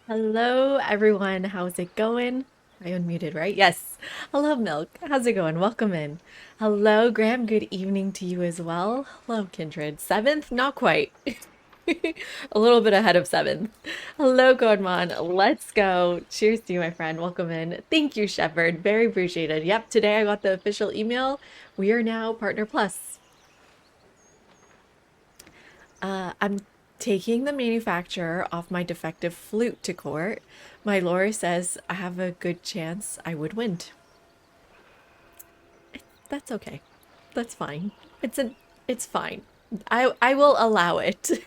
Hello, everyone. How's it going? I unmuted, right? Yes. Hello, Milk. How's it going? Welcome in. Hello, Graham. Good evening to you as well. Hello, Kindred. Seventh? Not quite. A little bit ahead of seventh. Hello, Godmon. Let's go. Cheers to you, my friend. Welcome in. Thank you, Shepard. Very appreciated. Yep, today I got the official email. We are now Partner Plus. I'm taking the manufacturer off my defective flute to court. My lawyer says I have a good chance I would win. That's okay. That's fine. It's fine. I will allow it.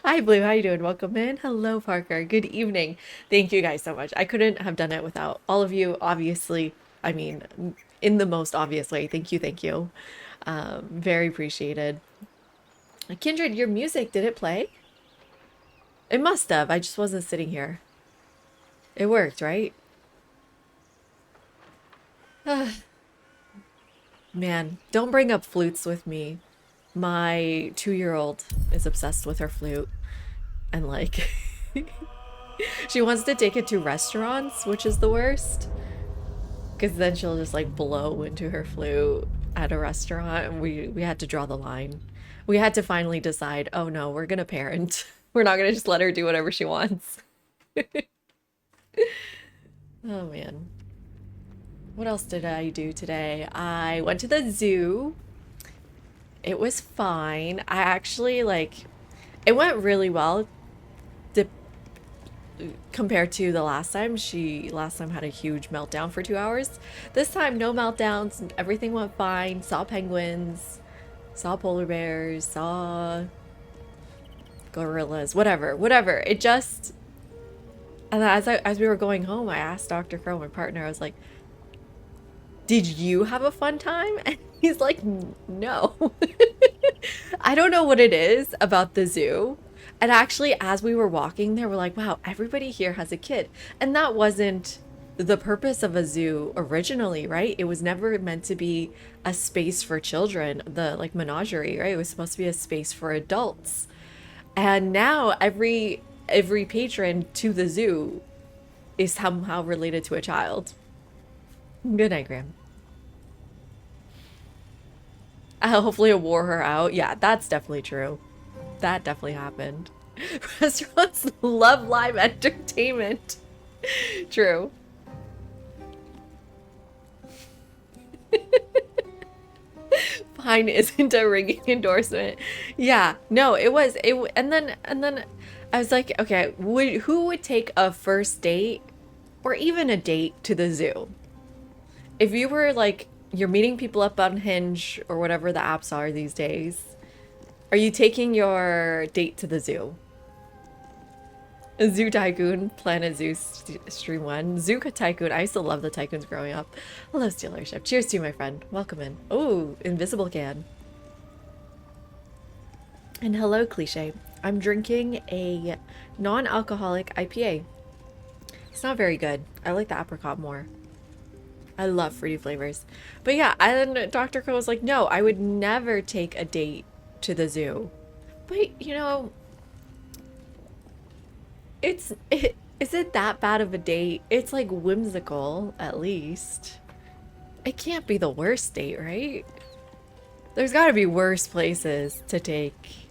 Hi Blue, how you doing? Welcome in. Hello Parker. Good evening. Thank you guys so much. I couldn't have done it without all of you, obviously. I mean, in the most obvious way. Thank you, thank you. Very appreciated. Kindred, your music, did it play? It must have. I just wasn't sitting here. It worked, right? Man, don't bring up flutes with me. My 2-year-old is obsessed with her flute. And like, she wants to take it to restaurants, which is the worst. Because then she'll just like blow into her flute at a restaurant. And we had to draw the line. We had to finally decide, oh no, we're going to parent. We're not going to just let her do whatever she wants. Oh man. What else did I do today? I went to the zoo. It was fine. I actually it went really well compared to the last time. She last time had a huge meltdown for 2 hours. This time, no meltdowns. Everything went fine. Saw penguins, saw polar bears, saw gorillas, whatever. It just, and as we were going home, I asked Dr. Crow, my partner, I was like, did you have a fun time? And he's like, no. I don't know what it is about the zoo. And actually, as we were walking there, we're like, wow, everybody here has a kid. And that wasn't the purpose of a zoo originally, right? It was never meant to be a space for children, the like menagerie, right? It was supposed to be a space for adults. And now every patron to the zoo is somehow related to a child. Good night, Graham. Hopefully it wore her out. Yeah, that's definitely true. That definitely happened. Restaurants love live entertainment. True. Fine isn't a ringing endorsement. Yeah, no, it was. And then I was like, okay, who would take a first date or even a date to the zoo? If you were like you're meeting people up on Hinge or whatever the apps are these days, are you taking your date to the zoo? Zoo Tycoon, Planet Zoo Stream 1. Zoo Tycoon. I used to love the Tycoons growing up. Hello, Stealership. Cheers to you, my friend. Welcome in. Oh, Invisible Can. And hello, Cliche. I'm drinking a non-alcoholic IPA. It's not very good. I like the apricot more. I love fruity flavors. But yeah, and then Dr. Crow was like, no, I would never take a date to the zoo. But, you know, is it that bad of a date? It's like whimsical, at least. It can't be the worst date, right? There's got to be worse places to take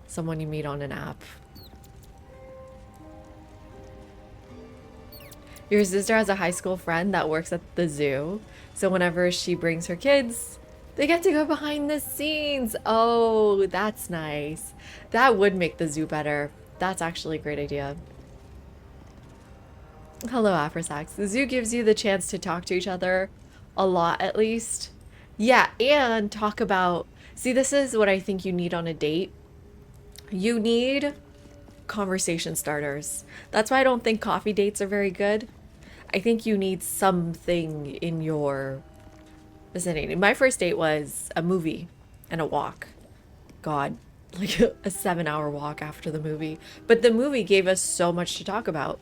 someone you meet on an app. Your sister has a high school friend that works at the zoo, so whenever she brings her kids, they get to go behind the scenes. Oh, that's nice. That would make the zoo better. That's actually a great idea. Hello, Afrosax. The zoo gives you the chance to talk to each other a lot, at least. Yeah, and talk about... See, this is what I think you need on a date. You need conversation starters. That's why I don't think coffee dates are very good. I think you need something in your vicinity. My first date was a movie and a walk. God, like a 7-hour walk after the movie. But the movie gave us so much to talk about.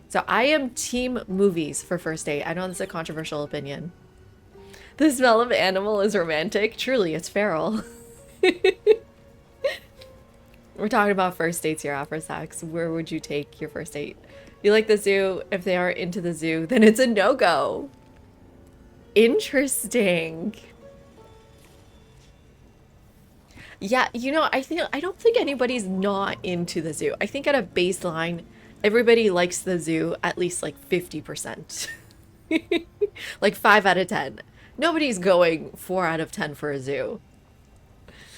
So I am team movies for first date. I know this is a controversial opinion. The smell of animal is romantic. Truly, it's feral. We're talking about first dates here after sex. Where would you take your first date? You like the zoo. If they aren't into the zoo, then it's a no-go. Interesting. Yeah, you know, I don't think anybody's not into the zoo. I think at a baseline, everybody likes the zoo at least like 50%. Like 5 out of 10. Nobody's going 4 out of 10 for a zoo.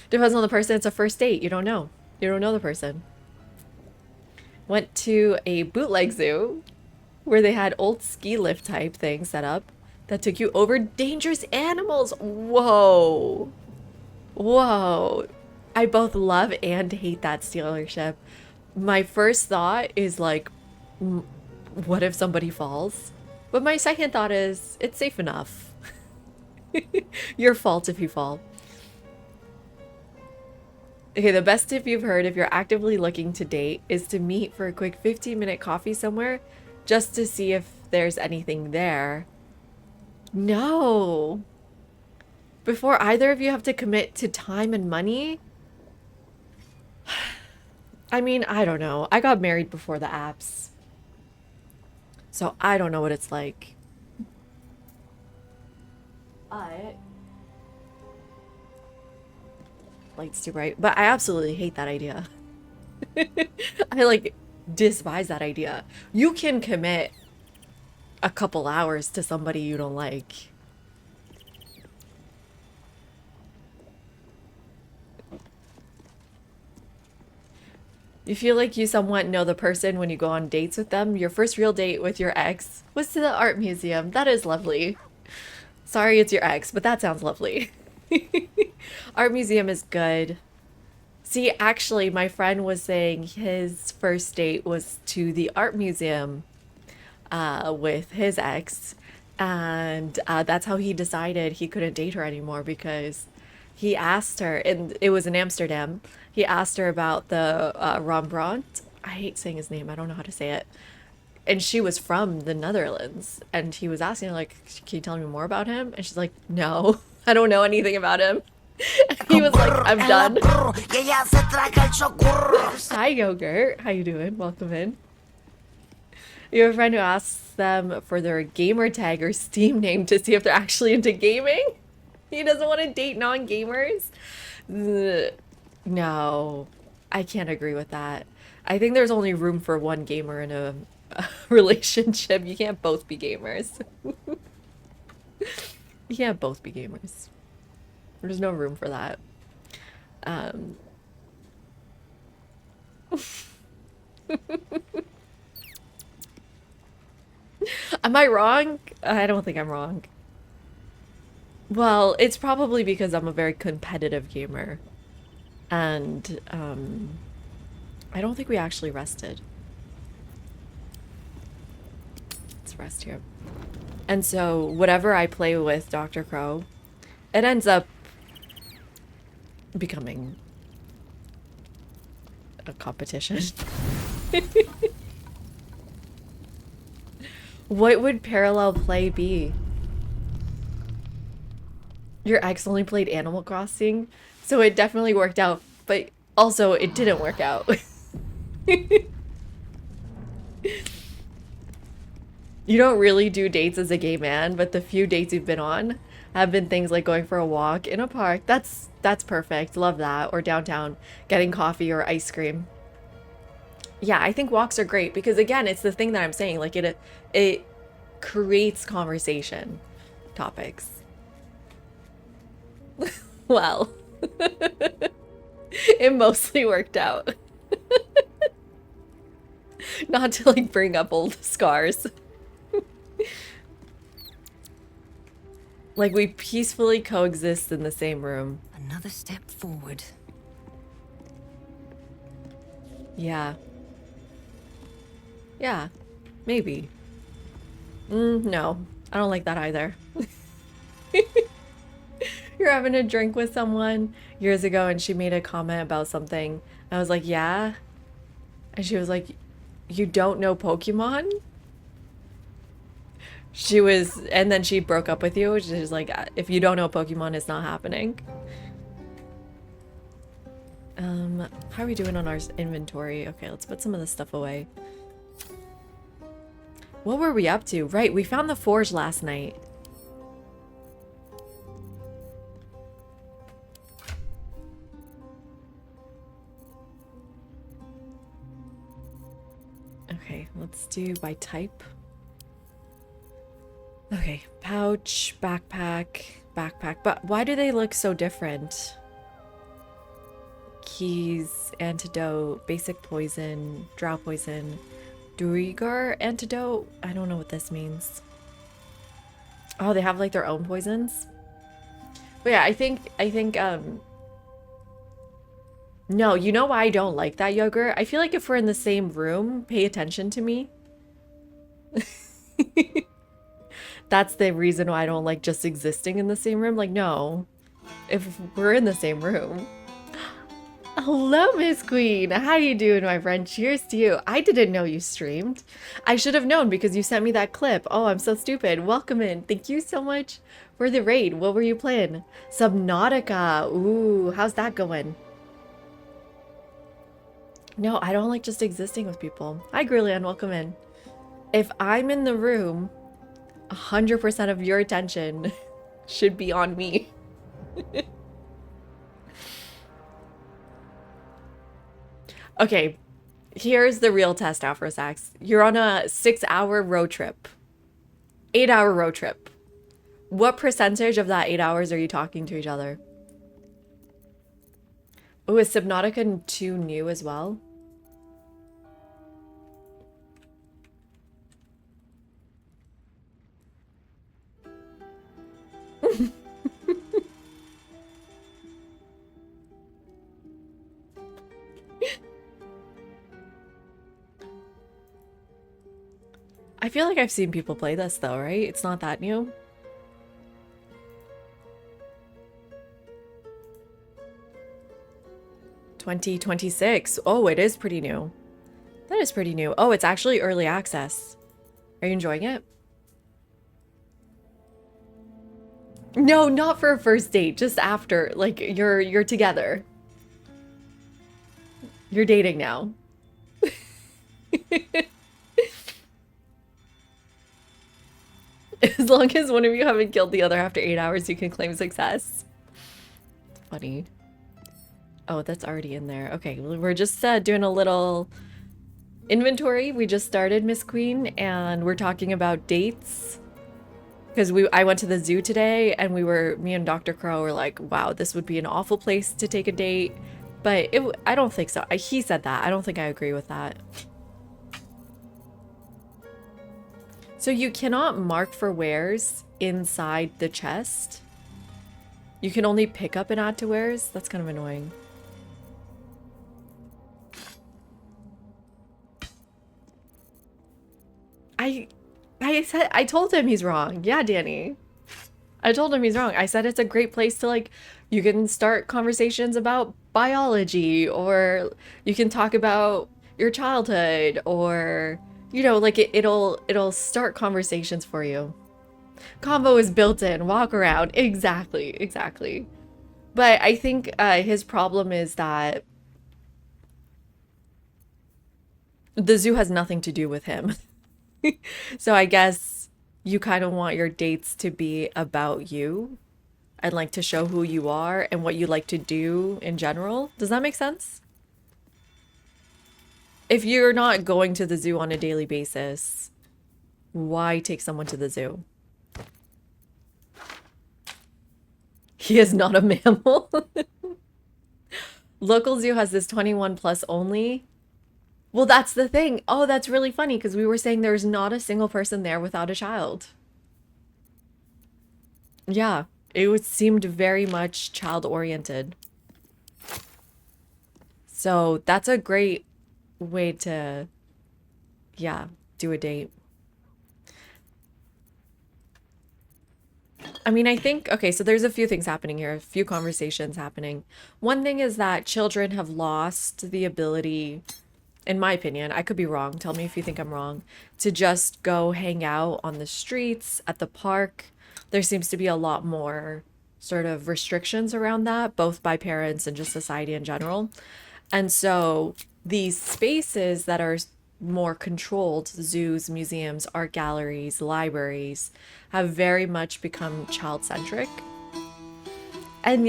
Depends on the person. It's a first date. You don't know. You don't know the person. Went to a bootleg zoo where they had old ski lift type things set up that took you over dangerous animals. Whoa. Whoa. I both love and hate that dealership. My first thought is like, what if somebody falls? But my second thought is, it's safe enough. Your fault if you fall. Okay, the best tip you've heard if you're actively looking to date is to meet for a quick 15-minute coffee somewhere just to see if there's anything there. No. Before either of you have to commit to time and money? I mean, I don't know. I got married before the apps. So I don't know what it's like. Light's too bright. But I absolutely hate that idea. I like despise that idea. You can commit a couple hours to somebody you don't like. You feel like you somewhat know the person when you go on dates with them. Your first real date with your ex was to the art museum. That is lovely. Sorry it's your ex, but that sounds lovely. Art museum is good. See, actually, my friend was saying his first date was to the art museum with his ex. And that's how he decided he couldn't date her anymore because he asked her, and it was in Amsterdam. He asked her about the Rembrandt. I hate saying his name. I don't know how to say it. And she was from the Netherlands. And he was asking her, like, can you tell me more about him? And she's like, no, I don't know anything about him. And he was like, I'm done. Hi, Yogurt. How you doing? Welcome in. You have a friend who asks them for their gamer tag or Steam name to see if they're actually into gaming? He doesn't want to date non-gamers? No, I can't agree with that. I think there's only room for one gamer in a relationship. You can't both be gamers. You can't both be gamers. There's no room for that. Am I wrong? I don't think I'm wrong. Well, it's probably because I'm a very competitive gamer. And I don't think we actually rested. Let's rest here. And so whatever I play with Dr. Crow, it ends up becoming a competition. What would parallel play be? Your ex only played Animal Crossing, so it definitely worked out, but also it didn't work out. You don't really do dates as a gay man, but the few dates you've been on have been things like going for a walk in a park. That's perfect. Love that. Or downtown, getting coffee or ice cream. Yeah, I think walks are great because again, it's the thing that I'm saying, like it creates conversation topics. Well, it mostly worked out. Not to like bring up old scars. Like we peacefully coexist in the same room. Another step forward. Yeah. Yeah, maybe. No, I don't like that either. You're having a drink with someone years ago and she made a comment about something. I was like, yeah. And she was like, you don't know Pokemon? She was, and then she broke up with you. She was like, if you don't know Pokemon, it's not happening. How are we doing on our inventory? Okay, let's put some of this stuff away. What were we up to? Right, we found the forge last night. Okay, let's do by type. Okay, pouch, backpack, backpack. But why do they look so different? Keys, antidote, basic poison, drow poison, Duergar antidote. I don't know what this means. Oh, they have like their own poisons. But yeah, I think no, you know why I don't like that yogurt? I feel like if we're in the same room, pay attention to me. That's the reason why I don't like just existing in the same room. Like, no, if we're in the same room. Hello, Miss Queen. How you doing, my friend? Cheers to you. I didn't know you streamed. I should have known because you sent me that clip. Oh, I'm so stupid. Welcome in. Thank you so much for the raid. What were you playing? Subnautica. Ooh, how's that going? No, I don't like just existing with people. Hi, Grillian. Welcome in. If I'm in the room, 100% of your attention should be on me. Okay, here's the real test, Afrosax. You're on a 6-hour road trip. 8-hour road trip. What percentage of that 8 hours are you talking to each other? Oh, is Subnautica 2 new as well? I feel like I've seen people play this though, right? It's not that new. $2026. Oh, it is pretty new. That is pretty new. Oh, it's actually early access. Are you enjoying it? No, not for a first date, just after. Like you're together. You're dating now. As long as one of you haven't killed the other after 8 hours, you can claim success. Funny. Oh, that's already in there. Okay, we're just doing a little inventory. We just started, Miss Queen, and we're talking about dates. Because I went to the zoo today, and me and Dr. Crow were like, wow, this would be an awful place to take a date. But I don't think so. He said that. I don't think I agree with that. So you cannot mark for wares inside the chest. You can only pick up and add to wares. That's kind of annoying. I told him he's wrong. Yeah, Danny. I told him he's wrong. I said it's a great place to like, you can start conversations about biology, or you can talk about your childhood, or you know, like it'll start conversations for you. Combo is built in. Walk around. Exactly, exactly. But I think his problem is that the zoo has nothing to do with him. So I guess you kind of want your dates to be about you and like to show who you are and what you like to do in general. Does that make sense? If you're not going to the zoo on a daily basis, why take someone to the zoo? He is not a mammal. Local zoo has this 21 plus only. Well, that's the thing. Oh, that's really funny because we were saying there's not a single person there without a child. Yeah, seemed very much child-oriented. So that's a great way to, yeah, do a date. I mean, I think, okay, so there's a few things happening here, a few conversations happening. One thing is that children have lost the ability, in my opinion, I could be wrong, tell me if you think I'm wrong, to just go hang out on the streets, at the park. There seems to be a lot more sort of restrictions around that, both by parents and just society in general. And so these spaces that are more controlled, zoos, museums, art galleries, libraries, have very much become child centric. And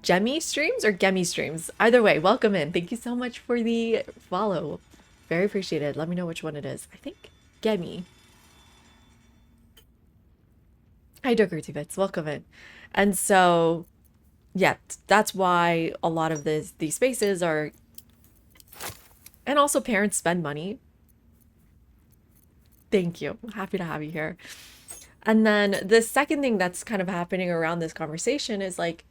Gemmy streams or Gemmy streams, either way, welcome in. Thank you so much for the follow. Very appreciated. Let me know which one it is. I think Gemmy. Hi, Dogerty Bits. Welcome in. And so, yeah, that's why a lot of these spaces are, and also parents spend money. Thank you. Happy to have you here. And then the second thing that's kind of happening around this conversation is like,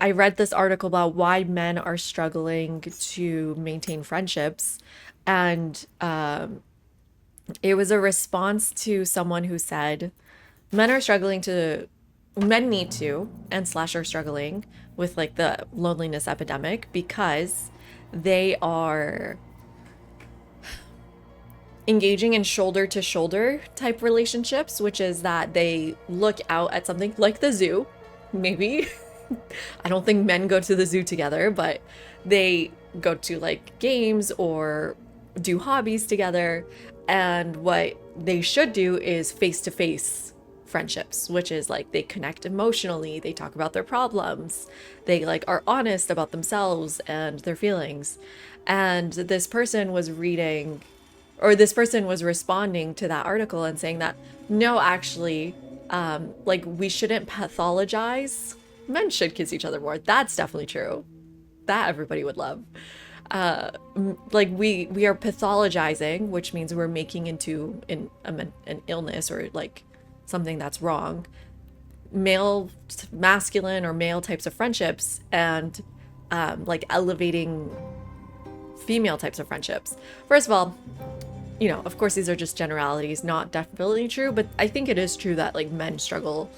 I read this article about why men are struggling to maintain friendships. And it was a response to someone who said, men need to, and slash are struggling with like the loneliness epidemic because they are engaging in shoulder to shoulder type relationships, which is that they look out at something like the zoo, maybe. I don't think men go to the zoo together, but they go to like games or do hobbies together. And what they should do is face-to-face friendships, which is like they connect emotionally, they talk about their problems, they like are honest about themselves and their feelings. And this person was responding to that article and saying that no, actually, like we shouldn't pathologize. Men should kiss each other more. That's definitely true. That everybody would love. Like we are pathologizing, which means we're making into an illness or like something that's wrong, masculine or male types of friendships, and like elevating female types of friendships. First of all, you know, of course, these are just generalities, not definitely true, but I think it is true that like men struggle.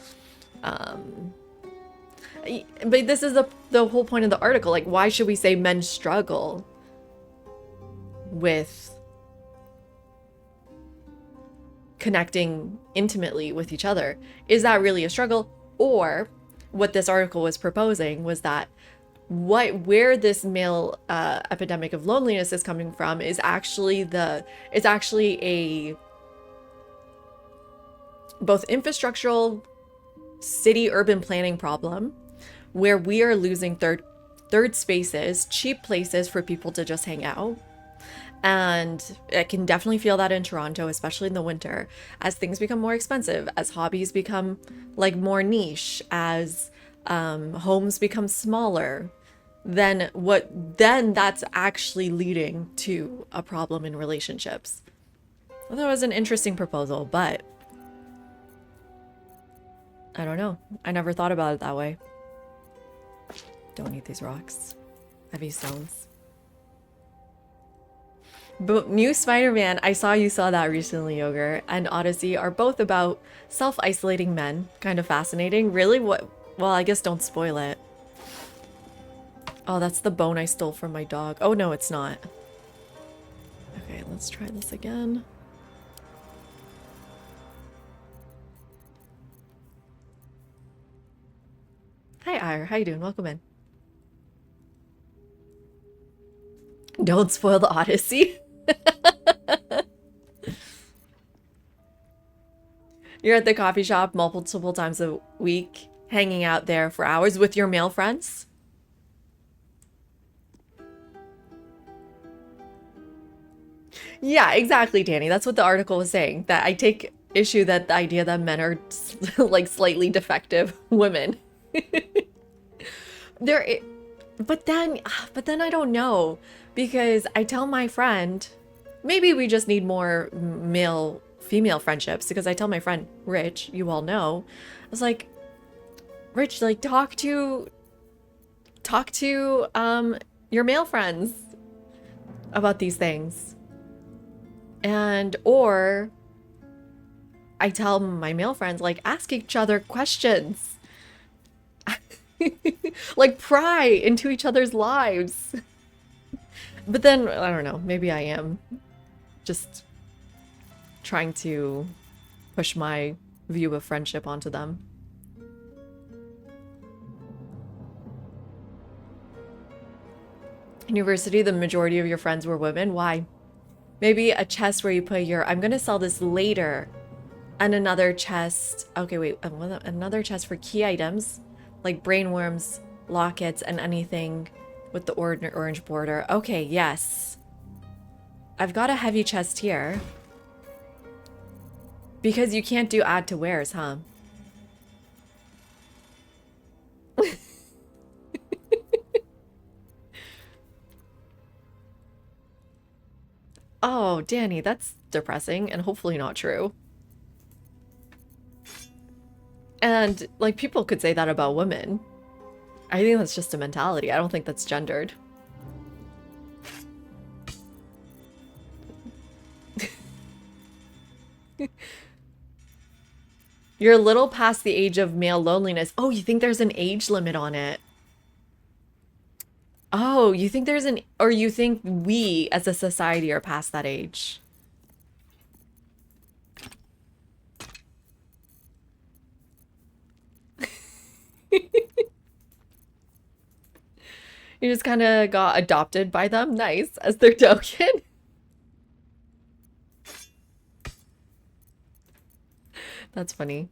But this is the whole point of the article. Like, why should we say men struggle with connecting intimately with each other? Is that really a struggle? Or what this article was proposing was that where this male epidemic of loneliness is coming from is actually a both infrastructural city urban planning problem, where we are losing third spaces, cheap places for people to just hang out. And I can definitely feel that in Toronto, especially in the winter, as things become more expensive, as hobbies become like more niche, as homes become smaller, then that's actually leading to a problem in relationships. Well, that was an interesting proposal, but I don't know. I never thought about it that way. Don't eat these rocks. Heavy stones. But new Spider-Man, I saw you saw that recently, Yogurt, and Odyssey are both about self-isolating men. Kind of fascinating. Really? What? Well, I guess don't spoil it. Oh, that's the bone I stole from my dog. Oh, no, it's not. Okay, let's try this again. Hi, Ire. How you doing? Welcome in. Don't spoil the Odyssey. You're at the coffee shop multiple times a week, hanging out there for hours with your male friends? Yeah, exactly, Danny. That's what the article was saying. That I take issue that the idea that men are like slightly defective women. There, but then I don't know, because I tell my friend, maybe we just need more male female friendships, because I tell my friend Rich, you all know, I was like, Rich, like talk to your male friends about these things. And or I tell my male friends, like, ask each other questions. Like, pry into each other's lives. But then, I don't know, maybe I am just trying to push my view of friendship onto them. University, the majority of your friends were women. Why? Maybe a chest where you put your, I'm gonna sell this later. And another chest, okay, wait, another chest for key items, like brainworms, lockets, and anything with the orange border. Okay, yes. I've got a heavy chest here. Because you can't do add to wares, huh? Oh, Danny, that's depressing and hopefully not true. And, like, people could say that about women. I think that's just a mentality. I don't think that's gendered. You're a little past the age of male loneliness. Oh, you think there's an age limit on it? Oh, you think there's an, or you think we as a society are past that age? You just kind of got adopted by them, nice, as their token. That's funny.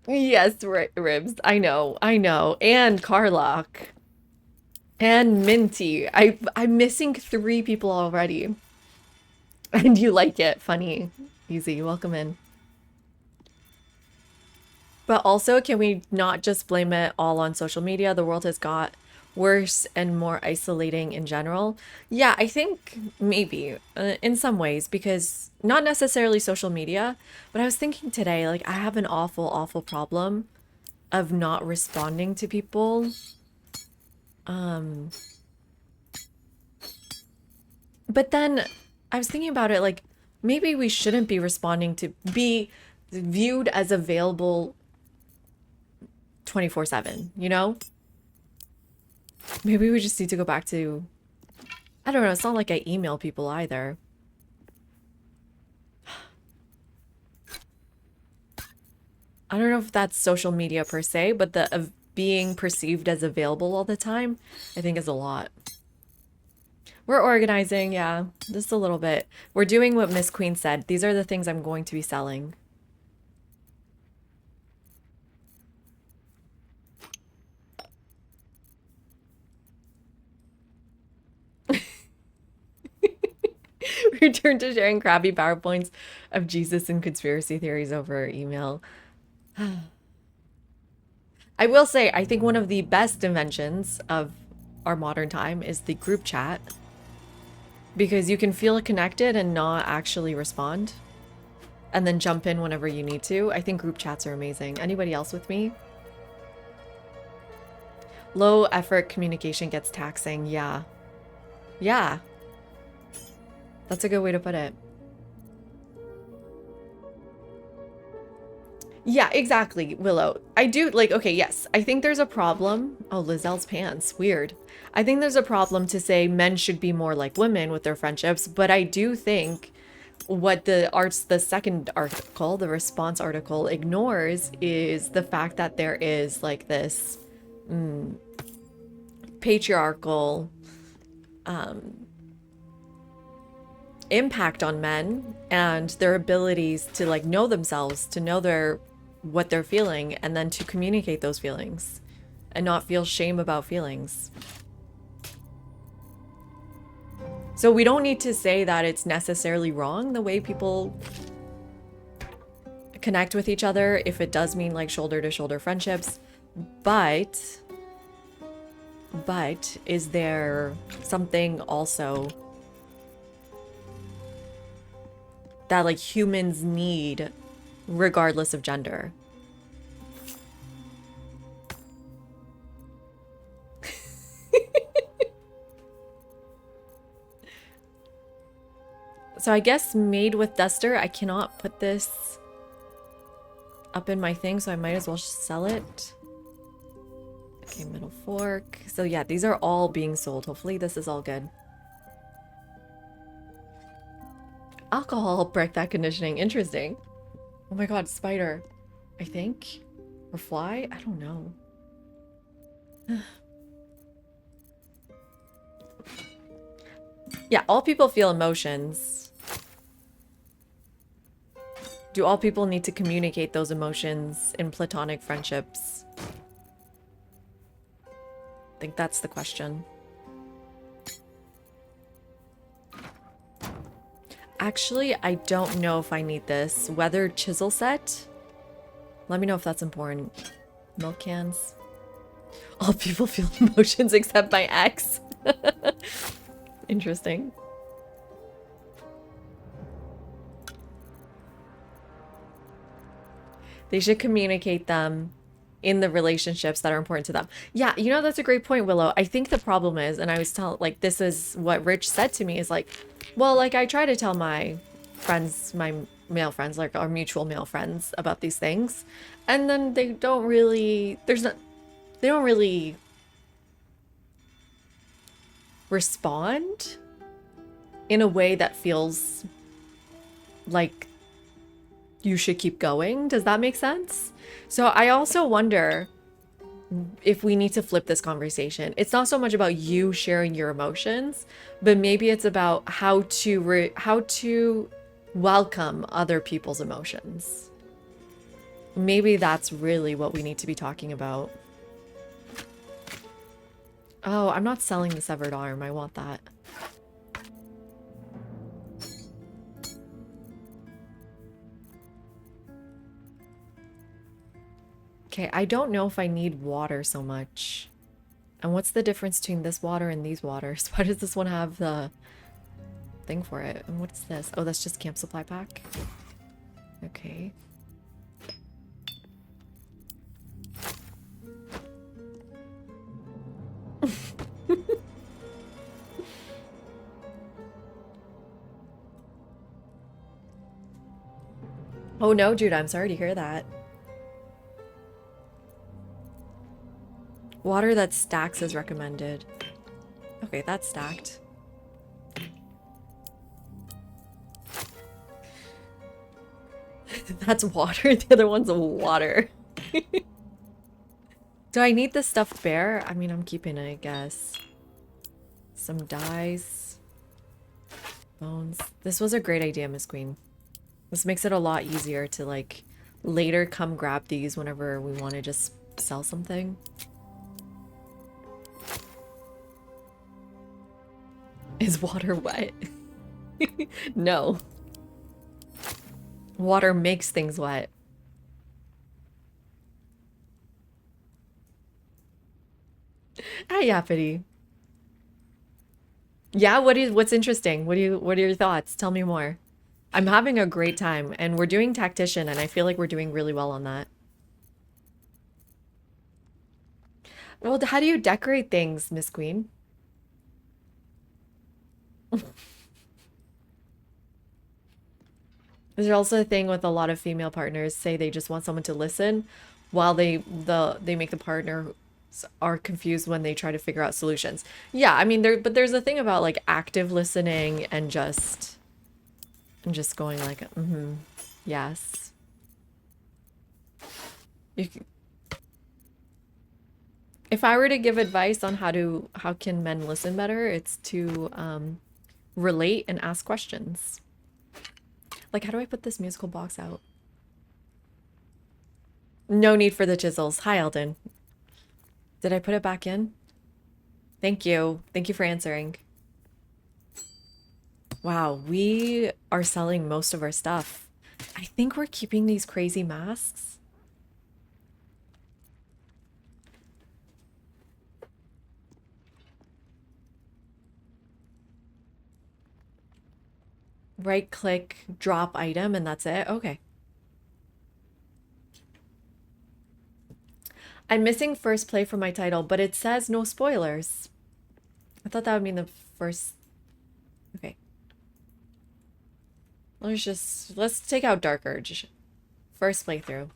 Yes, ribs. I know, I know. And Carlock. And Minty. I'm missing 3 people already. And you like it. Funny. Easy. Welcome in. But also, can we not just blame it all on social media? The world has got worse and more isolating in general. Yeah, I think maybe in some ways, because not necessarily social media, but I was thinking today, like, I have an awful, awful problem of not responding to people. But then I was thinking about it, like, maybe we shouldn't be responding to be viewed as available 24/7, you know? Maybe we just need to go back to, I don't know, it's not like I email people either. I don't know if that's social media per se, but the of being perceived as available all the time, I think is a lot. We're organizing, yeah, just a little bit. We're doing what Miss Queen said. These are the things I'm going to be selling. Return to sharing crappy PowerPoints of Jesus and conspiracy theories over email. I will say, I think one of the best inventions of our modern time is the group chat. Because you can feel connected and not actually respond. And then jump in whenever you need to. I think group chats are amazing. Anybody else with me? Low effort communication gets taxing. Yeah. Yeah. That's a good way to put it. Yeah, exactly, Willow. I do, like, okay, yes. I think there's a problem. Oh, Lizelle's pants. Weird. I think there's a problem to say men should be more like women with their friendships, but I do think what the second article, the response article, ignores is the fact that there is, like, this patriarchal impact on men and their abilities to, like, know themselves, to know what they're feeling, and then to communicate those feelings and not feel shame about feelings. So we don't need to say that it's necessarily wrong the way people connect with each other if it does mean, like, shoulder to shoulder friendships, but is there something also that, like, humans need regardless of gender? So I guess made with duster, I cannot put this up in my thing, so I might as well sell it. Okay, middle fork. So yeah, these are all being sold. Hopefully this is all good. Alcohol break that conditioning. Interesting. Oh my god, spider. I think. Or fly? I don't know. Yeah, all people feel emotions. Do all people need to communicate those emotions in platonic friendships? I think that's the question. Actually, I don't know if I need this. Weathered chisel set? Let me know if that's important. Milk cans. All people feel emotions except my ex. Interesting. They should communicate them in the relationships that are important to them. Yeah, you know, that's a great point, Willow. I think the problem is, and I was telling, like, this is what Rich said to me, is like, well, like, I try to tell my friends, my male friends, like, our mutual male friends about these things, and then they don't really, they don't really respond in a way that feels like you should keep going. Does that make sense? So I also wonder if we need to flip this conversation. It's not so much about you sharing your emotions, but maybe it's about how to welcome other people's emotions. Maybe that's really what we need to be talking about. Oh, I'm not selling the severed arm. I want that. Okay, I don't know if I need water so much. And what's the difference between this water and these waters? Why does this one have the thing for it? And what's this? Oh, that's just camp supply pack. Okay. Oh no, Jude, I'm sorry to hear that. Water that stacks is recommended. Okay, that's stacked. That's water. The other one's water. Do I need the stuffed bear? I mean, I'm keeping it, I guess. Some dyes. Bones. This was a great idea, Miss Queen. This makes it a lot easier to, like, later come grab these whenever we want to just sell something. Is water wet? No. Water makes things wet. Hi, Yapity. Yeah, what's interesting? What are your thoughts? Tell me more. I'm having a great time, and we're doing tactician, and I feel like we're doing really well on that. Well, how do you decorate things, Miss Queen? There's also a thing with a lot of female partners say they just want someone to listen while they make the partner are confused when they try to figure out solutions. Yeah, I mean there's a thing about like active listening and just going like yes. You, if I were to give advice on how can men listen better, it's to relate and ask questions. Like, how do I put this musical box out? No need for the chisels. Hi, Eldon. Did I put it back in? Thank you. Thank you for answering. Wow, we are selling most of our stuff. I think we're keeping these crazy masks. Right click, drop item, and that's it? Okay. I'm missing first play for my title, but it says no spoilers. I thought that would mean the first... Okay. Let's take out Dark Urge. First playthrough.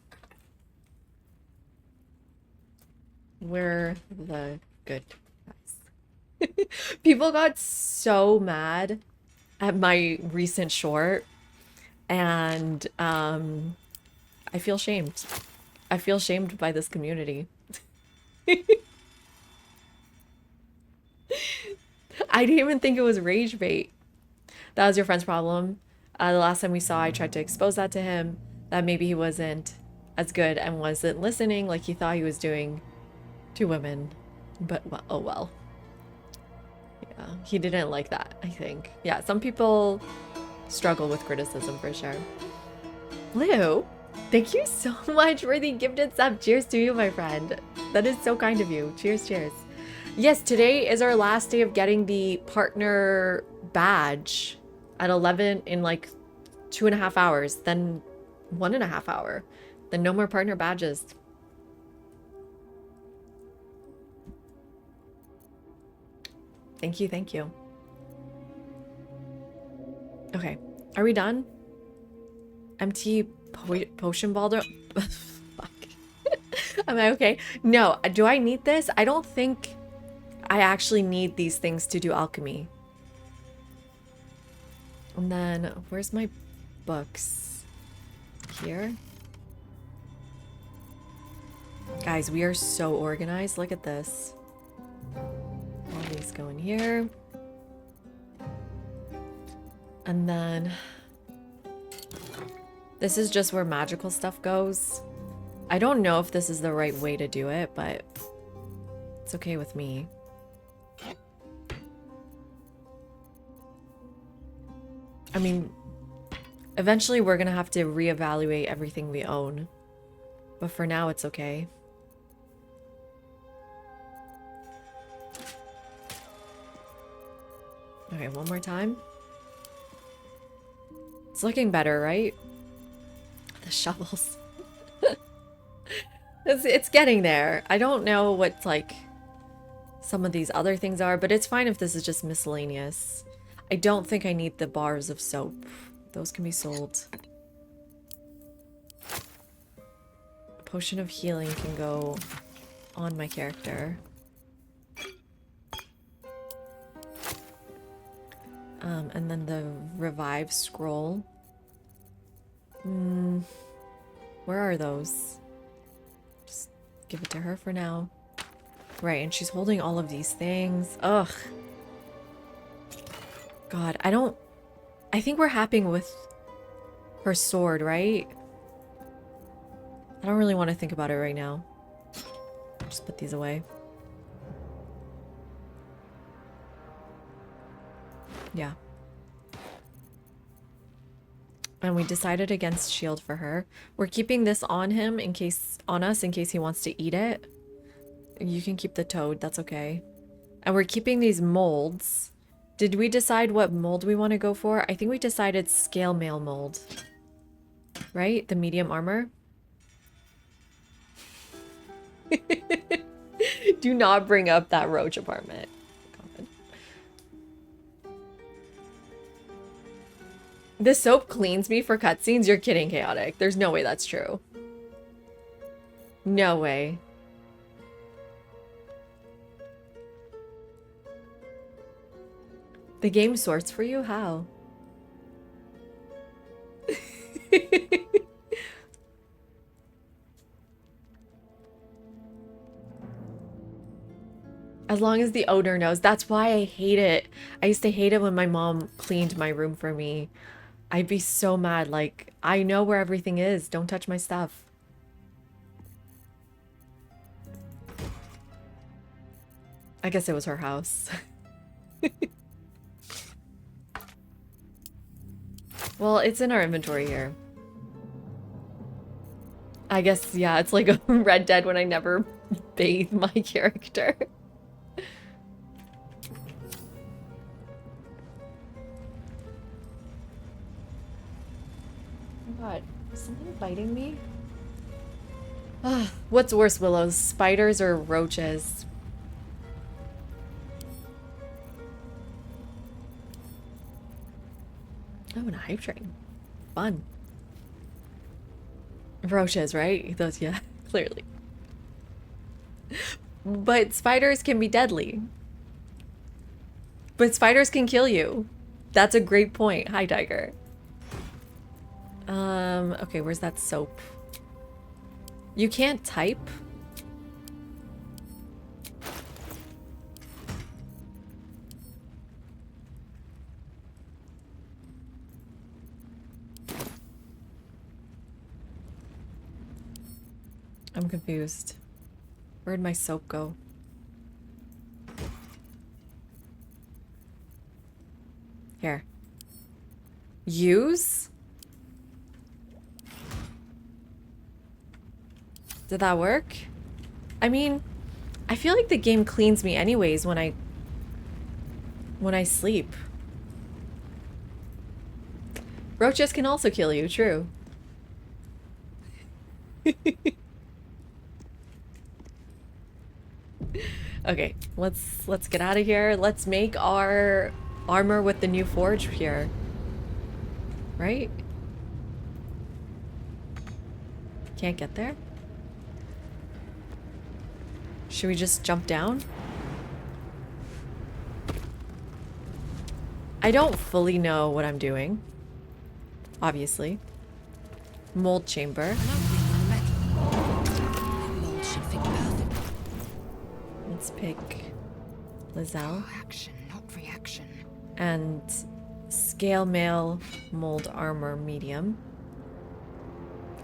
We're the good guys. People got so mad at my recent short, and I feel shamed. I feel shamed by this community. I didn't even think it was rage bait. That was your friend's problem. The last time we saw, I tried to expose that to him, that maybe he wasn't as good and wasn't listening like he thought he was doing to women. But, well, oh well. Yeah, he didn't like that, I think. Yeah, some people struggle with criticism for sure. Lou, thank you so much for the gifted sub. Cheers to you, my friend. That is so kind of you. Cheers, cheers. Yes, today is our last day of getting the partner badge at 11 in like 2.5 hours, then 1.5 hour. Then no more partner badges. Thank you, thank you. Okay, are we done? Empty potion Baldur? Fuck. Am I okay? No, do I need this? I don't think I actually need these things to do alchemy. And then, where's my books? Here? Guys, we are so organized. Look at this. All these go in here. And then this is just where magical stuff goes. I don't know if this is the right way to do it, but it's okay with me. I mean, eventually we're gonna have to reevaluate everything we own. But for now, it's okay. Okay, one more time. It's looking better, right? The shovels. It's getting there. I don't know what, like, some of these other things are, but it's fine if this is just miscellaneous. I don't think I need the bars of soap. Those can be sold. A potion of healing can go on my character. And then the revive scroll. Where are those? Just give it to her for now. Right, and she's holding all of these things. Ugh. God, I think we're happy with her sword, right? I don't really want to think about it right now. Just put these away. Yeah. And we decided against shield for her. We're keeping this on him on us in case he wants to eat it. You can keep the toad, that's okay. And we're keeping these molds. Did we decide what mold we want to go for? I think we decided scale mail mold. Right? The medium armor. Do not bring up that roach apartment. God. The soap cleans me for cutscenes? You're kidding, Chaotic. There's no way that's true. No way. The game sorts for you? How? As long as the owner knows. That's why I hate it. I used to hate it when my mom cleaned my room for me. I'd be so mad. Like, I know where everything is. Don't touch my stuff. I guess it was her house. Well, it's in our inventory here. I guess, yeah, it's like a Red Dead when I never bathe my character. God, is something biting me? What's worse, Willows? Spiders or roaches? Oh, and a hype train. Fun. Roaches, right? Those, yeah, clearly. But spiders can be deadly. But spiders can kill you. That's a great point. Hi, Tiger. Okay, where's that soap? You can't type? I'm confused. Where'd my soap go? Here. Use? Did that work? I mean, I feel like the game cleans me anyways when I sleep. Roaches can also kill you, true. Okay, let's get out of here. Let's make our armor with the new forge here. Right? Can't get there? Should we just jump down? I don't fully know what I'm doing. Obviously. Mold chamber. Let's pick Lizelle. Action, not reaction. And scale mail mold armor medium.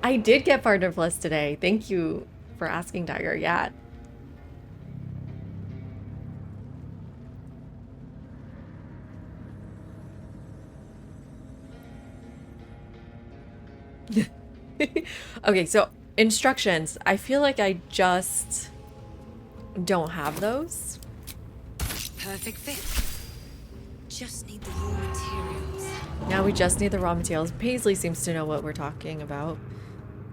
I did get partner plus today. Thank you for asking, Tiger. Yeah. Okay, so instructions. I feel like I just don't have those. Perfect fit. Just need the raw materials. Now we just need the raw materials. Paisley seems to know what we're talking about.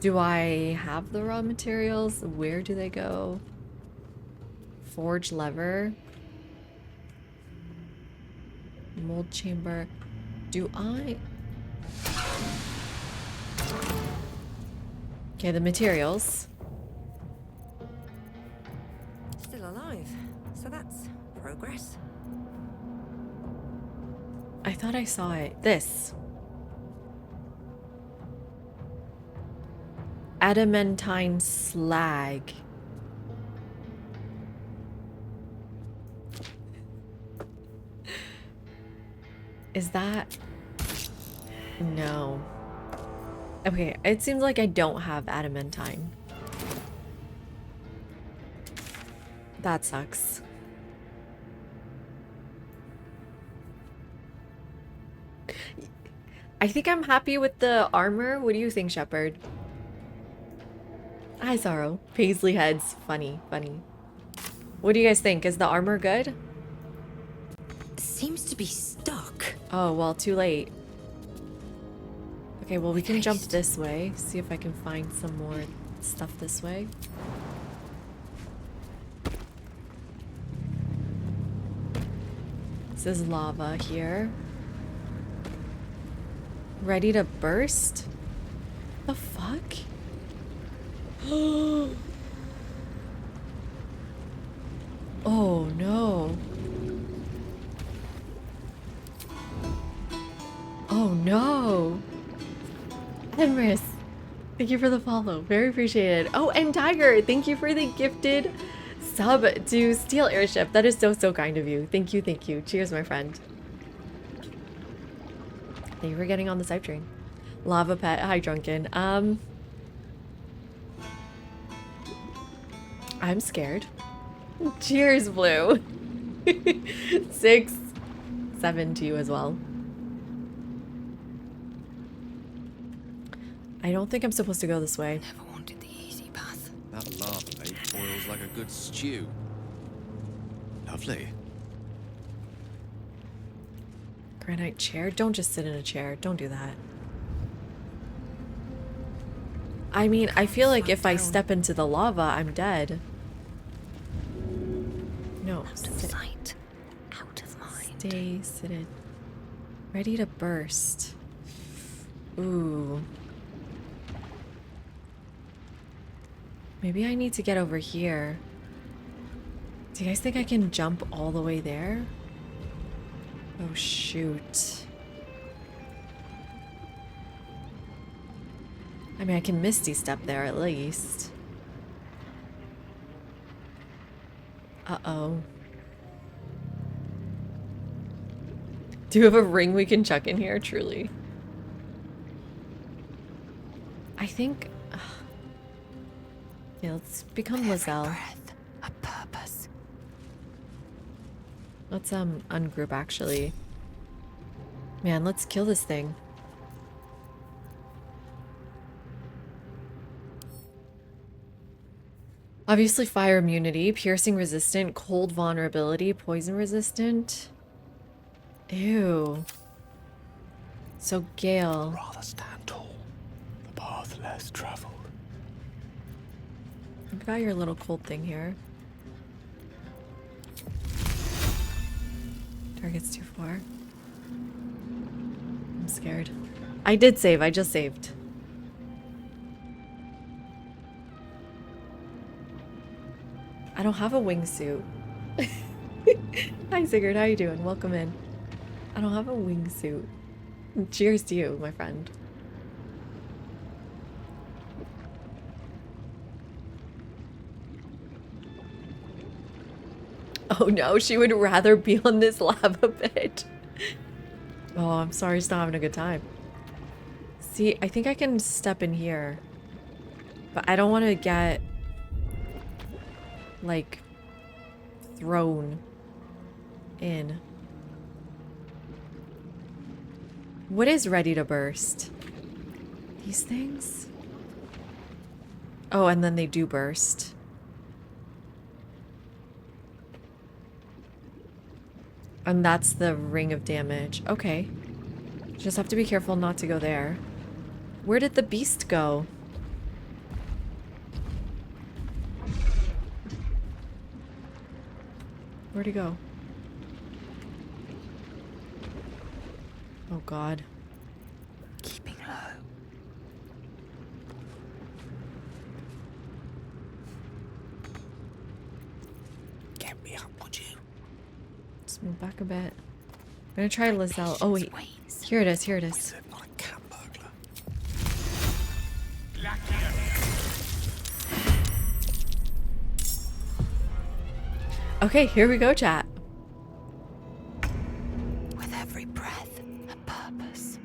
Do I have the raw materials? Where do they go? Forge lever. Mold chamber. Do I... Okay, the materials. Still alive. So that's progress. I thought I saw it. This. Adamantine slag. Is that... No. Okay, it seems like I don't have adamantine. That sucks. I think I'm happy with the armor. What do you think, Shepard? Hi, Sorrow. Paisley heads. Funny, funny. What do you guys think? Is the armor good? Seems to be stuck. Oh, well, too late. Okay, well, we can jump this way. See if I can find some more stuff this way. This is lava here. Ready to burst? The fuck? Oh no. Oh no. Emrys, thank you for the follow. Very appreciated. Oh, and Tiger, thank you for the gifted sub to Steel Airship. That is so kind of you. Thank you, thank you. Cheers, my friend. Thank you for getting on the Hype train. Lava Pet, hi Drunken. I'm scared. Cheers, Blue. 6, 7 to you as well. I don't think I'm supposed to go this way. Never wanted the easy path. That lava mate boils like a good stew. Lovely. Granite chair? Don't just sit in a chair. Don't do that. I mean, I feel like if I step into the lava, I'm dead. No, Out of sit. sight, out of mind. Stay seated. Ready to burst. Ooh. Maybe I need to get over here. Do you guys think I can jump all the way there? Oh, shoot. I mean, I can Misty Step there at least. Uh-oh. Do you have a ring we can chuck in here? Truly. I think... yeah, let's become Lizelle. Breath, a purpose. Let's ungroup actually. Man, let's kill this thing. Obviously fire immunity, piercing resistant, cold vulnerability, poison resistant. Ew. So Gale. Rather stand tall, the path less traveled. You've got your little cold thing here. Target's too far. I'm scared. I did save, I just saved. I don't have a wingsuit. Hi Sigurd, how you doing? Welcome in. I don't have a wingsuit. Cheers to you, my friend. Oh no, she would rather be on this lava pit. Oh, I'm sorry she's not having a good time. See, I think I can step in here. But I don't want to get... like... thrown in. What is ready to burst? These things? Oh, and then they do burst. And that's the ring of damage. Okay. Just have to be careful not to go there. Where did the beast go? Where'd he go? Oh god. Keeping low. Get me up, would you? Just move back a bit. I'm gonna try Lizelle. Oh wait. Wanes. Here it is, here it is. Is it not a cat burglar? Okay, here we go, chat. With every breath, a purpose.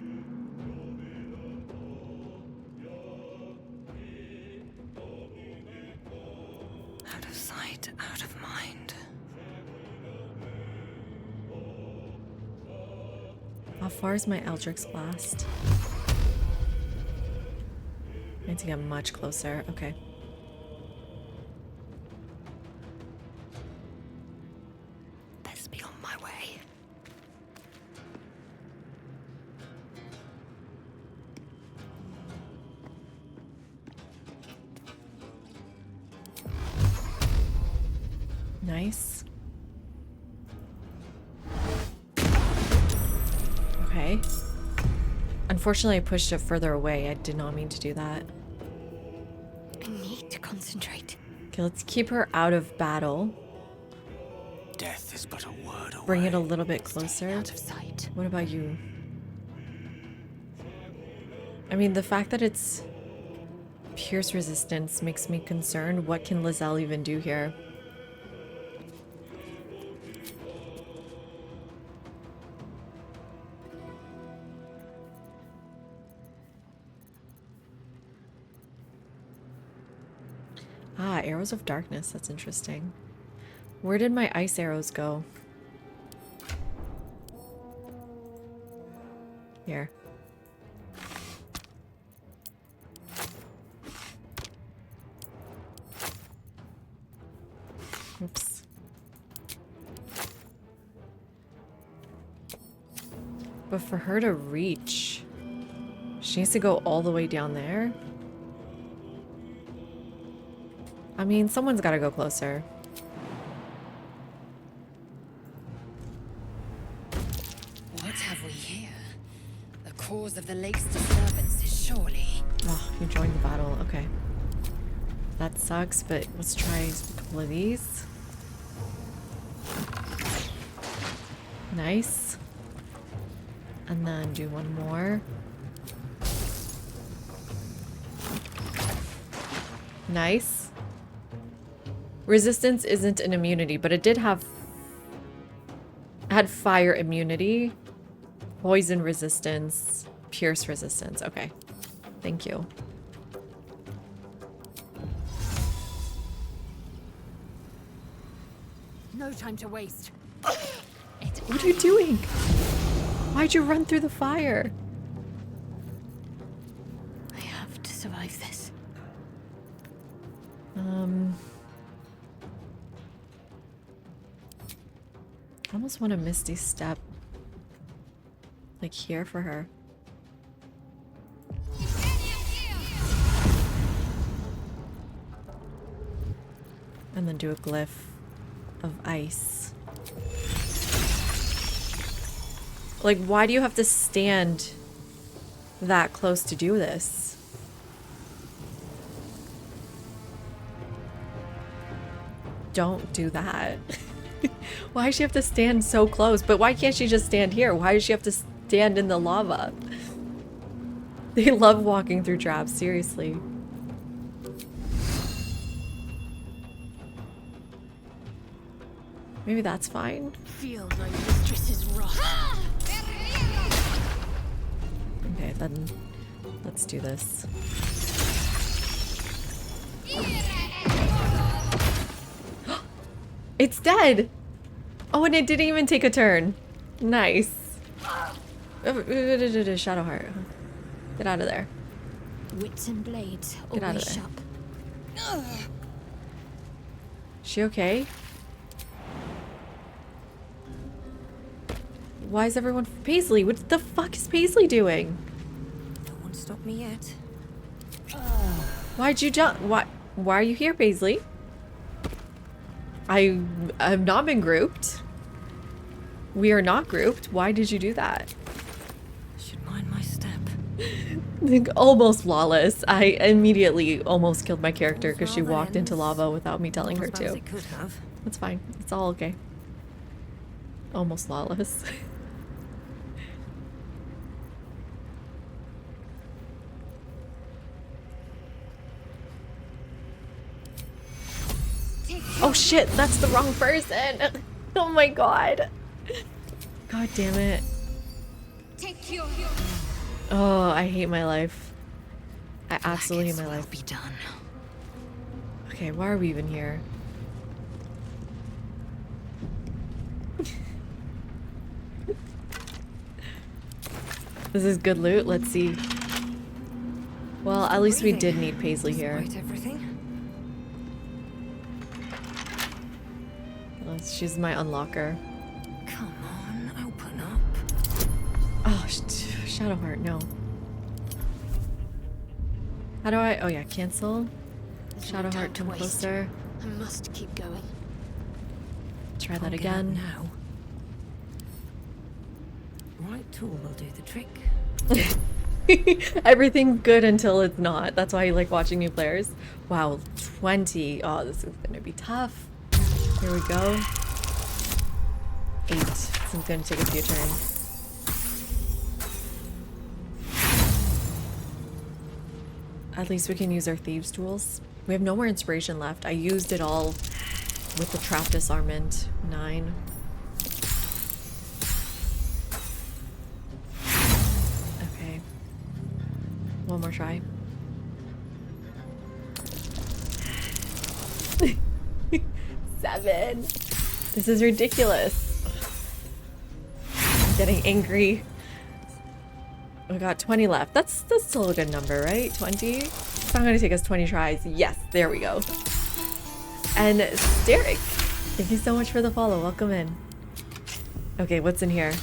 Out of sight, out of mind. How far is my Eldritch Blast? I need to get much closer. Okay. Best be on my way. Nice. Okay. Unfortunately, I pushed it further away. I did not mean to do that. I need to concentrate. Okay, let's keep her out of battle. Death is but a word away. Bring it a little bit closer. Out of sight. What about you? I mean, the fact that it's pierce resistance makes me concerned. What can Lizelle even do here? Ah, arrows of darkness. That's interesting. Where did my ice arrows go? Here. Oops. But for her to reach, she needs to go all the way down there. I mean, someone's got to go closer. What have we here? The cause of the lake's disturbance is surely... Oh, you joined the battle. Okay. That sucks, but let's try a couple of these. Nice. And then do one more. Nice. Resistance isn't an immunity, but it did have... had fire immunity, poison resistance, pierce resistance. Okay. Thank you. No time to waste. What are you doing? Why'd you run through the fire? I have to survive this. I almost want a Misty Step. Like here for her. And then do a glyph of ice. Like, why do you have to stand that close to do this? Don't do that. Why does she have to stand so close? But why can't she just stand here? Why does she have to stand in the lava? They love walking through traps, seriously. Maybe that's fine. Feel my mistress's wrath. Okay, then let's do this. It's dead! Oh, and it didn't even take a turn. Nice. Shadowheart. Get out of there. Wits and blades Get out of always there. sharp. She okay? Why is everyone... Paisley, what the fuck is Paisley doing? No one stopped me yet. Why'd you jump? Why are you here, Paisley? I've not been grouped. We are not grouped. Why did you do that? Should mind my step. Almost flawless. I immediately almost killed my character because she walked into lava without me telling her Not as bad as to. it could have. That's fine. It's all okay. Almost flawless. Oh shit, that's the wrong person. Oh my god. God damn it. Oh, I hate my life. I absolutely hate my Will life. be done. Okay, why are we even here? This is good loot. Let's see. Well, at least we did need Paisley here. Despite everything. She's my unlocker. Come on, open up. Oh, Shadowheart, no. How do I? Oh yeah, cancel. There's no time Shadowheart, to come waste. closer. I must keep going. Try that Can't get out again. now. Right tool will do the trick. Everything's good until it's not. That's why I like watching new players. Wow, 20. Oh, this is gonna be tough. Here we go. 8. This is gonna take a few turns. At least we can use our thieves' tools. We have no more inspiration left. I used it all with the trap disarmament. 9. Okay. One more try. Seven. This is ridiculous. I'm getting angry. We got 20 left. That's still a good number, right? 20? It's not gonna take us 20 tries. Yes, there we go. And Steric, thank you so much for the follow. Welcome in. Okay, what's in here?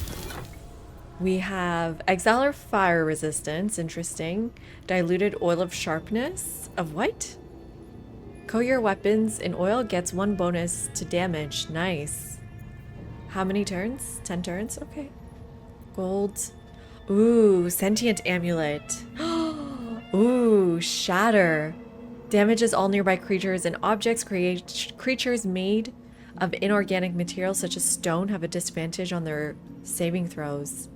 We have Exile or Fire Resistance. Interesting. Diluted Oil of Sharpness. Of what? Coat your weapons in oil, gets 1 bonus to damage. Nice. How many turns? 10 turns? Okay. Gold. Ooh, Sentient Amulet. Ooh, Shatter. Damages all nearby creatures and objects. Creatures made of inorganic materials such as stone have a disadvantage on their saving throws.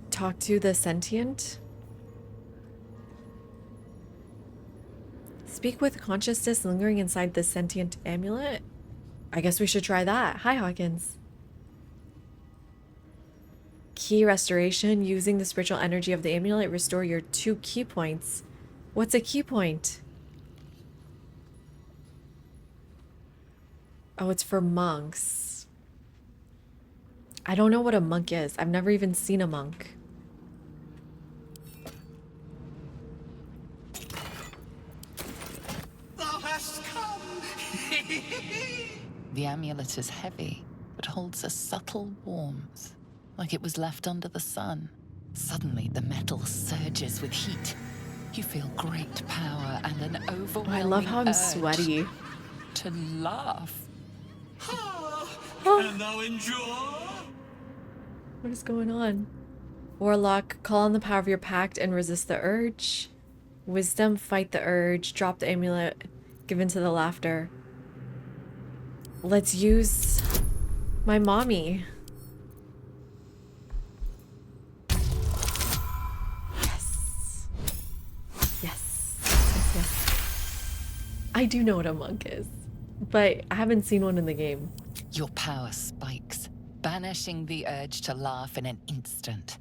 Talk to the sentient. Speak with consciousness lingering inside the sentient amulet? I guess we should try that. Hi, Hawkins. Key restoration. Using the spiritual energy of the amulet, restore your 2 key points. What's a key point? Oh, it's for monks. I don't know what a monk is. I've never even seen a monk. Thou hast come! The amulet is heavy, but holds a subtle warmth, like it was left under the sun. Suddenly, the metal surges with heat. You feel great power and an Oh, overwhelming I love how I'm urge sweaty. to laugh. Can thou endure? What is going on? Warlock, call on the power of your pact and resist the urge. Wisdom, fight the urge. Drop the amulet, give in to the laughter. Let's use my mommy. Yes. Yes. Yes, yes. I do know what a monk is, but I haven't seen one in the game. Your power spikes, banishing the urge to laugh in an instant.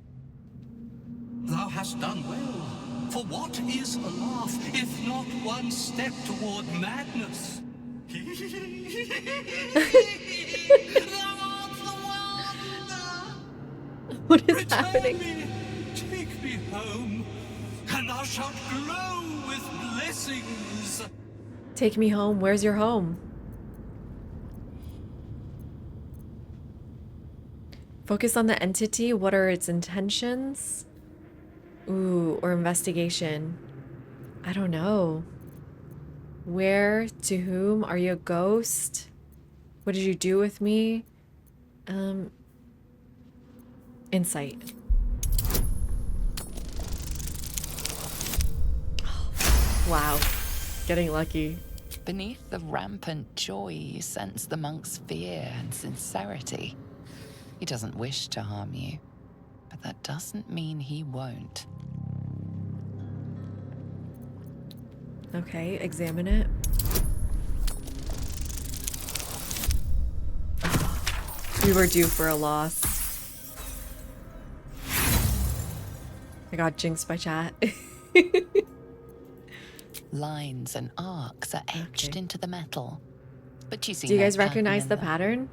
Thou hast done well. For what is a laugh if not one step toward madness? Thou art the wonder! What is Return happening? me, take me home, and thou shalt glow with blessings. Take me home. Where's your home? Focus on the entity. What are its intentions? Ooh, or investigation. I don't know. Where? To whom? Are you a ghost? What did you do with me? Insight. Wow. Getting lucky. Beneath the rampant joy, you sense the monk's fear and sincerity. He doesn't wish to harm you, but that doesn't mean he won't. Okay, examine it. We were due for a loss. I got jinxed by chat. Lines and arcs are etched Okay. into the metal. But you see Do you no guys pattern recognize in the them. pattern?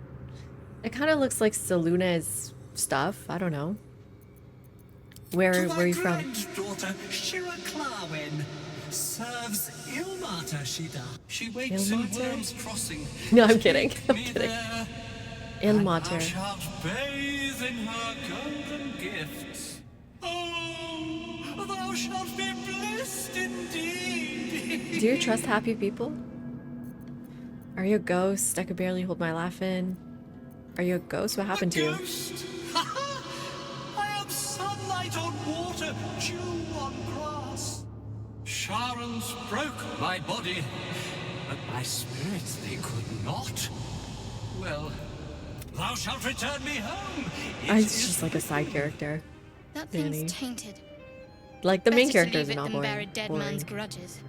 It kind of looks like Seluna's stuff. I don't know. Where To are thy you from? granddaughter, Shira Clarwen, serves Ilmater, she does. She waits in Ilmater? Worm's Crossing. No, I'm kidding. Take I'm me kidding. there, and thou Ilmater. shalt bathe in her golden gifts. Oh, thou shalt be blessed indeed. Do you trust happy people? Are you a ghost? I could barely hold my laugh in. Are you a ghost? What happened to you? Ghost? I am sunlight on water, dew on grass. Sharons broke my body, but my spirit they could not. Well, thou shalt return me home. It's just like a side character. That Danny. thing's tainted. Like the main Better to characters leave are it not than bear a boring. dead man's grudges.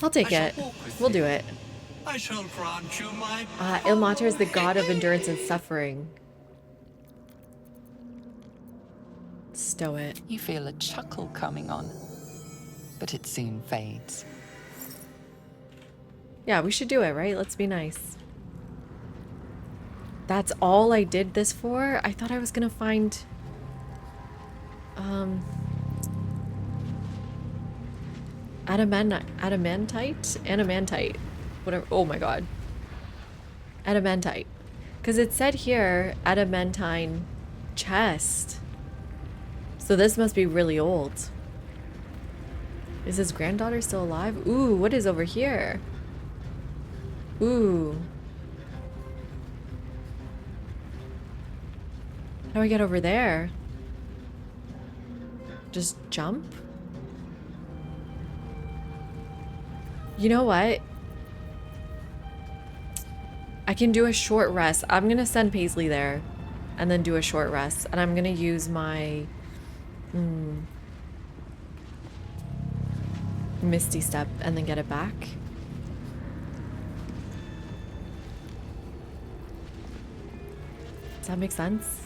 I'll take I shall it. walk with We'll you. do it. I shall grant you my Ilmater is the god of endurance and suffering. Stow it. You feel a chuckle coming on, but it soon fades. Yeah, we should do it, right? Let's be nice. That's all I did this for? I thought I was gonna find... Adamantite? Whatever. Oh my god. Adamantite. Because it said here, adamantine chest. So this must be really old. Is his granddaughter still alive? Ooh, what is over here? Ooh. How do I get over there? Just jump? You know what? I can do a short rest. I'm gonna send Paisley there and then do a short rest. And I'm gonna use my... Misty Step and then get it back. Does that make sense?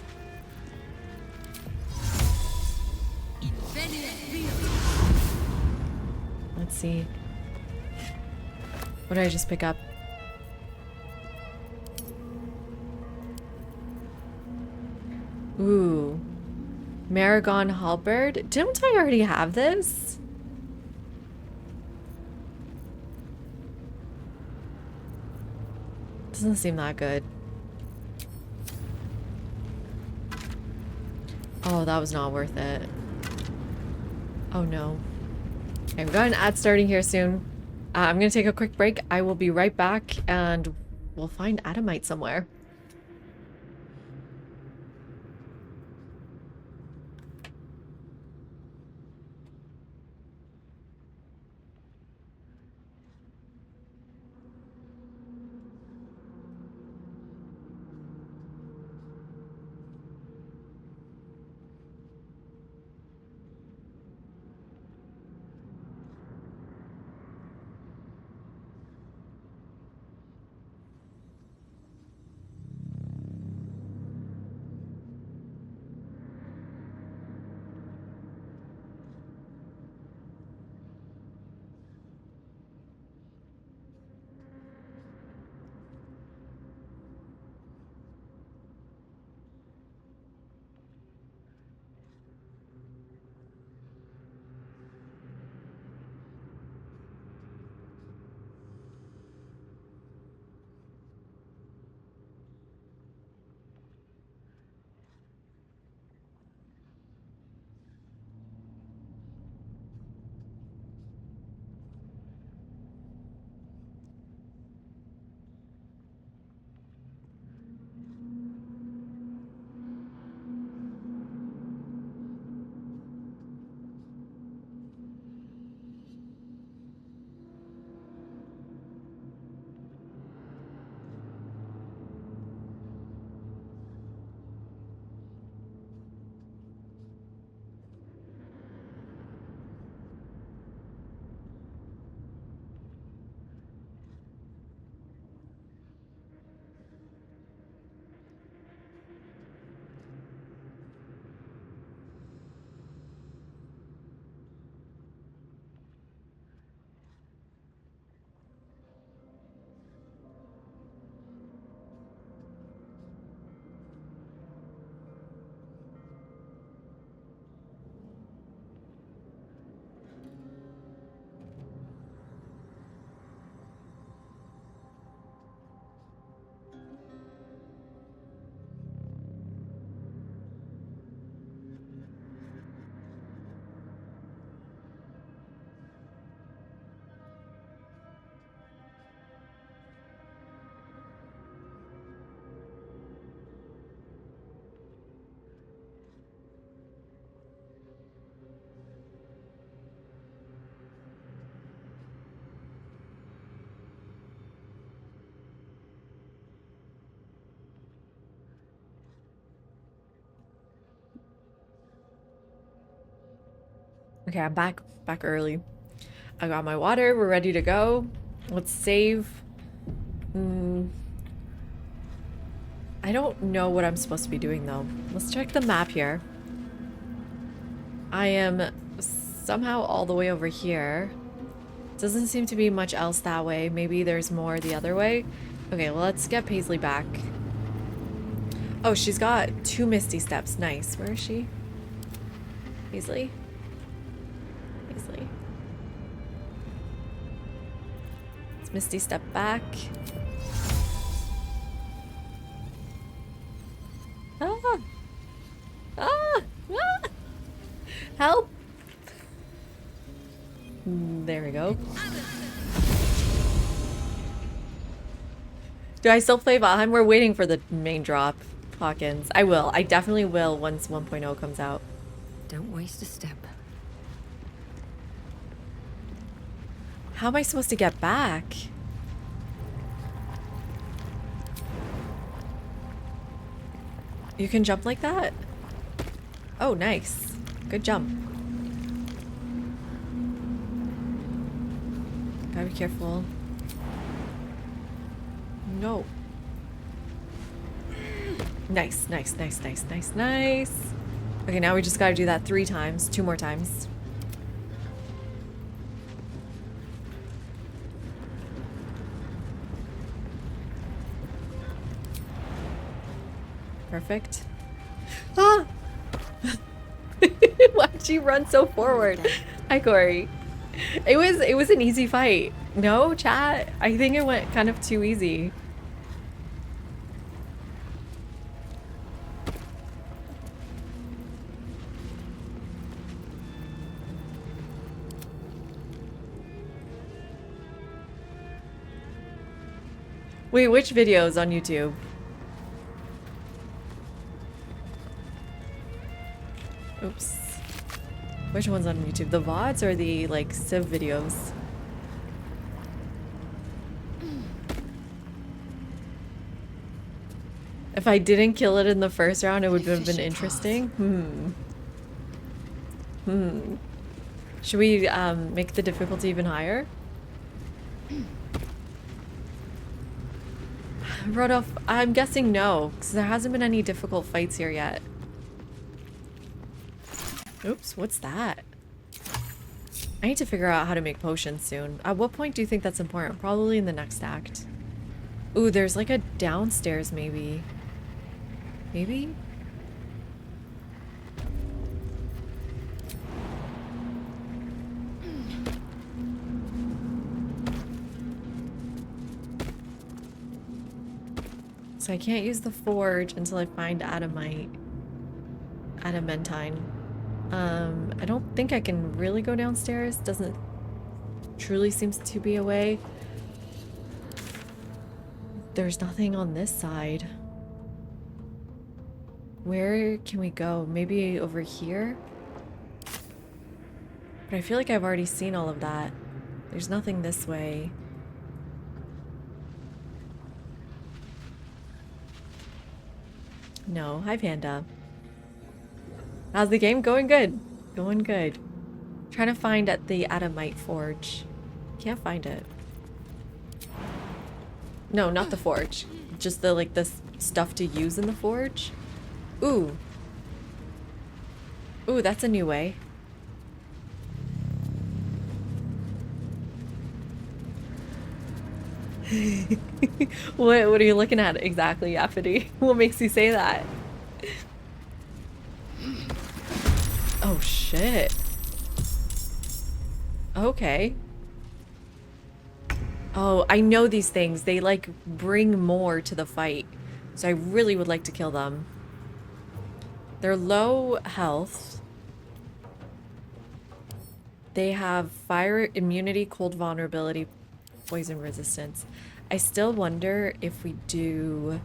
Let's see. What did I just pick up? Ooh. Maragon Halberd. Didn't I already have this? Doesn't seem that good. Oh, that was not worth it. Oh no. Okay, we've got an ad starting here soon. I'm gonna take a quick break. I will be right back and we'll find Adamite somewhere. Okay, I'm back early. I got my water, we're ready to go. Let's save. I don't know what I'm supposed to be doing though. Let's check the map here. I am somehow all the way over here. Doesn't seem to be much else that way. Maybe there's more the other way. Okay, well, let's get Paisley back. Oh, she's got 2 Misty Steps. Nice. Where is she? Paisley? Paisley. Let's Misty Step back. Ah! Ah! Ah! Help! There we go. Do I still play Valheim? We're waiting for the main drop, Hawkins. I will. I definitely will once 1.0 comes out. Don't waste a step. How am I supposed to get back? You can jump like that? Oh, nice. Good jump. Gotta be careful. No. Nice, nice, nice, nice, nice, nice. Okay, now we just gotta do that 3 times. 2 more times. Perfect. Ah! Why'd she run so forward? Hi, Corey. It was an easy fight. No, chat? I think it went kind of too easy. Wait, which videos on YouTube? Oops. Which one's on YouTube? The VODs or the, like, Civ videos? If I didn't kill it in the first round, it would have been interesting. Should we, make the difficulty even higher? Rodolph, I'm guessing no, because there hasn't been any difficult fights here yet. Oops, what's that? I need to figure out how to make potions soon. At what point do you think that's important? Probably in the next act. Ooh, there's like a downstairs maybe. Maybe? So I can't use the forge until I find adamantine. I don't think I can really go downstairs. Doesn't truly seems to be a way. There's nothing on this side. Where can we go? Maybe over here? But I feel like I've already seen all of that. There's nothing this way. No. Hi, Panda. How's the game? Going good. Going good. Trying to find at the Adamite Forge. Can't find it. No, not the forge. Just the, like, the stuff to use in the forge. Ooh. Ooh, that's a new way. What are you looking at exactly, Yapity? What makes you say that? Oh shit. Okay. Oh, I know these things. They like bring more to the fight. So I really would like to kill them. They're low health. They have fire immunity, cold vulnerability, poison resistance. I still wonder if we do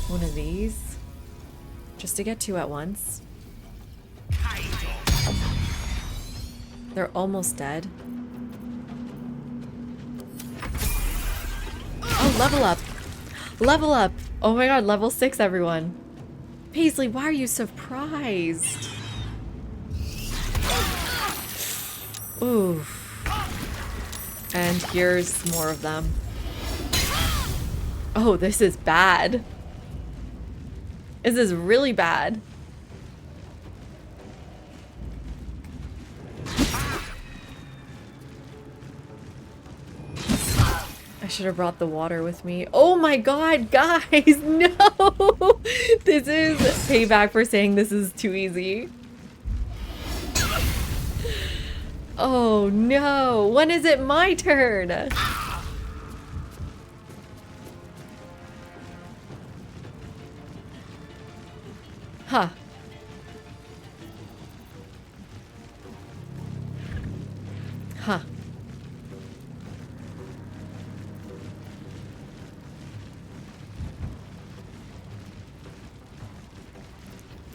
one of these just to get 2 at once. They're almost dead. Oh, level up. Level up. Oh my god, level 6, everyone. Paisley, why are you surprised? Oof. And here's more of them. Oh, this is bad. This is really bad. I should have brought the water with me. Oh my god, guys, no! This is payback for saying this is too easy. Oh no, when is it my turn? Huh. Huh.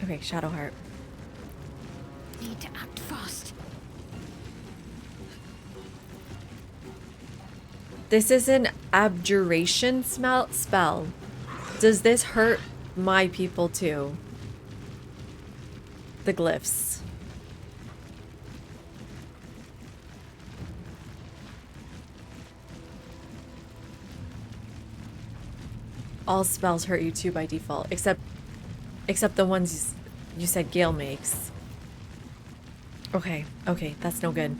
Okay, Shadowheart. Need to act fast. This is an abjuration spell. Does this hurt my people too? The glyphs. All spells hurt you too by default, except the ones you said Gale makes. Okay, okay, that's no good.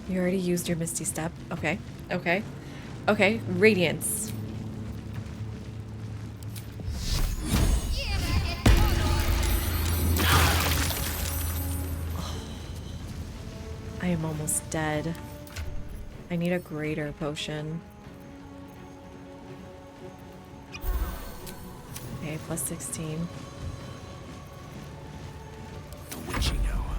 You already used your Misty Step. Okay, okay, okay. Radiance. I am almost dead. I need a greater potion. Okay, plus 16. The witching hour.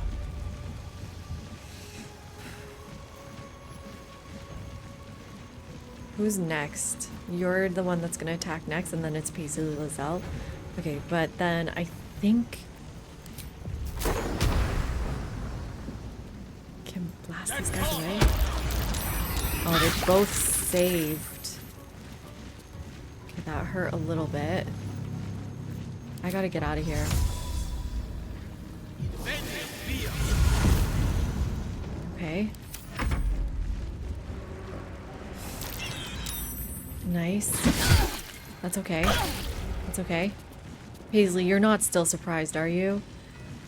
Who's next? You're the one that's gonna attack next, and then it's Paisley Lizelle. Okay, but then I think can blast these guys away. Oh, they both saved. Okay, that hurt a little bit. I gotta get out of here. Okay. Nice. That's okay. That's okay. Paisley, you're not still surprised, are you?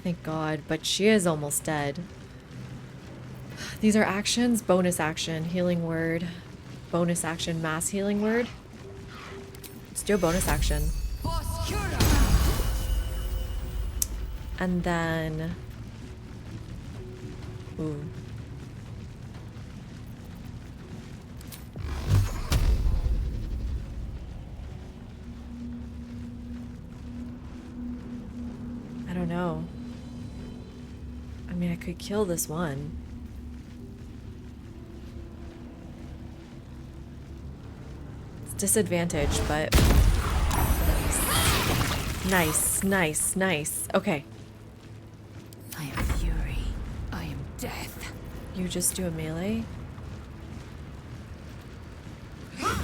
Thank God, but she is almost dead. These are actions. Bonus action, healing word. Bonus action, mass healing word. Let's do a bonus action. And then... Ooh. I don't know. I mean, I could kill this one. It's disadvantaged, but... Nice, nice, nice. Okay. I am fury. I am death. You just do a melee? And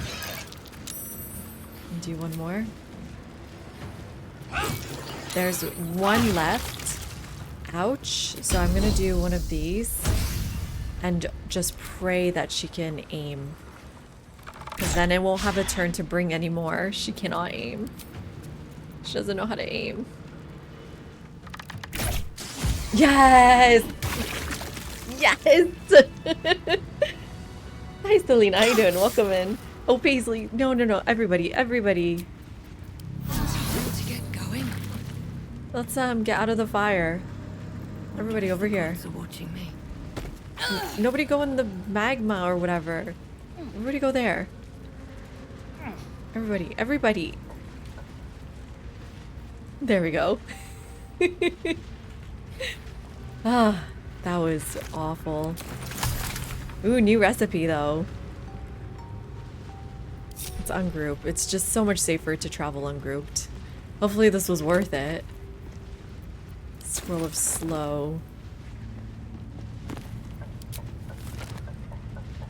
do one more. There's one left. Ouch. So I'm gonna do one of these and just pray that she can aim. Because then it won't have a turn to bring anymore. She cannot aim. She doesn't know how to aim. Yes! Yes! Hi, Selena. How you doing? Welcome in. Oh, Paisley. No, no, no. Everybody, everybody. To get going. Let's get out of the fire. Everybody over here. Are watching me. Nobody go in the magma or whatever. Everybody go there. Everybody, everybody. There we go. Ah, that was awful. Ooh, new recipe though. It's ungroup. It's just so much safer to travel ungrouped. Hopefully this was worth it. Scroll of slow.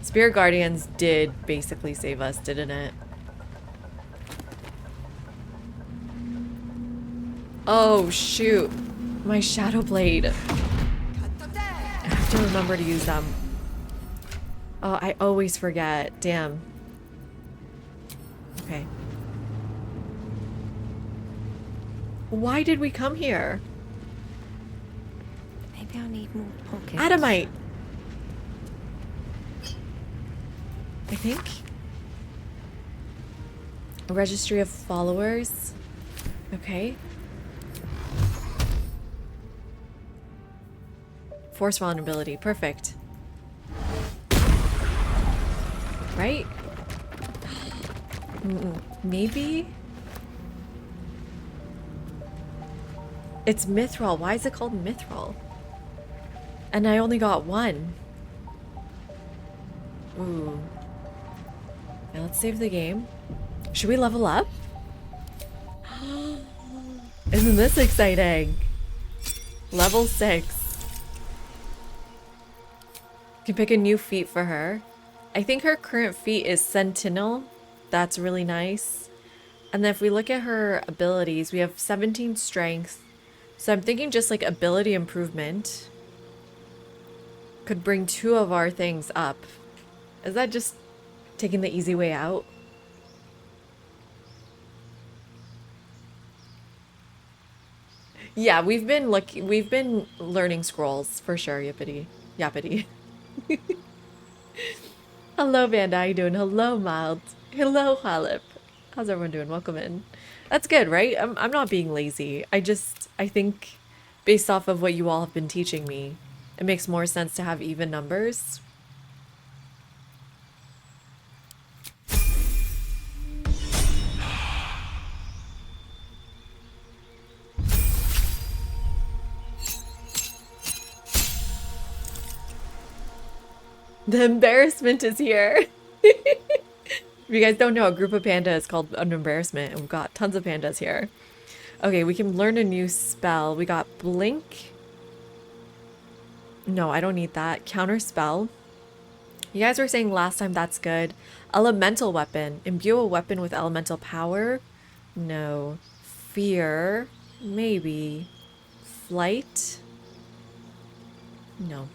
Spirit Guardians did basically save us, didn't it? Oh shoot. My Shadow Blade. I have to remember to use them. Oh, I always forget. Damn. Okay. Why did we come here? Maybe I'll need more pockets. Adamite! I think. A registry of followers. Okay. Force vulnerability. Perfect. Right? Maybe? It's Mithril. Why is it called Mithril? And I only got one. Ooh. Now let's save the game. Should we level up? Isn't this exciting? Level 6. Can pick a new feat for her. I think her current feat is Sentinel. That's really nice. And then if we look at her abilities, we have 17 strength. So I'm thinking just like ability improvement. could bring 2 of our things up. Is that just taking the easy way out? Yeah, we've been learning scrolls for sure, Yippity. Yappity. Hello, Vanda, how you doing? Hello, Mild. Hello, Halip. How's everyone doing? Welcome in. That's good, right? I'm not being lazy. I think based off of what you all have been teaching me, it makes more sense to have even numbers. The embarrassment is here. If you guys don't know, a group of panda is called an embarrassment, and we've got tons of pandas here. Okay, we can learn a new spell. We got blink. No, I don't need that. Counter spell. You guys were saying last time that's good. Elemental weapon. Imbue a weapon with elemental power. No. Fear. Maybe. Flight. No.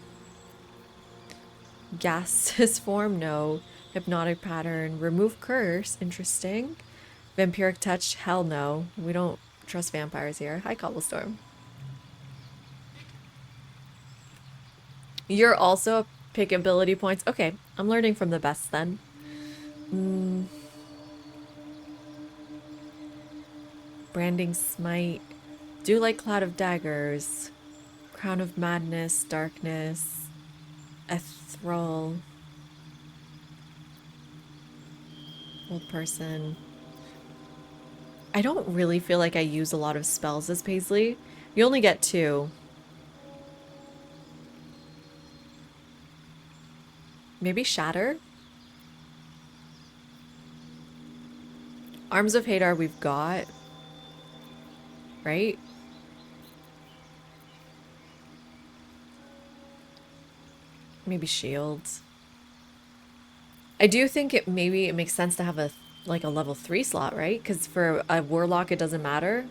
Gaseous form. No. Hypnotic pattern. Remove curse. Interesting. Vampiric touch. Hell no. We don't trust vampires here. Hi, Cobblestorm. You're also pick ability points. Okay, I'm learning from the best then. Branding smite. Do like Cloud of Daggers. Crown of Madness. Darkness. Ethereal. Old person. I don't really feel like I use a lot of spells as Paisley. You only get 2. Maybe Shatter? Arms of Hadar we've got. Right? Maybe Shields. I do think it makes sense to have a level 3 slot, right? Because for a Warlock it doesn't matter.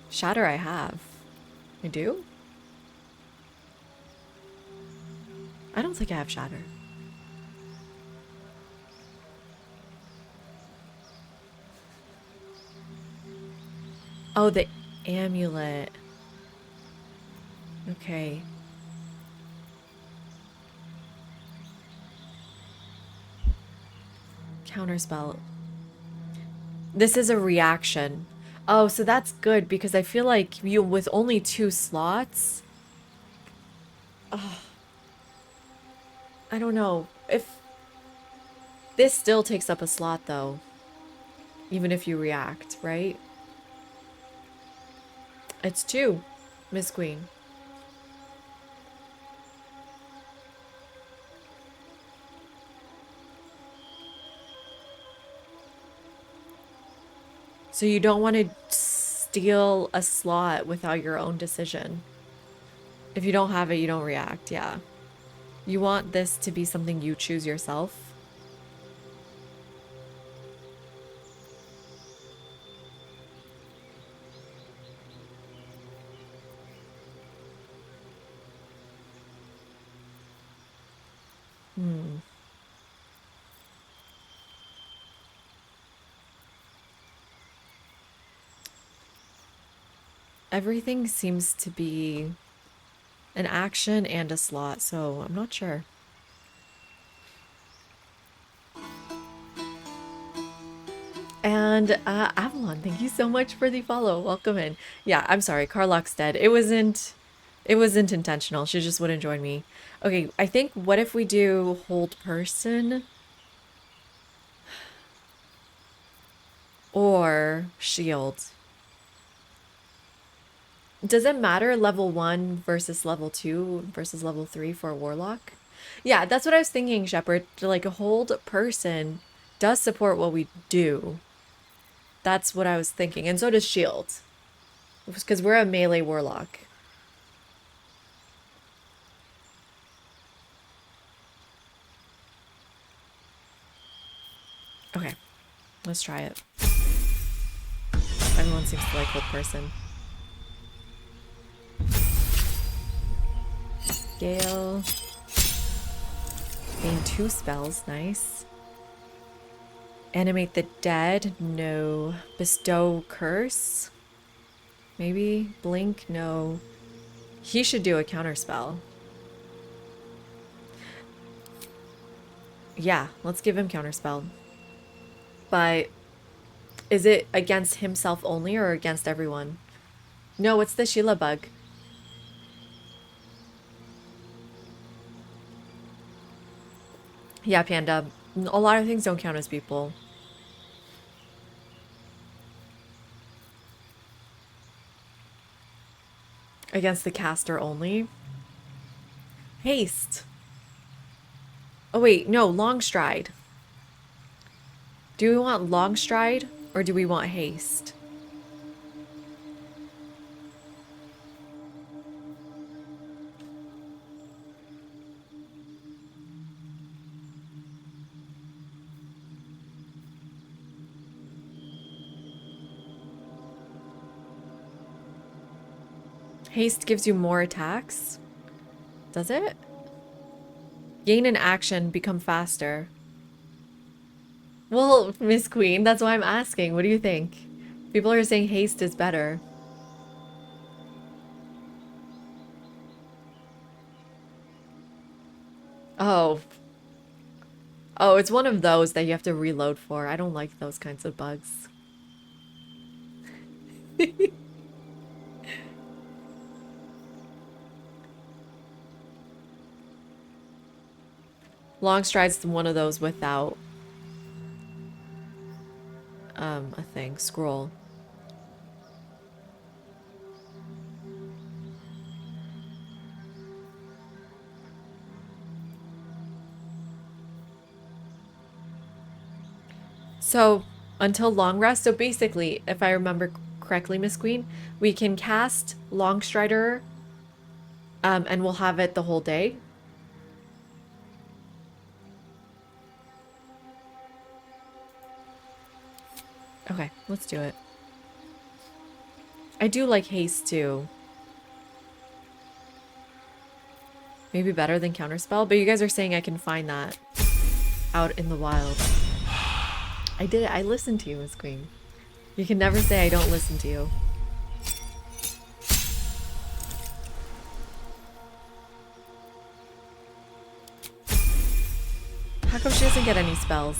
Shatter I have. I do? I don't think I have Shatter. Oh, the amulet. Okay. Counterspell. This is a reaction. Oh, so that's good because I feel like you with only 2 slots. Oh, I don't know. If this still takes up a slot though. Even if you react, right? It's 2, Miss Queen. So you don't want to steal a slot without your own decision. If you don't have it, you don't react, yeah. You want this to be something you choose yourself. Everything seems to be an action and a slot, so I'm not sure. And Avalon, thank you so much for the follow. Welcome in. Yeah, I'm sorry, Carlock's dead. It wasn't intentional. She just wouldn't join me. Okay, I think what if we do hold person or shield? Does it matter level 1 versus level 2 versus level 3 for a Warlock? Yeah, that's what I was thinking, Shepard. Like a hold person does support what we do. That's what I was thinking. And so does shield. Because we're a melee Warlock. Okay, let's try it. Everyone seems to like hold person. Gale. Gain 2 spells, nice. Animate the dead, no. Bestow curse? Maybe? Blink, no. He should do a counterspell. Yeah, let's give him counterspell. But is it against himself only or against everyone? No, it's the Sheila bug. Yeah, Panda. A lot of things don't count as people. Against the caster only. Haste. Oh wait, no, long stride. Do we want long stride or do we want haste? Haste gives you more attacks. Does it? Gain an action, become faster. Well, Miss Queen, that's why I'm asking. What do you think? People are saying haste is better. Oh. Oh, it's one of those that you have to reload for. I don't like those kinds of bugs. Long stride's one of those without a thing. Scroll. So, until long rest, so basically, if I remember correctly, Miss Queen, we can cast Long Strider, and we'll have it the whole day. Okay, let's do it. I do like haste too. Maybe better than counterspell, but you guys are saying I can find that out in the wild. I did it. I listened to you, Miss Queen. You can never say I don't listen to you. How come she doesn't get any spells?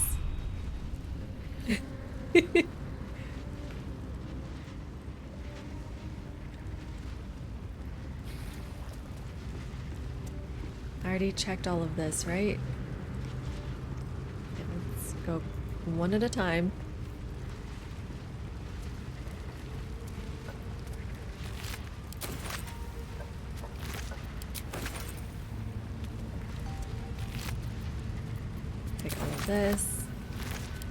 I already checked all of this, right? Okay, let's go one at a time. Take all of this.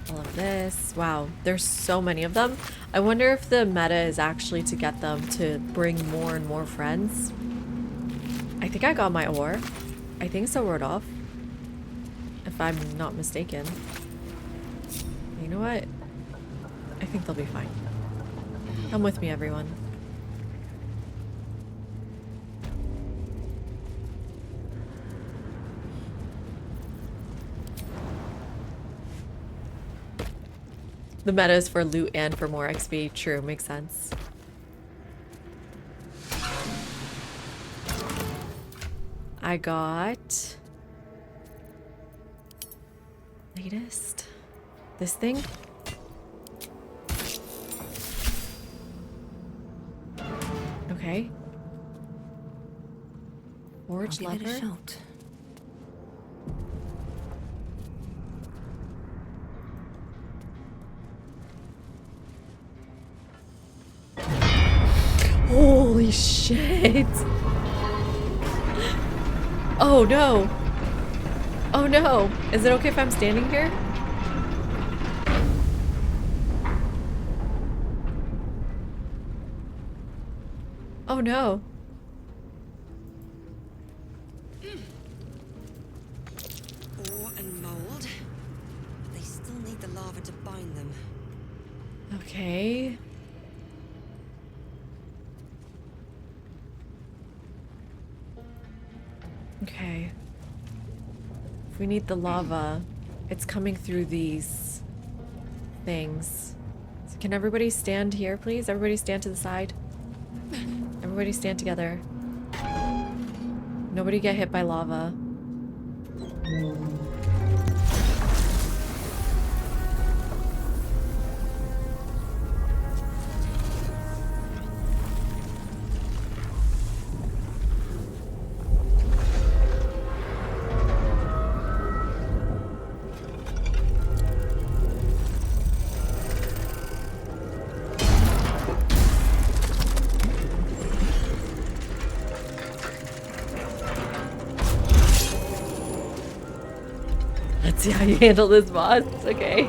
All of this. Wow, there's so many of them. I wonder if the meta is actually to get them to bring more and more friends. I think I got my ore. I think so, Rodolph. If I'm not mistaken. You know what? I think they'll be fine. Come with me, everyone. The meta is for loot and for more XP. True, makes sense. I got latest. This thing? Okay. Forge I'll give it a lever. shot. Holy shit! Oh no! Oh no! Is it okay if I'm standing here? Oh no! Ore and mold. But they still need the lava to bind them. Okay. Okay. If we need the lava, it's coming through these things. So can everybody stand here, please? Everybody stand to the side. Everybody stand together. Nobody get hit by lava. Let's see how you handle this boss. Okay.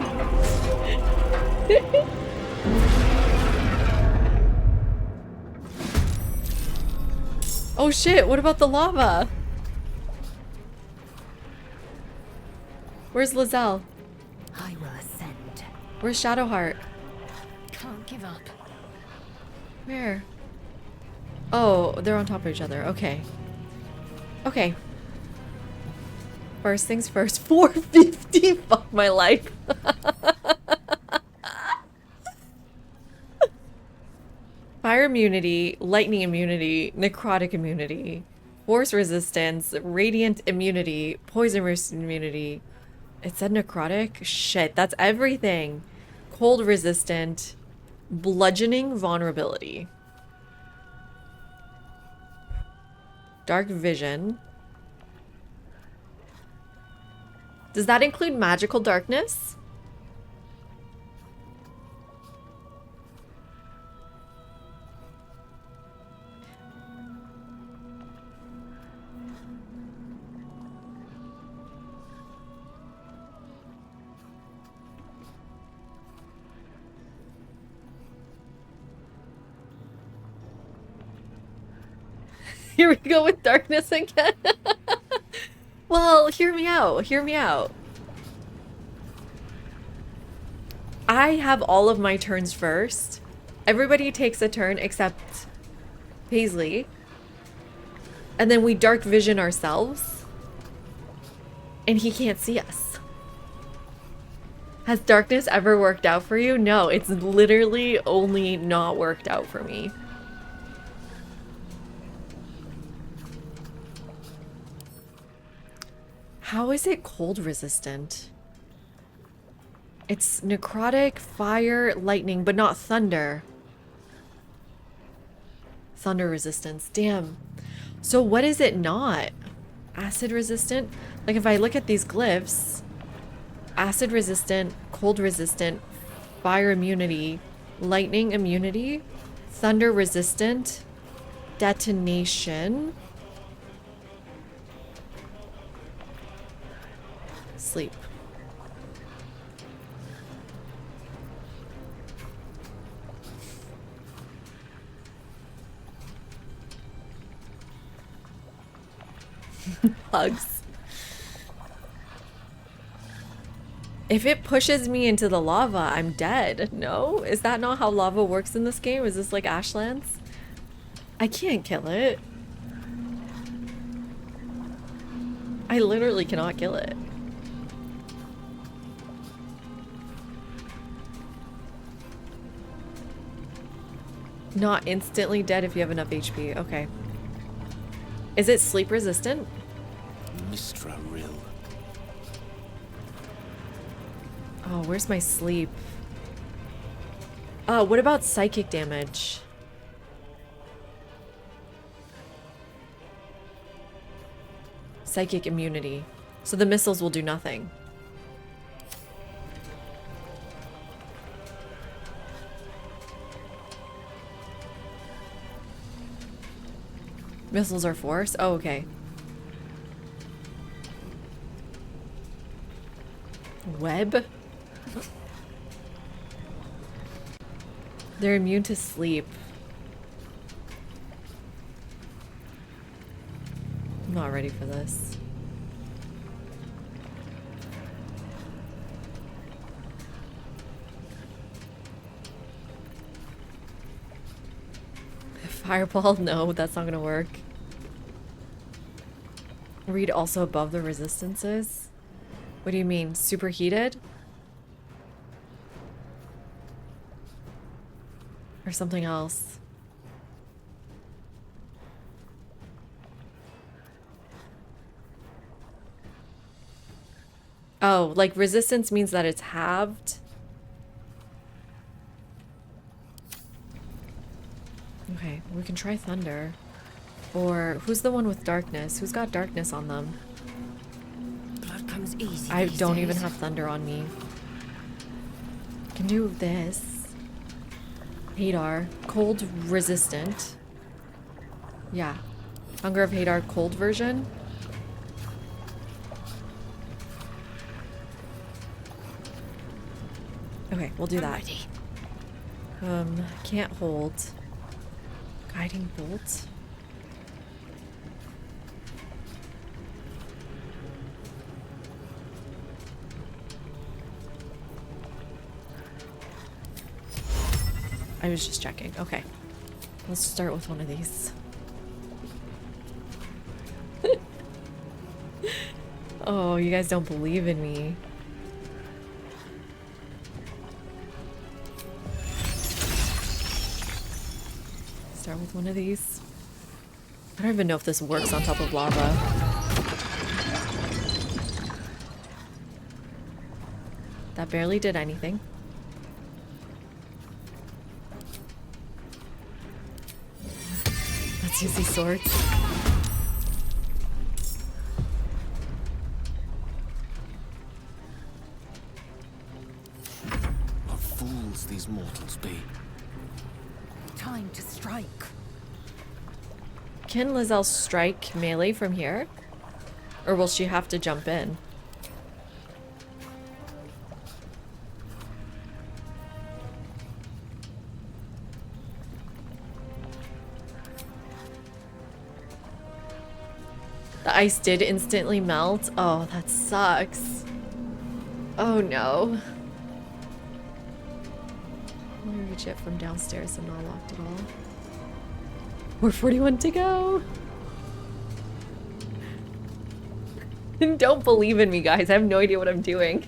Oh shit, what about the lava? Where's Lizelle? I will ascend. Where's Shadowheart? Can't give up. Where? Oh, they're on top of each other. Okay. Okay. First things first. 450. Fuck my life. Fire immunity, lightning immunity, necrotic immunity, force resistance, radiant immunity, poison immunity. It said necrotic? Shit, that's everything. Cold resistant, bludgeoning vulnerability. Dark vision. Does that include magical darkness? Here we go with darkness again. Well, hear me out. Hear me out. I have all of my turns first. Everybody takes a turn except Paisley. And then we dark vision ourselves. And he can't see us. Has darkness ever worked out for you? No, it's literally only not worked out for me. How is it cold resistant? It's necrotic, fire, lightning, but not thunder. Thunder resistance. Damn. So what is it not? Acid resistant? Like if I look at these glyphs, acid resistant, cold resistant, fire immunity, lightning immunity, thunder resistant, detonation, sleep. Hugs. If it pushes me into the lava, I'm dead. No? Is that not how lava works in this game? Is this like Ashlands? I can't kill it. I literally cannot kill it. Not instantly dead if you have enough HP. Okay. Is it sleep resistant? Mistra Rill. Oh, where's my sleep? Oh, what about psychic damage? Psychic immunity. So the missiles will do nothing. Missiles are force? Oh, okay. Web? They're immune to sleep. I'm not ready for this. Fireball? No, that's not gonna work. Read also above the resistances? What do you mean? Superheated? Or something else? Oh, like resistance means that it's halved? Okay, we can try thunder. Or who's the one with darkness? Who's got darkness on them? Blood comes easy. I these don't even days. have thunder on me. Can do this. Hadar. Cold resistant. Yeah. Hunger of Hadar cold version. Okay, we'll do I'm that. ready. Can't hold. Guiding bolt. I was just checking. Okay. Let's start with one of these. Oh, you guys don't believe in me. Start with one of these. I don't even know if this works on top of lava. That barely did anything. Let's use these swords. What fools these mortals be. Time to strike. Can Lizelle strike melee from here? Or will she have to jump in? The ice did instantly melt. Oh, that sucks. Oh no. Legit from downstairs and not locked at all. We're 41 to go. Don't believe in me, guys. I have no idea what I'm doing.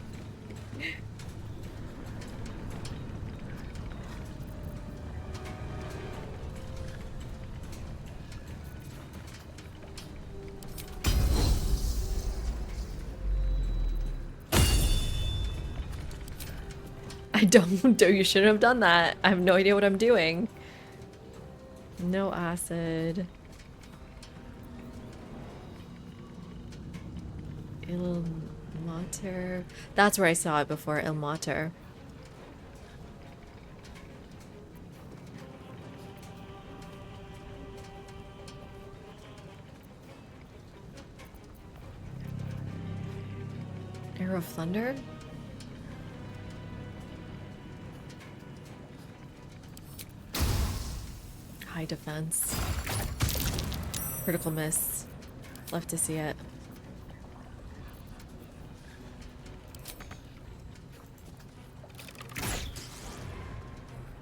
I don't do. You shouldn't have done that. I have no idea what I'm doing. No acid. Il Mater. That's where I saw it before. Il Mater. Arrow of Thunder? High defense. Critical miss. Love to see it.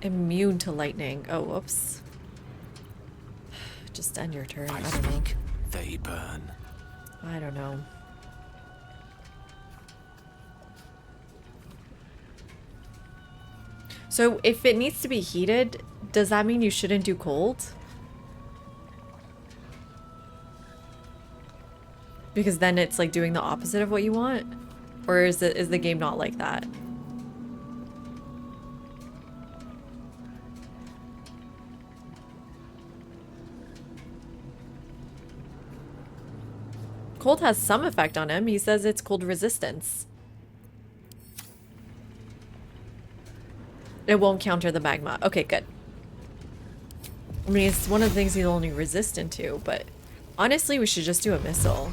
Immune to lightning. Oh, whoops. Just end your turn. I don't know. Speak, they burn. I don't know. So if it needs to be heated, does that mean you shouldn't do cold? Because then it's like doing the opposite of what you want? Or is the game not like that? Cold has some effect on him. He says it's cold resistance. It won't counter the magma. Okay, good. I mean, it's one of the things he's only resistant to, but honestly, we should just do a missile.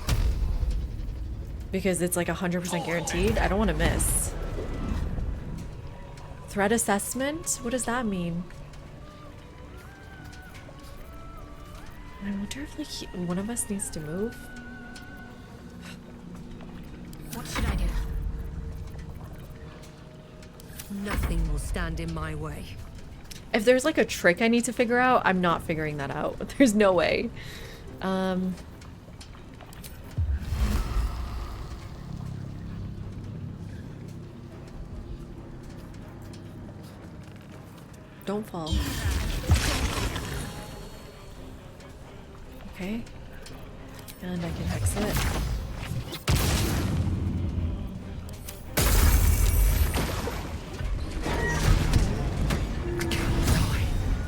Because it's like 100% guaranteed. I don't want to miss. Threat assessment? What does that mean? I wonder if like one of us needs to move. What should I do? Nothing will stand in my way. If there's like a trick I need to figure out, I'm not figuring that out. There's no way. don't fall. Okay. And I can hex it.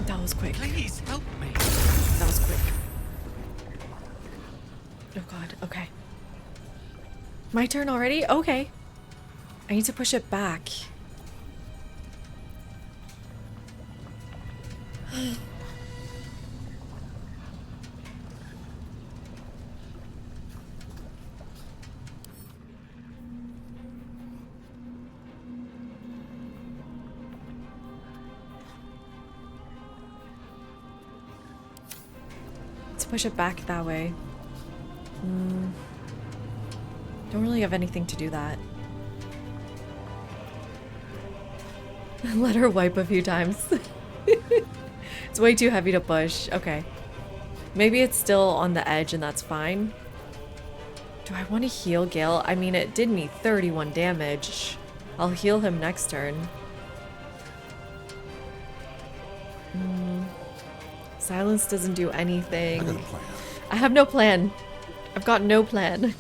That was quick. Please help me. That was quick. Oh god, okay. My turn already? Okay. I need to push it back. Let's push it back that way. Don't really have anything to do that. Let her wipe a few times. It's way too heavy to push. Okay. Maybe it's still on the edge and that's fine. Do I want to heal Gale? I mean, it did me 31 damage. I'll heal him next turn. Silence doesn't do anything. I got a plan. I have no plan. I've got no plan.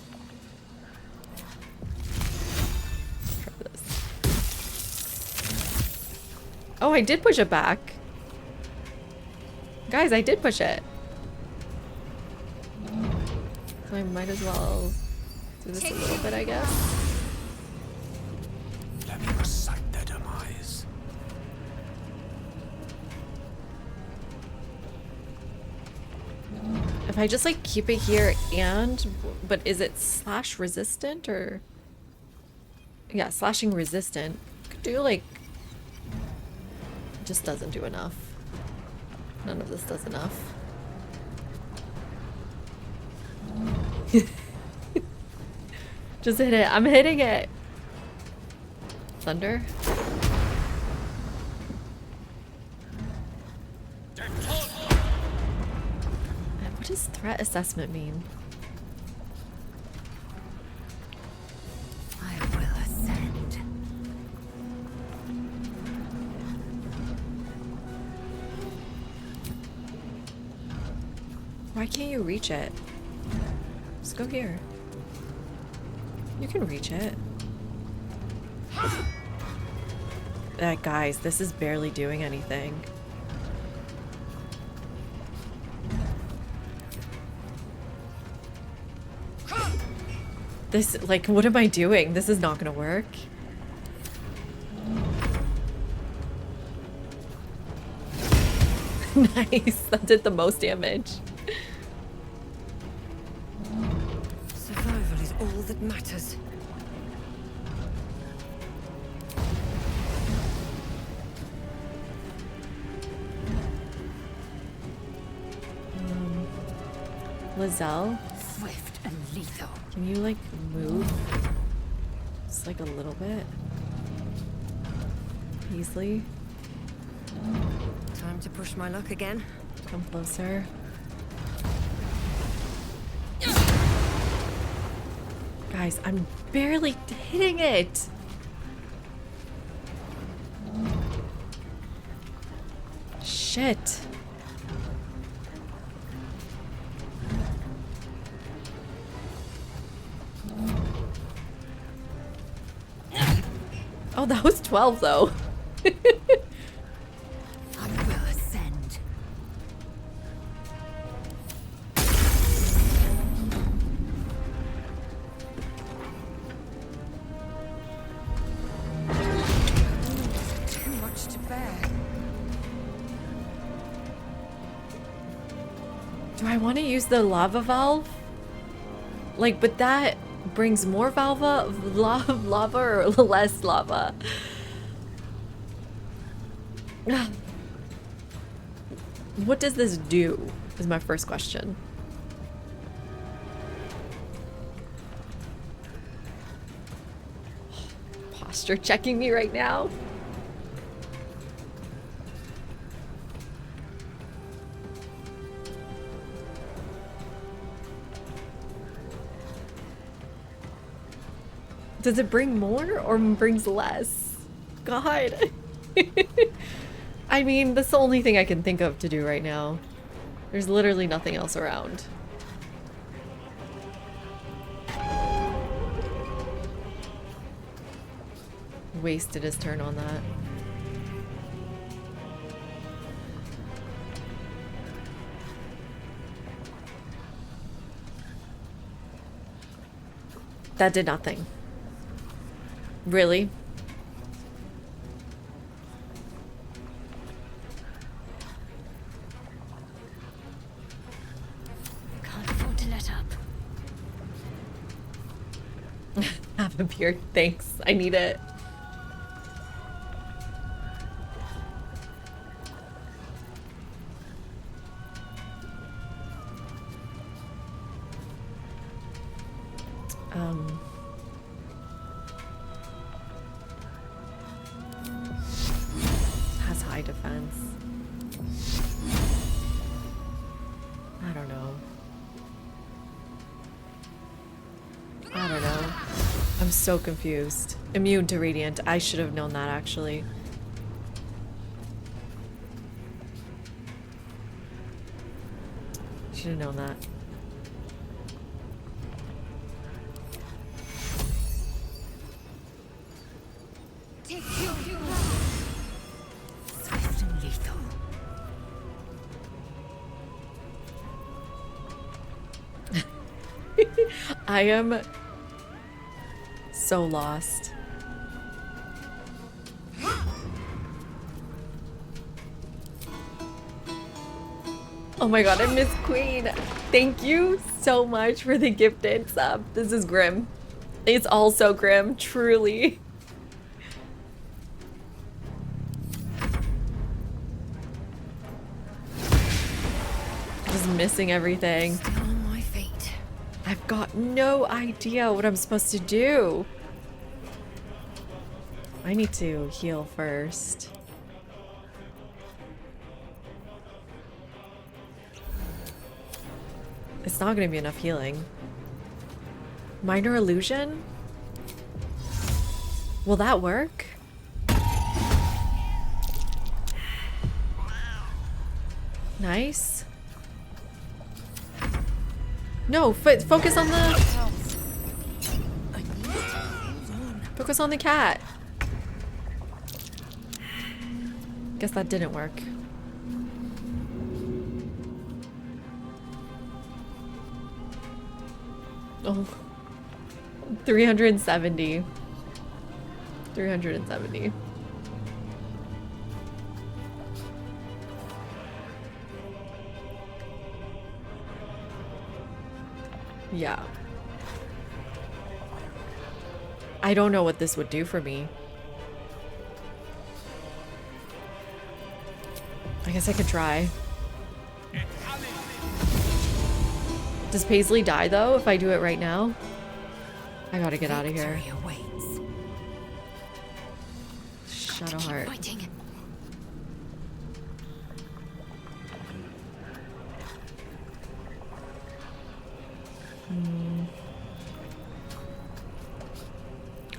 Try this. Oh, I did push it back. Guys, I did push it. So I might as well do this a little bit, I guess. Let me recite their demise. If I just like keep it here and, but is it slash resistant or? Yeah, slashing resistant. Could do like, just doesn't do enough. None of this does enough. Just hit it. I'm hitting it. Thunder. What does threat assessment mean? I will ascend. Why can't you reach it? Just go here. You can reach it. Guys, this is barely doing anything. This, like, what am I doing? This is not gonna work. Nice, that did the most damage. Survival is all that matters. Lizelle, Swift and lethal. can you like move? Just like a little bit. Easily. Time to push my luck again. Come closer. Guys, I'm barely hitting it. Shit. Oh, that was 12 though. I will ascend. Too much to bear. Do I want to use the lava valve? Like, but that brings more lava or less lava? What does this do is my first question. Posture checking me right now. Does it bring more or brings less? God. I mean, that's the only thing I can think of to do right now. There's literally nothing else around. Wasted his turn on that. That did nothing. Really? Can't afford to let up. Have a beard. Thanks. I need it. Has high defense. I don't know. I don't know. I'm so confused. Immune to radiant. I should have known that actually. Should have known that. Swift and lethal. I am so lost. Oh my god, I miss Queen. Thank you so much for the gifted sub. This is grim. It's all so grim, truly. Just missing everything. Still on my feet. I've got no idea what I'm supposed to do. I need to heal first. It's not gonna be enough healing. Minor illusion? Will that work? Nice. No, focus on the... Focus on the cat. Guess that didn't work. Oh. 370. 370. Yeah. I don't know what this would do for me. I guess I could try. Does Paisley die though if I do it right now? I gotta get out of here. Victory awaits. Shadowheart. Fighting.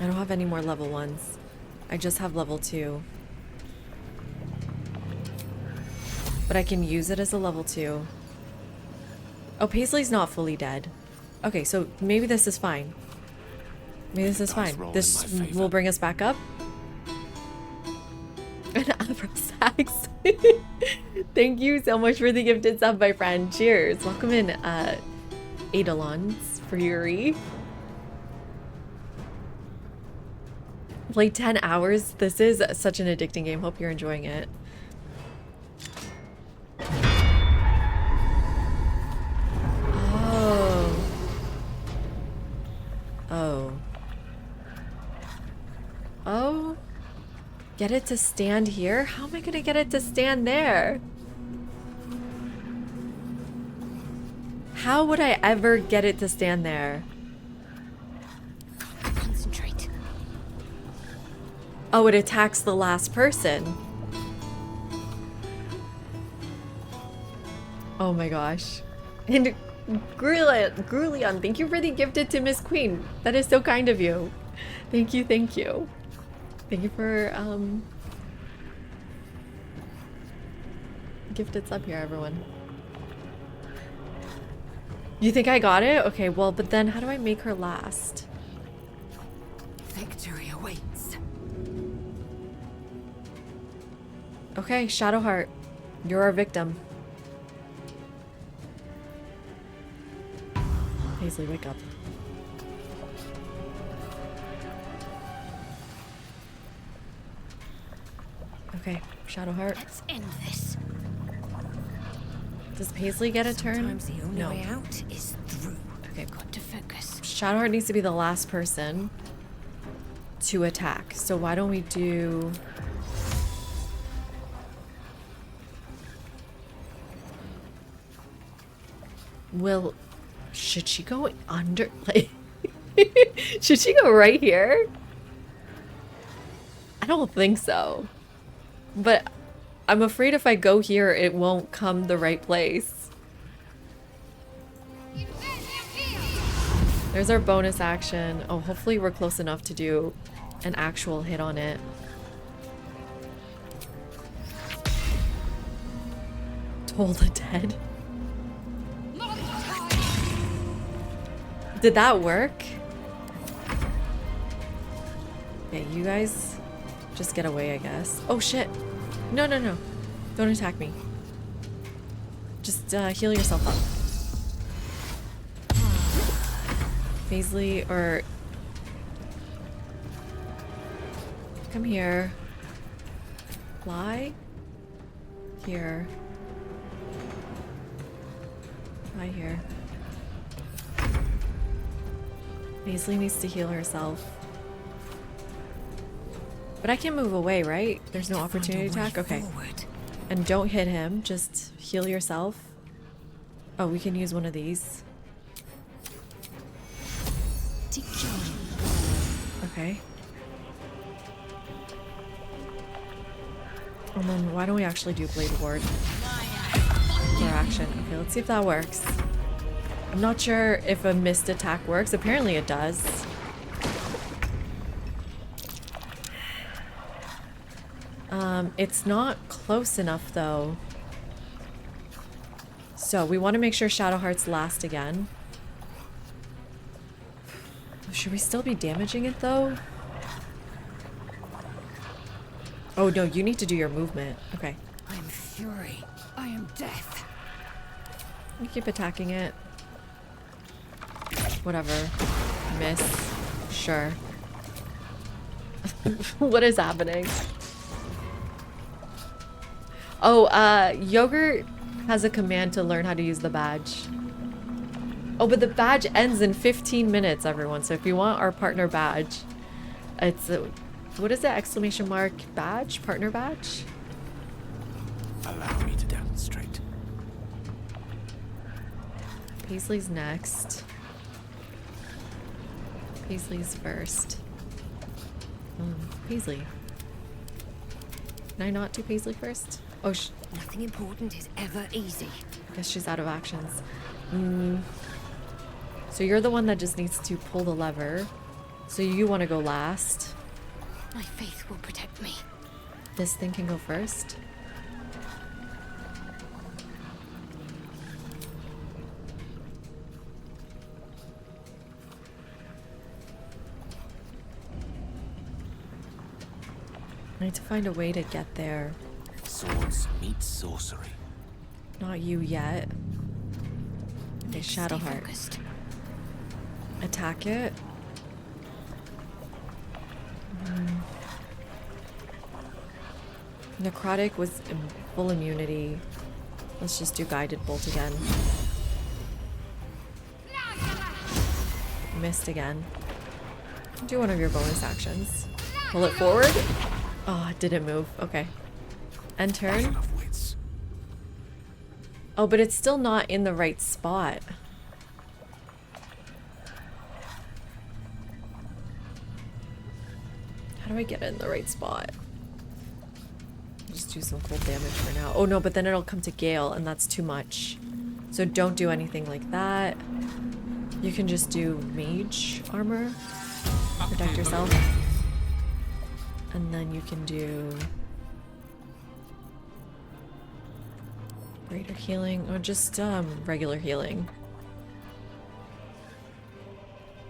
I don't have any more level 1s. I just have level 2. But I can use it as a level 2. Oh, Paisley's not fully dead. Okay, so maybe this is fine. Maybe this is Dice fine. roll in This my favor. will bring us back up. An Afrosax. Thank you so much for the gifted sub, my friend. Cheers. Welcome in, Eidolons Fury. Played 10 hours. This is such an addicting game. Hope you're enjoying it. Oh. Oh. Oh. Get it to stand here? How am I gonna get it to stand there? How would I ever get it to stand there? Concentrate. Oh, it attacks the last person. Oh my gosh. And Grulion, thank you for the gifted to Miss Queen. That is so kind of you. Thank you, thank you. Thank you for gifted sub here, everyone. You think I got it? Okay, well, but then how do I make her last? Victory awaits. Okay, Shadowheart. You're our victim. Paisley, wake up. Okay, Shadowheart. Let's end this. Does Paisley get a turn? Sometimes the only No. way out is through. Okay, Got to focus. Shadowheart needs to be the last person to attack. So why don't we do... Will... Should she go under... Like... Should she go right here? I don't think so. But I'm afraid if I go here, it won't come the right place. There's our bonus action. Oh, hopefully we're close enough to do an actual hit on it. Toll the dead. Did that work? Okay, you guys just get away, I guess. Oh shit. No, no, no. Don't attack me. Just heal yourself up. Paisley, or... Come here. Fly? Here. Fly here. Paisley needs to heal herself. But I can move away, right? There's no opportunity attack? Okay. And don't hit him, just heal yourself. Oh, we can use one of these. Okay. And then why don't we actually do Blade Ward for action? Okay, let's see if that works. I'm not sure if a missed attack works. Apparently it does. It's not close enough though. So we want to make sure Shadowheart's last again. Should we still be damaging it though? Oh no, you need to do your movement. Okay. I am fury. I am death. You keep attacking it. Whatever. Miss. Sure. What is happening? Oh, Yogurt has a command to learn how to use the badge. Oh, but the badge ends in 15 minutes, everyone. So if you want our partner badge, it's what is it? Exclamation mark badge? Partner badge? Allow me to demonstrate. Paisley's next. Paisley's first. Paisley. Can I not do Paisley first? Oh, Nothing important is ever easy. I guess she's out of actions. So you're the one that just needs to pull the lever. So you want to go last. My faith will protect me. This thing can go first. I need to find a way to get there. Swords meet sorcery. Not you yet. Okay, Stay Shadowheart. focused. Attack it. Necrotic was full immunity. Let's just do Guided Bolt again. Missed again. Do one of your bonus actions. Pull it forward. Oh, it didn't move. Okay. End turn. Battle of wits. Oh, but it's still not in the right spot. How do I get it in the right spot? Just do some cold damage for now. Oh no, but then it'll come to Gale and that's too much. So don't do anything like that. You can just do mage armor. Protect yourself. And then you can do... Greater healing or just regular healing.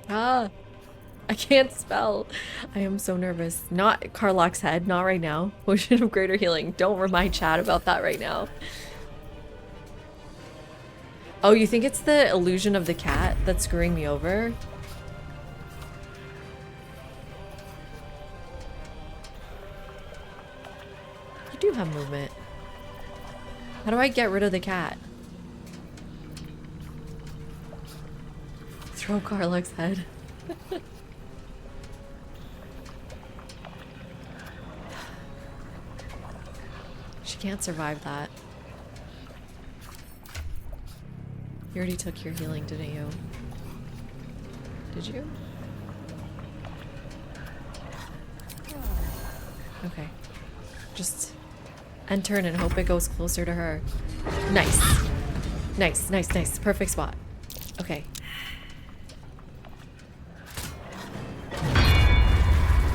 Ah, I can't spell. I am so nervous. Not Carlock's head, not right now. Potion of greater healing. Don't remind chat about that right now. Oh, you think it's the illusion of the cat that's screwing me over? You do have movement. How do I get rid of the cat? Throw Carlock's head. She can't survive that. You already took your healing, didn't you? Did you? Okay. Just end turn and hope it goes closer to her. Nice. Nice, nice, nice. Perfect spot. Okay.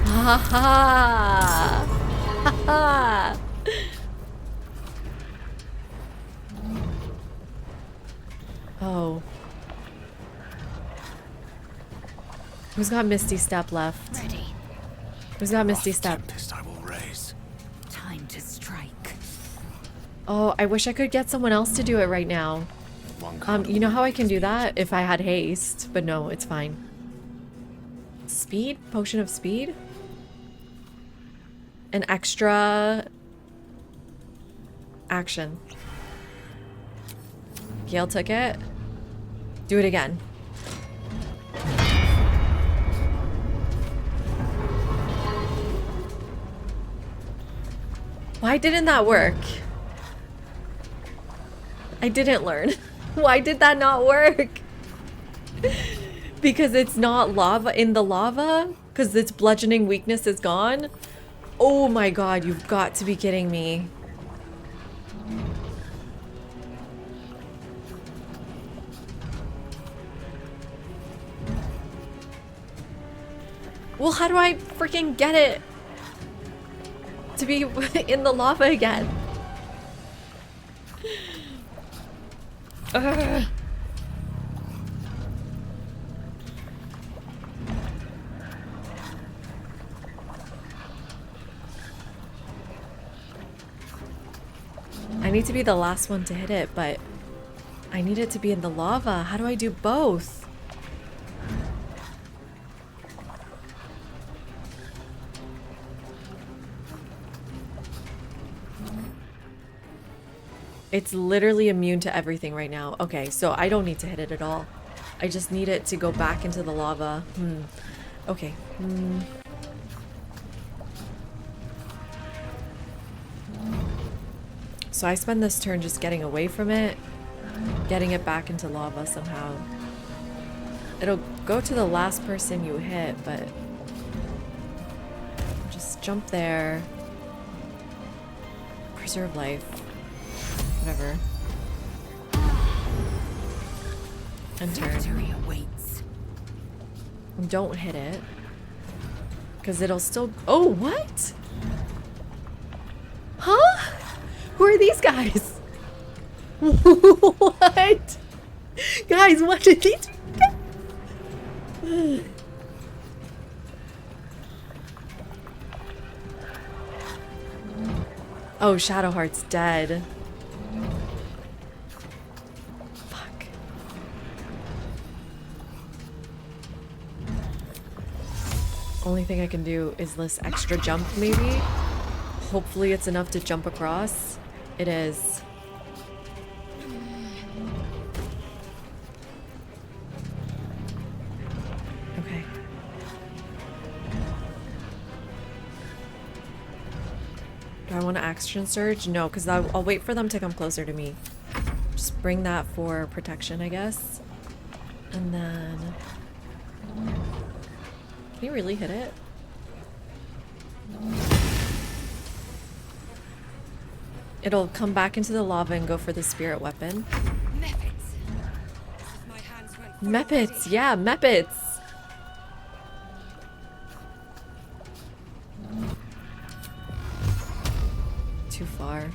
Ha ha! Ha ha! Oh. Who's got Misty Step left? Ready. Who's got Misty Step? Tempest I will raise. Time to strike. Oh, I wish I could get someone else to do it right now. You know how I can do that if I had haste, but no, it's fine. Speed? Potion of speed? An extra action. Gale took it. Do it again. Why didn't that work? I didn't learn. Why did that not work? Because it's not lava in the lava? Because its bludgeoning weakness is gone? Oh my god, you've got to be kidding me. Well, how do I freaking get it to be in the lava again? Ugh. I need to be the last one to hit it, but I need it to be in the lava. How do I do both? It's literally immune to everything right now. Okay, so I don't need to hit it at all. I just need it to go back into the lava. Okay. So I spend this turn just getting away from it, getting it back into lava somehow. It'll go to the last person you hit, but just jump there. Preserve life. Whatever. And turn. Victory awaits. Don't hit it. Because it'll still... Oh, what? Huh? Who are these guys? What? Guys, what did these... Oh, Shadowheart's dead. Fuck. Only thing I can do is this extra jump, maybe? Hopefully it's enough to jump across. It is. Okay. Do I want to action surge? No, because I'll wait for them to come closer to me. Just bring that for protection, I guess. And then... Can you really hit it? It'll come back into the lava and go for the spirit weapon. Meppets, yeah, Meppets! Too far.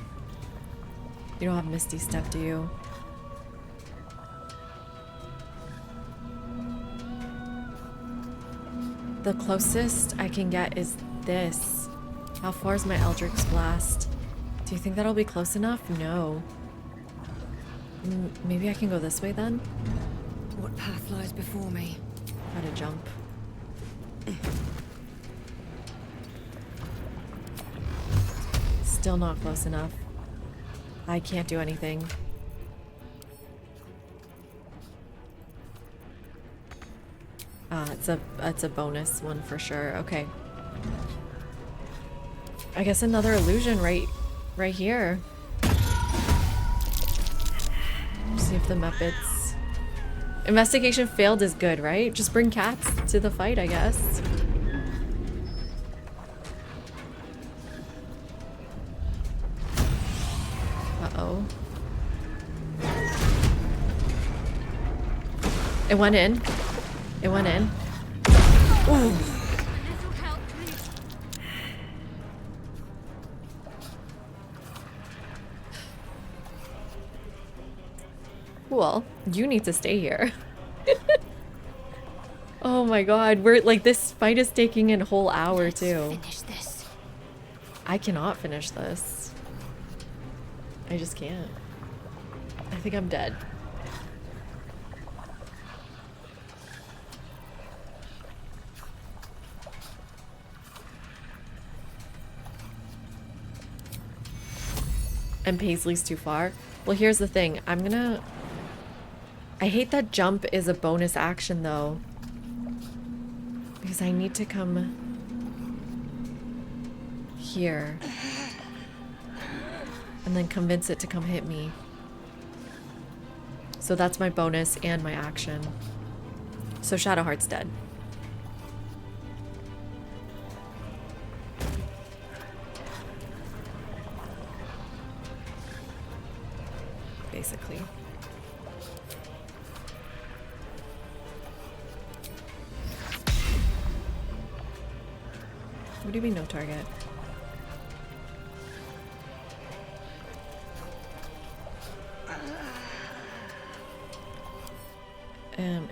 You don't have Misty Step, do you? The closest I can get is this. How far is my Eldritch Blast? Do you think that'll be close enough? No. Maybe I can go this way then? What path lies before me? Gotta jump. Still not close enough. I can't do anything. It's a bonus one for sure. Okay. I guess another illusion right here. See if the Muppets. Investigation failed is good, right? Just bring cats to the fight, I guess. Uh-oh. It went in. It went in. Ooh. Well, you need to stay here. Oh my god, we're like, this fight is taking a whole hour too. Finish this. I cannot finish this. I just can't. I think I'm dead. And Paisley's too far. Well, here's the thing. I hate that jump is a bonus action though. Because I need to come here. And then convince it to come hit me. So that's my bonus and my action. So Shadowheart's dead. Basically. What do you mean no target?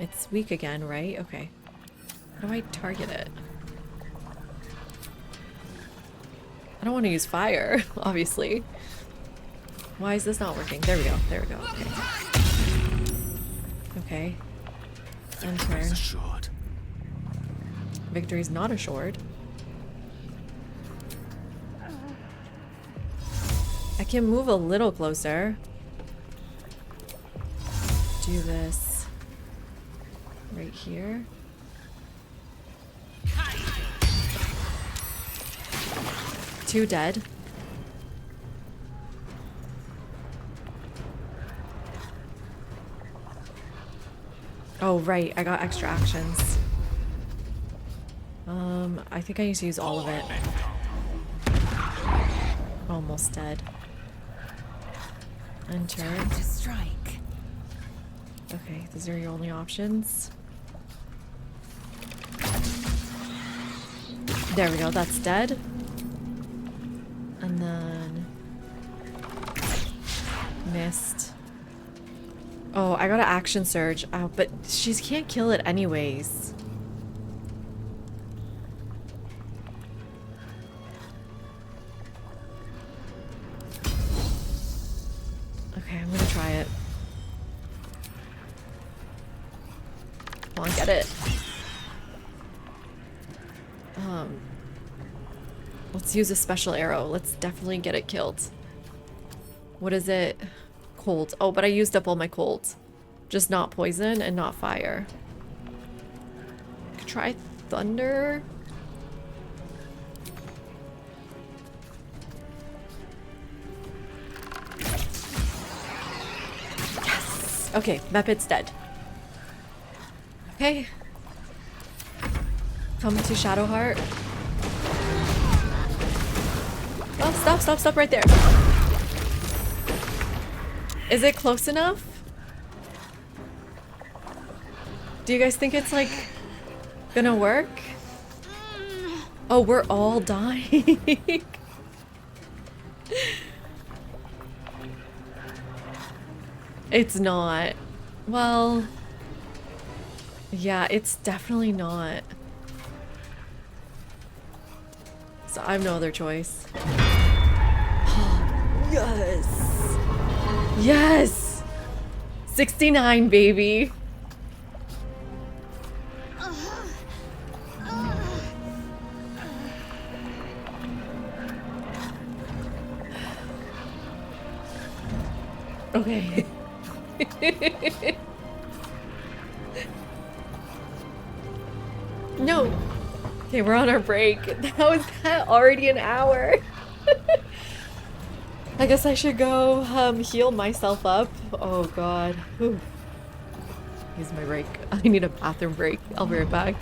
It's weak again, right? Okay. How do I target it? I don't want to use fire, obviously. Why is this not working? There we go. There we go. Okay. Okay. Enter. Assured. Victory's not assured. I can move a little closer. Do this right here. Two dead. Oh, right. I got extra actions. I think I need to use all of it. Almost dead. Enter. Time to strike. Okay, those are your only options. There we go, that's dead. And then... missed. Oh, I got an action surge. Oh, but she can't kill it anyways. Okay, I'm gonna try it. Come on, get it. Let's use a special arrow. Let's definitely get it killed. What is it? Cold. Oh, but I used up all my cold. Just not poison and not fire. Could try thunder. Yes! Okay, Muppet's dead. Okay. Come to Shadowheart. Oh, stop right there. Is it close enough? Do you guys think it's like gonna work? Oh, we're all dying. It's not. Well, yeah, it's definitely not. So I have no other choice. Yes! Yes! 69, baby! Okay. No! Okay, we're on our break. How is that already an hour? I guess I should go heal myself up. Oh god. Whew. Use my break. I need a bathroom break. I'll be right back.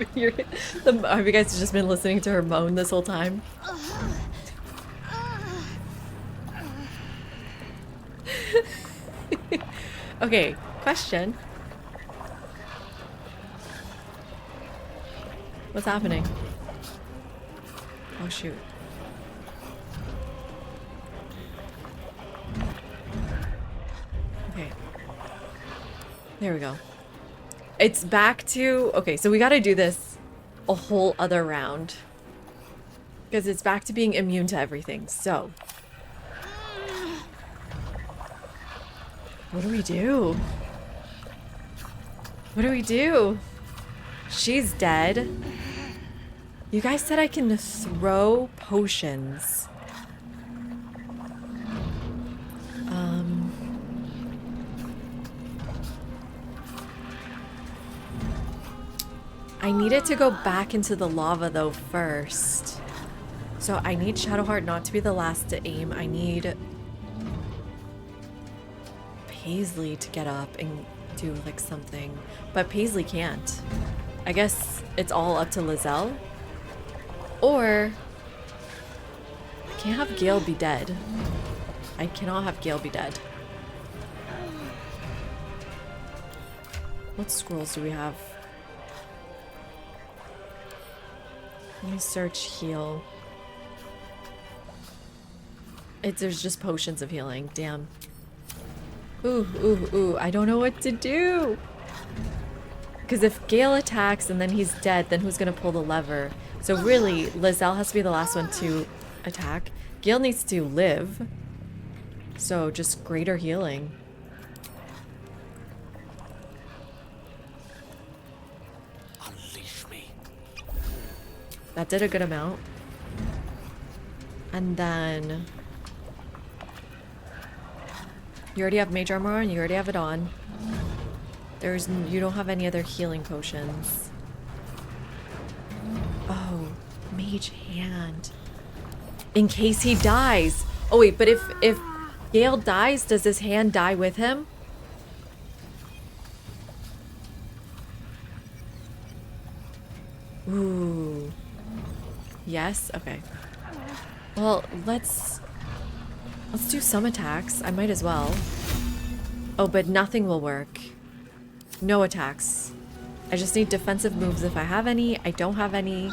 Have you guys just been listening to her moan this whole time? Okay, question. What's happening? Oh shoot. Okay. There we go. It's back to... Okay, so we gotta do this a whole other round. Because it's back to being immune to everything, so... What do we do? What do we do? She's dead. You guys said I can throw potions. I needed to go back into the lava though first. So I need Shadowheart not to be the last to aim. I need Paisley to get up and do like something. But Paisley can't. I guess it's all up to Lizelle. Or I can't have Gale be dead. I cannot have Gale be dead. What scrolls do we have? Let me search heal. There's just potions of healing. Damn. Ooh, ooh, ooh. I don't know what to do. Because if Gale attacks and then he's dead, then who's going to pull the lever? So really, Lizelle has to be the last one to attack. Gale needs to live. So just greater healing. Unleash me. That did a good amount. And then you already have mage armor on, you already have it on. You don't have any other healing potions. Oh, mage hand. In case he dies. Oh wait, but if Gale dies, does his hand die with him? Ooh. Yes? Okay. Well, let's do some attacks. I might as well. Oh, but nothing will work. No attacks. I just need defensive moves if I have any. I don't have any.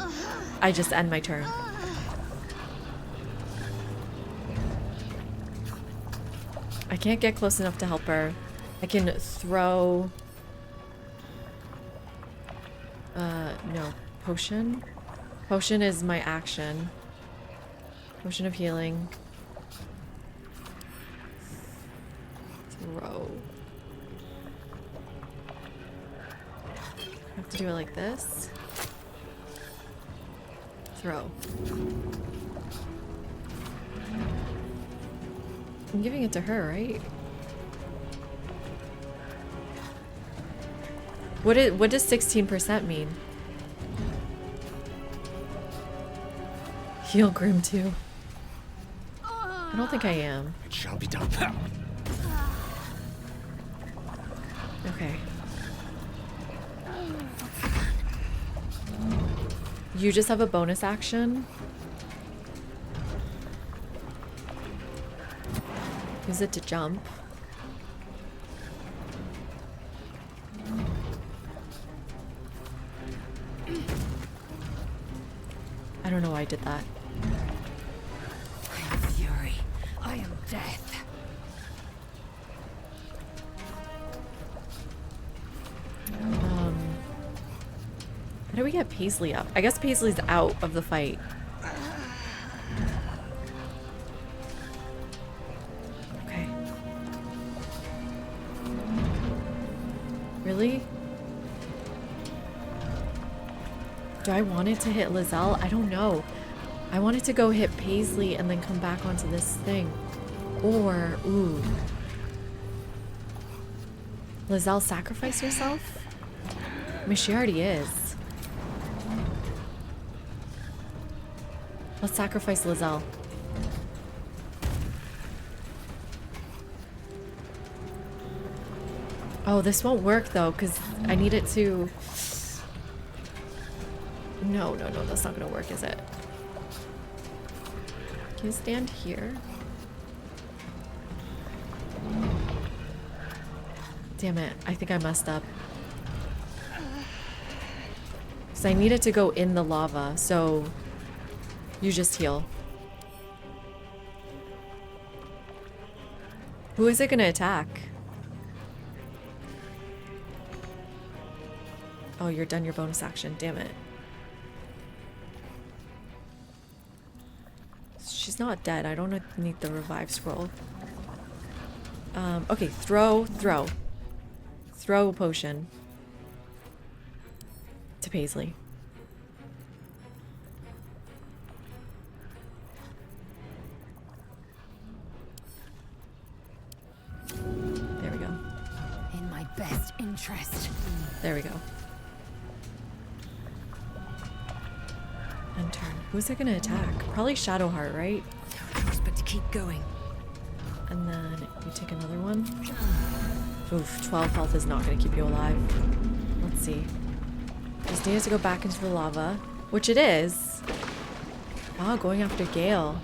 I just end my turn. I can't get close enough to help her. I can throw... no. Potion? Potion is my action. Potion of healing. Throw. I have to do it like this. Throw. I'm giving it to her, right? What does 16% mean? Heal Grim too. I don't think I am. It shall be done. Okay. You just have a bonus action. Use it to jump. I don't know why I did that. I am fury. I am death. How do we get Paisley up? I guess Paisley's out of the fight. Okay. Really? Do I want it to hit Lizelle? I don't know. I want it to go hit Paisley and then come back onto this thing. Or, ooh. Lizelle sacrifice herself? I mean, she already is. Let's sacrifice Lizelle. Oh, this won't work though, because I need it to... No, that's not gonna work, is it? Can you stand here? Damn it, I think I messed up. Because I need it to go in the lava, so... You just heal. Who is it gonna attack? Oh, you're done your bonus action. Damn it. She's not dead. I don't need the revive scroll. Okay, throw. Throw a potion. To Paisley. There we go. In my best interest. There we go. And turn. Who's it gonna attack? Probably Shadowheart, right? No choice but to keep going. And then you take another one. Oof, 12 health is not gonna keep you alive. Let's see. Just needs to go back into the lava, which it is. Wow, going after Gale.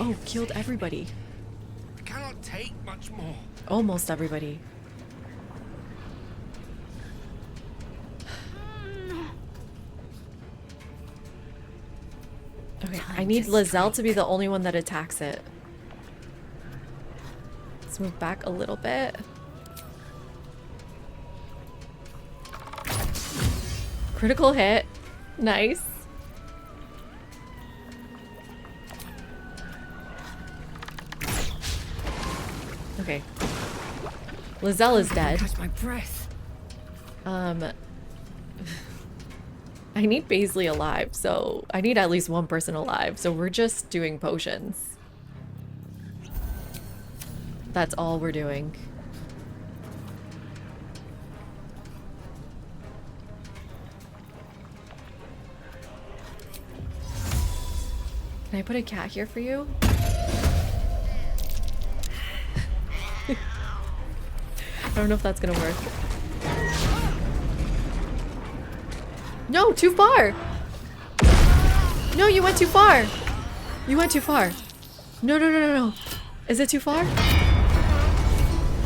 Oh, killed everybody. I cannot take much more. Almost everybody. Okay, I need Lizelle to be the only one that attacks it. Let's move back a little bit. Critical hit. Nice. Okay. Lizelle is dead. Catch my breath. I need Paisley alive, so I need at least one person alive, so we're just doing potions. That's all we're doing. Can I put a cat here for you? I don't know if that's gonna work. No, too far! No, you went too far! You went too far. No, no, no, no, no. Is it too far?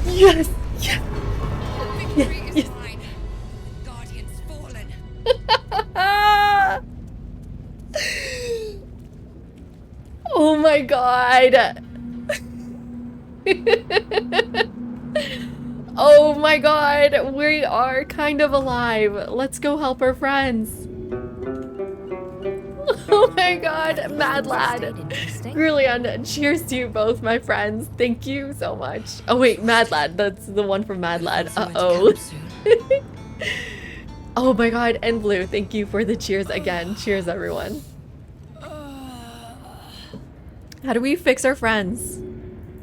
Yes! Yes! Victory is mine. Guardians fallen. Oh my god! Oh my god! We are kind of alive. Let's go help our friends. Oh my god, Mad Lad. Brilliant. Cheers to you both, my friends. Thank you so much. Oh wait, Mad Lad. That's the one from Mad Lad. Uh-oh. Oh my god, and Blue, thank you for the cheers again. Cheers, everyone. How do we fix our friends?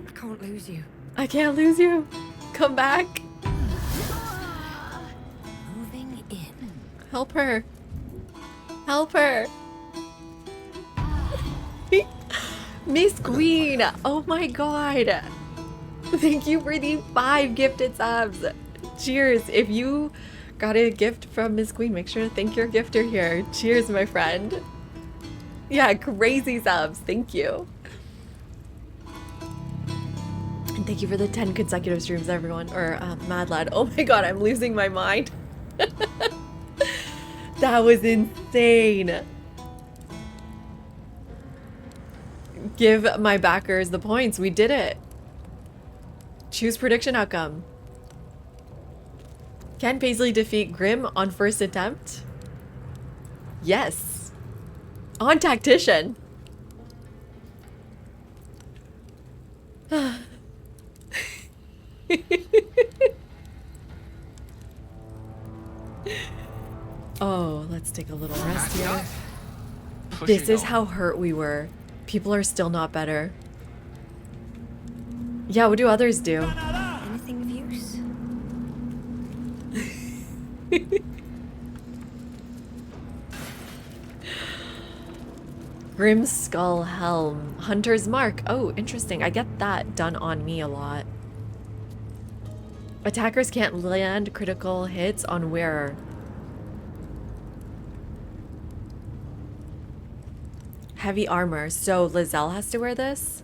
I can't lose you. I can't lose you. Come back. Moving in. Help her. Help her. Miss Queen. Oh my god. Thank you for the 5 gifted subs. Cheers. If you got a gift from Miss Queen, make sure to thank your gifter here. Cheers, my friend. Yeah, crazy subs. Thank you. And thank you for the 10 consecutive streams, everyone. Or Mad Lad. Oh my god, I'm losing my mind. That was insane. Give my backers the points. We did it. Choose prediction outcome. Can Paisley defeat Grimm on first attempt? Yes. On tactician. Oh, let's take a little rest here. This is how hurt we were. People are still not better. Yeah, what do others do? Anything of use? Grim Skull Helm. Hunter's Mark. Oh, interesting. I get that done on me a lot. Attackers can't land critical hits on wearer. Heavy armor. So Lizelle has to wear this?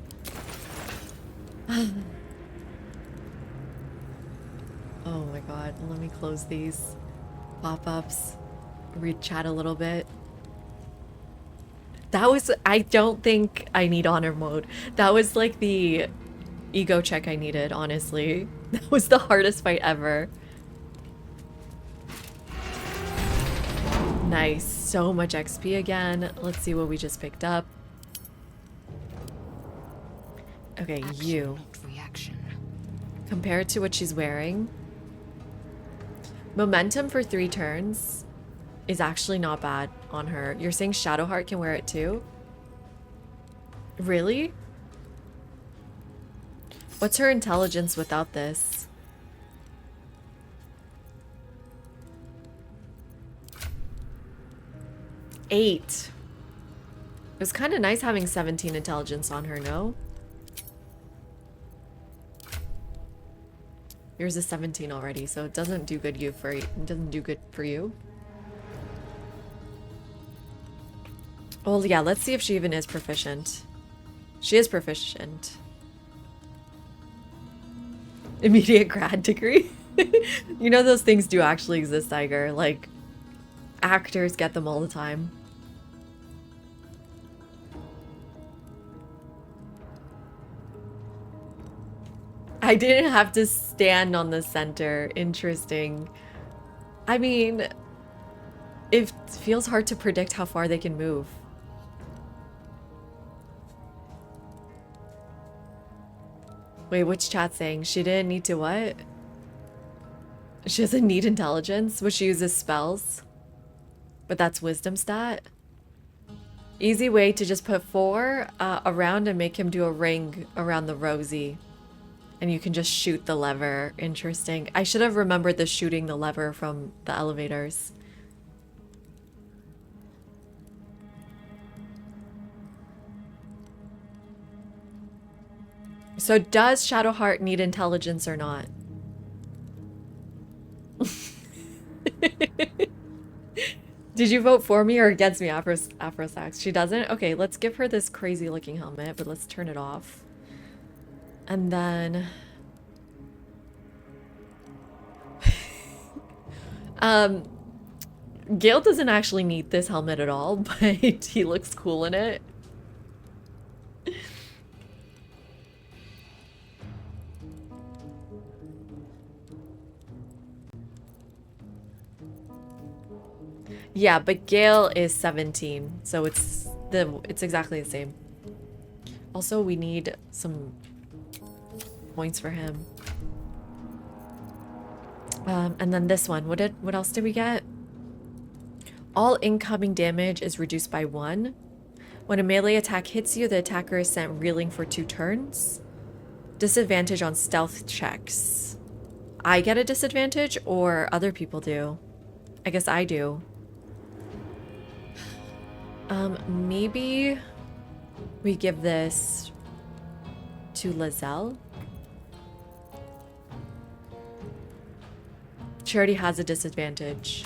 Oh my god. Let me close these pop-ups. Read chat a little bit. That was... I don't think I need honor mode. That was like the ego check I needed, honestly. That was the hardest fight ever. Nice. So much XP again. Let's see what we just picked up. Okay, Action, you. not reaction. Compared to what she's wearing. Momentum for 3 turns is actually not bad on her. You're saying Shadowheart can wear it too? Really? What's her intelligence without this? Eight. It was kind of nice having 17 intelligence on her, no? Yours is 17 already, so it doesn't do good for you. Well, yeah, let's see if she even is proficient. She is proficient. Immediate grad degree. You know those things do actually exist, Tiger. Like, actors get them all the time. I didn't have to stand on the center. Interesting. I mean, it feels hard to predict how far they can move. Wait, what's chat saying? She didn't need to what? She has a neat intelligence, which she uses spells. But that's wisdom stat. Easy way to just put 4 around and make him do a ring around the rosy. And you can just shoot the lever. Interesting. I should have remembered the shooting the lever from the elevators. So does Shadowheart need intelligence or not? Did you vote for me or against me, Afrosax? She doesn't? Okay, let's give her this crazy looking helmet, but let's turn it off. And then... Gale doesn't actually need this helmet at all, but he looks cool in it. Yeah, but Gale is 17, so it's exactly the same. Also, we need some points for him. And then this one, what else did we get? All incoming damage is reduced by 1. When a melee attack hits you, the attacker is sent reeling for 2 turns. Disadvantage on stealth checks. I get a disadvantage or other people do? I guess I do. Maybe we give this to Lizelle. She already has a disadvantage.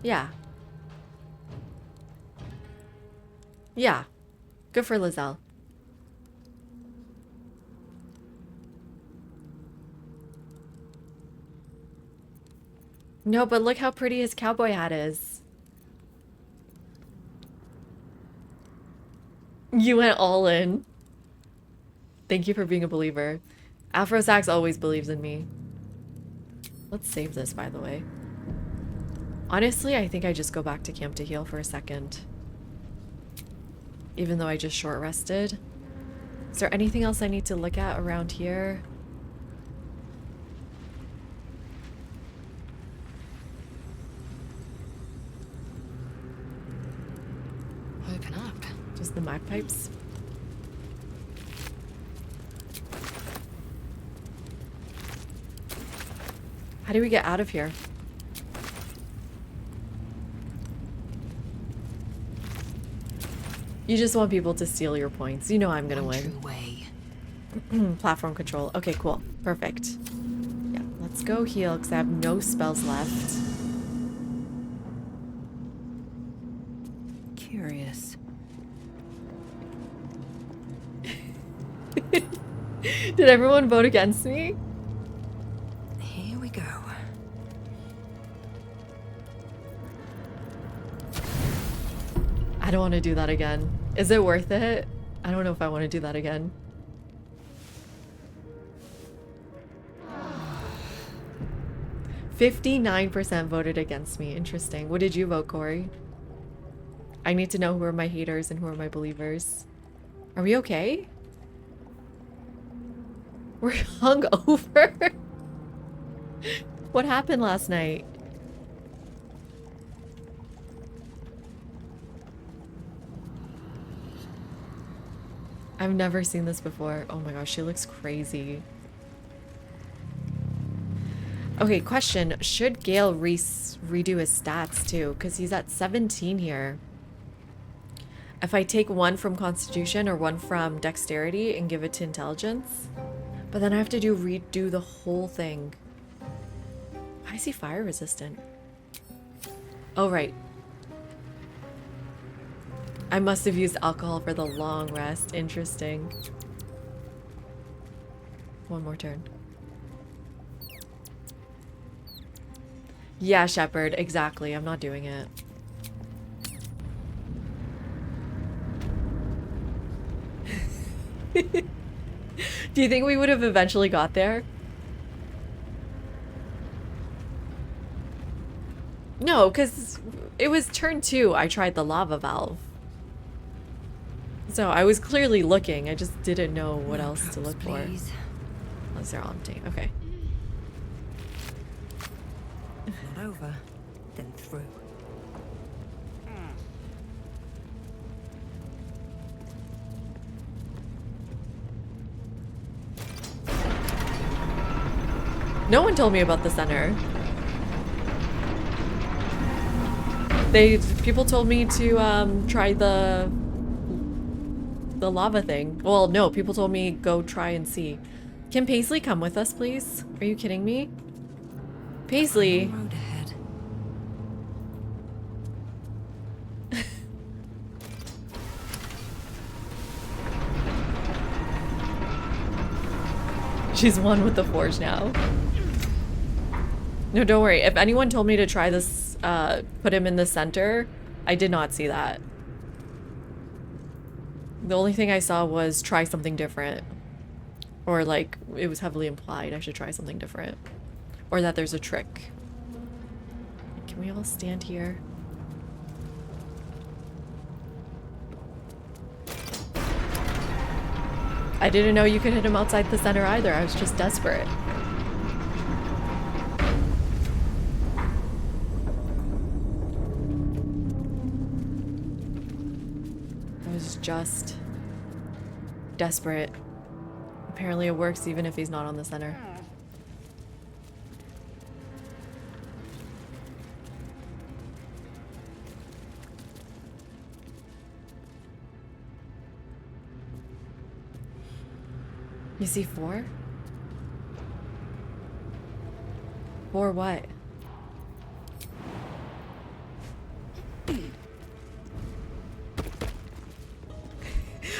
Yeah. Yeah. Good for Lizelle. No, but look how pretty his cowboy hat is. You went all in. Thank you for being a believer. Afrosax always believes in me. Let's save this, by the way. Honestly, I think I just go back to camp to heal for a second. Even though I just short rested. Is there anything else I need to look at around here? Open up. Just the magpipes? How do we get out of here? You just want people to steal your points. You know I'm gonna One win. true way. Platform control. Okay, cool. Perfect. Yeah, let's go heal because I have no spells left. Curious. Did everyone vote against me? Here we go. I don't want to do that again. Is it worth it? I don't know if I want to do that again. "59% voted against me. Interesting. What did you vote, Corey? I need to know who are my haters and who are my believers. Are we okay? We're hungover. What happened last night? I've never seen this before. Oh my gosh, she looks crazy. Okay, question. Should Gale redo his stats too? Because he's at 17 here. If I take 1 from Constitution or 1 from Dexterity and give it to Intelligence, but then I have to redo the whole thing. Why is he fire resistant? Oh, right. I must have used alcohol for the long rest. Interesting. One more turn. Yeah, Shepherd. Exactly. I'm not doing it. Do you think we would have eventually got there? No, because it was turn 2. I tried the lava valve. So I was clearly looking. I just didn't know what else to look for. Please. Unless they're all empty. Okay. Not over, then through. No one told me about the center. People told me to try the lava thing. Well, no, people told me go try and see. Can Paisley come with us, please? Are you kidding me? Paisley. Road ahead. She's one with the forge now. No, don't worry. If anyone told me to try this, put him in the center, I did not see that. The only thing I saw was try something different. Or like, it was heavily implied I should try something different. Or that there's a trick. Can we all stand here? I didn't know you could hit him outside the center either. I was just desperate. I was just desperate. Apparently it works even if he's not on the center. You see 4? 4 what?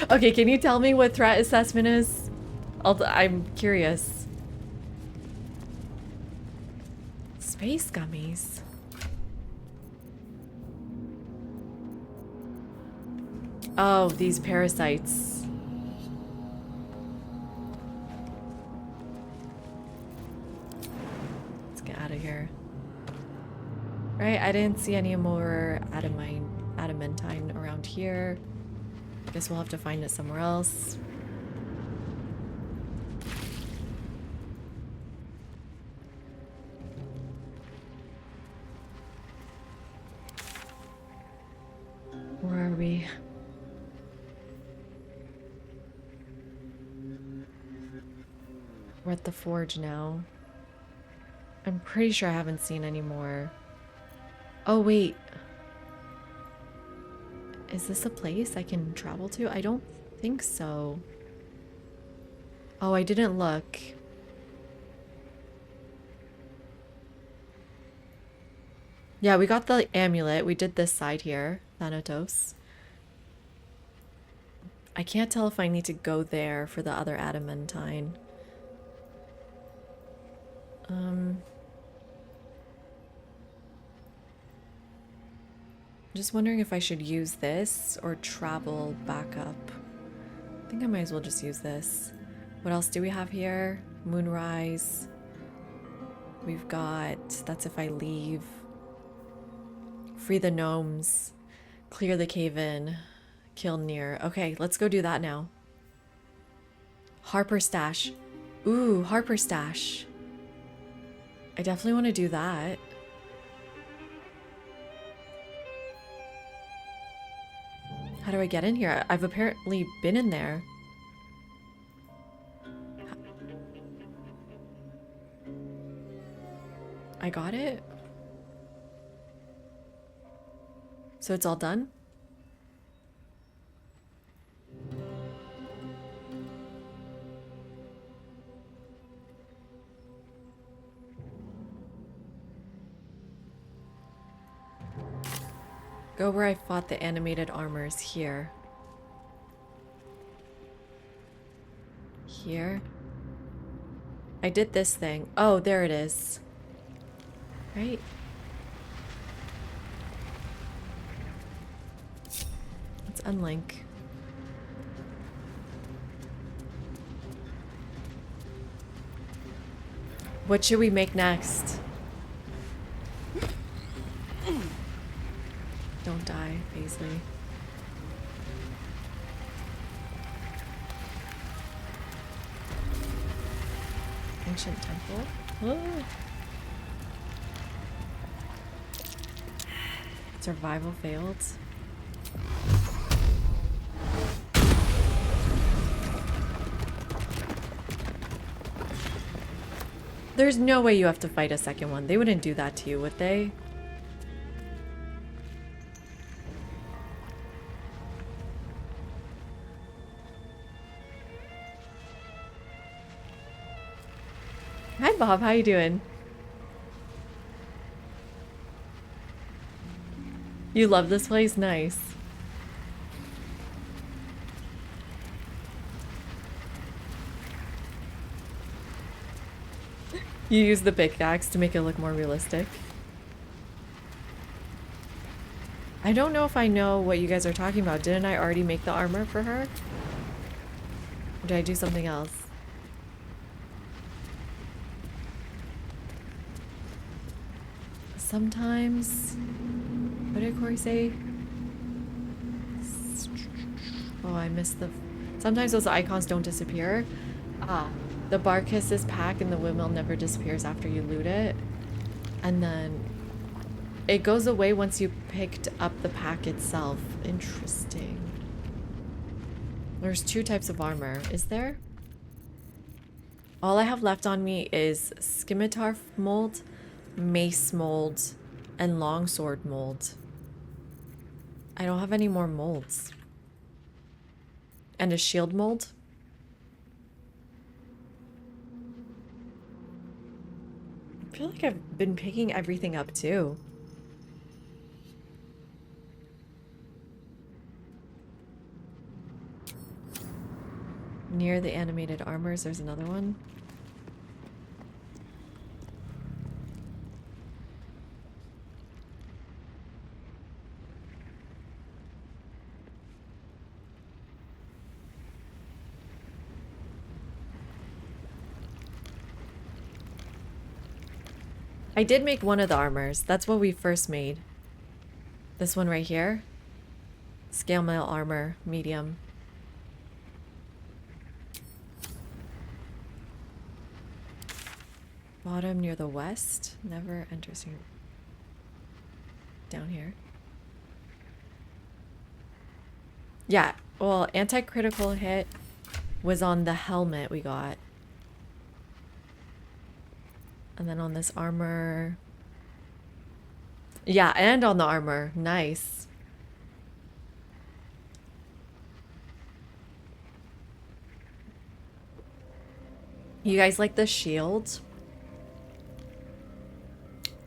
Okay, can you tell me what threat assessment is? I'm curious. Space gummies. Oh, these parasites. Out of here. Right, I didn't see any more adamantine around here. Guess we'll have to find it somewhere else. Where are we? We're at the forge now. I'm pretty sure I haven't seen any more. Oh, wait. Is this a place I can travel to? I don't think so. Oh, I didn't look. Yeah, we got the amulet. We did this side here. Thanatos. I can't tell if I need to go there for the other adamantine. Just wondering if I should use this or travel back up. I think I might as well just use this. What else do we have here? Moonrise. We've got, that's if I leave. Free the gnomes. Clear the cave-in. Kill Near. Okay, let's go do that now. Harper Stash. Ooh, Harper Stash. I definitely want to do that. How do I get in here? I've apparently been in there. I got it? So it's all done? Go where I fought the animated armors. Here. Here. I did this thing. Oh, there it is. Right? Let's unlink. What should we make next? Don't die, Paisley. Ancient temple? Oh. Survival failed. There's no way you have to fight a second one. They wouldn't do that to you, would they? Hi Bob, how you doing? You love this place? Nice. You use the pickaxe to make it look more realistic. I don't know if I know what you guys are talking about. Didn't I already make the armor for her? Or did I do something else? Sometimes... What did Corey say? Oh, I missed the... Sometimes those icons don't disappear. Ah. The bar kisses pack and the windmill never disappears after you loot it. And then it goes away once you picked up the pack itself. Interesting. There's 2 types of armor. Is there? All I have left on me is scimitar mold, mace mold, and longsword mold. I don't have any more molds. And a shield mold. I feel like I've been picking everything up too. Near the animated armors, there's another one. I did make one of the armors. That's what we first made. This one right here. Scale mail armor, medium. Bottom near the west. Never enters here. Down here. Yeah, well, anti-critical hit was on the helmet we got. And then on this armor. Yeah, and on the armor. Nice. You guys like the shield?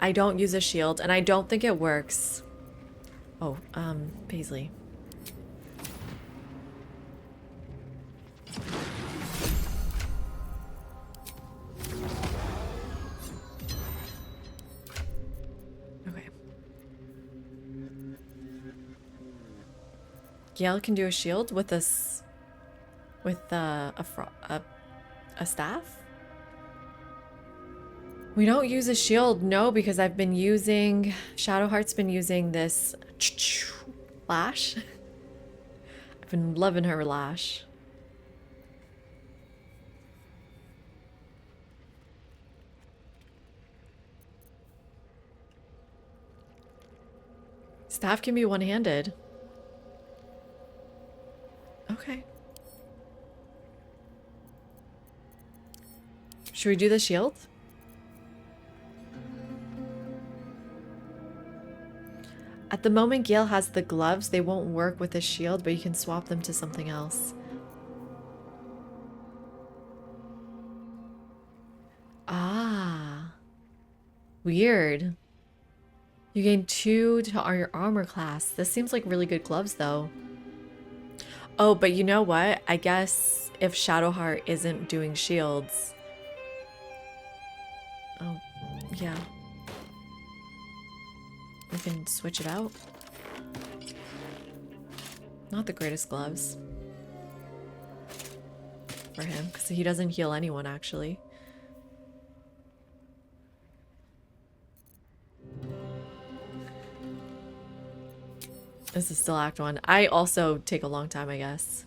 I don't use a shield, and I don't think it works. Oh, Paisley. Gale can do a shield with this, with a staff. We don't use a shield, no, because I've been using Shadowheart's been using this lash. I've been loving her lash. Staff can be one-handed. Okay. Should we do the shield? At the moment Gale has the gloves, they won't work with the shield, but you can swap them to something else. Ah. Weird. You gain 2 to your armor class. This seems like really good gloves though. Oh, but you know what? I guess if Shadowheart isn't doing shields. Oh, yeah. We can switch it out. Not the greatest gloves for him, because he doesn't heal anyone actually. This is still Act 1. I also take a long time, I guess.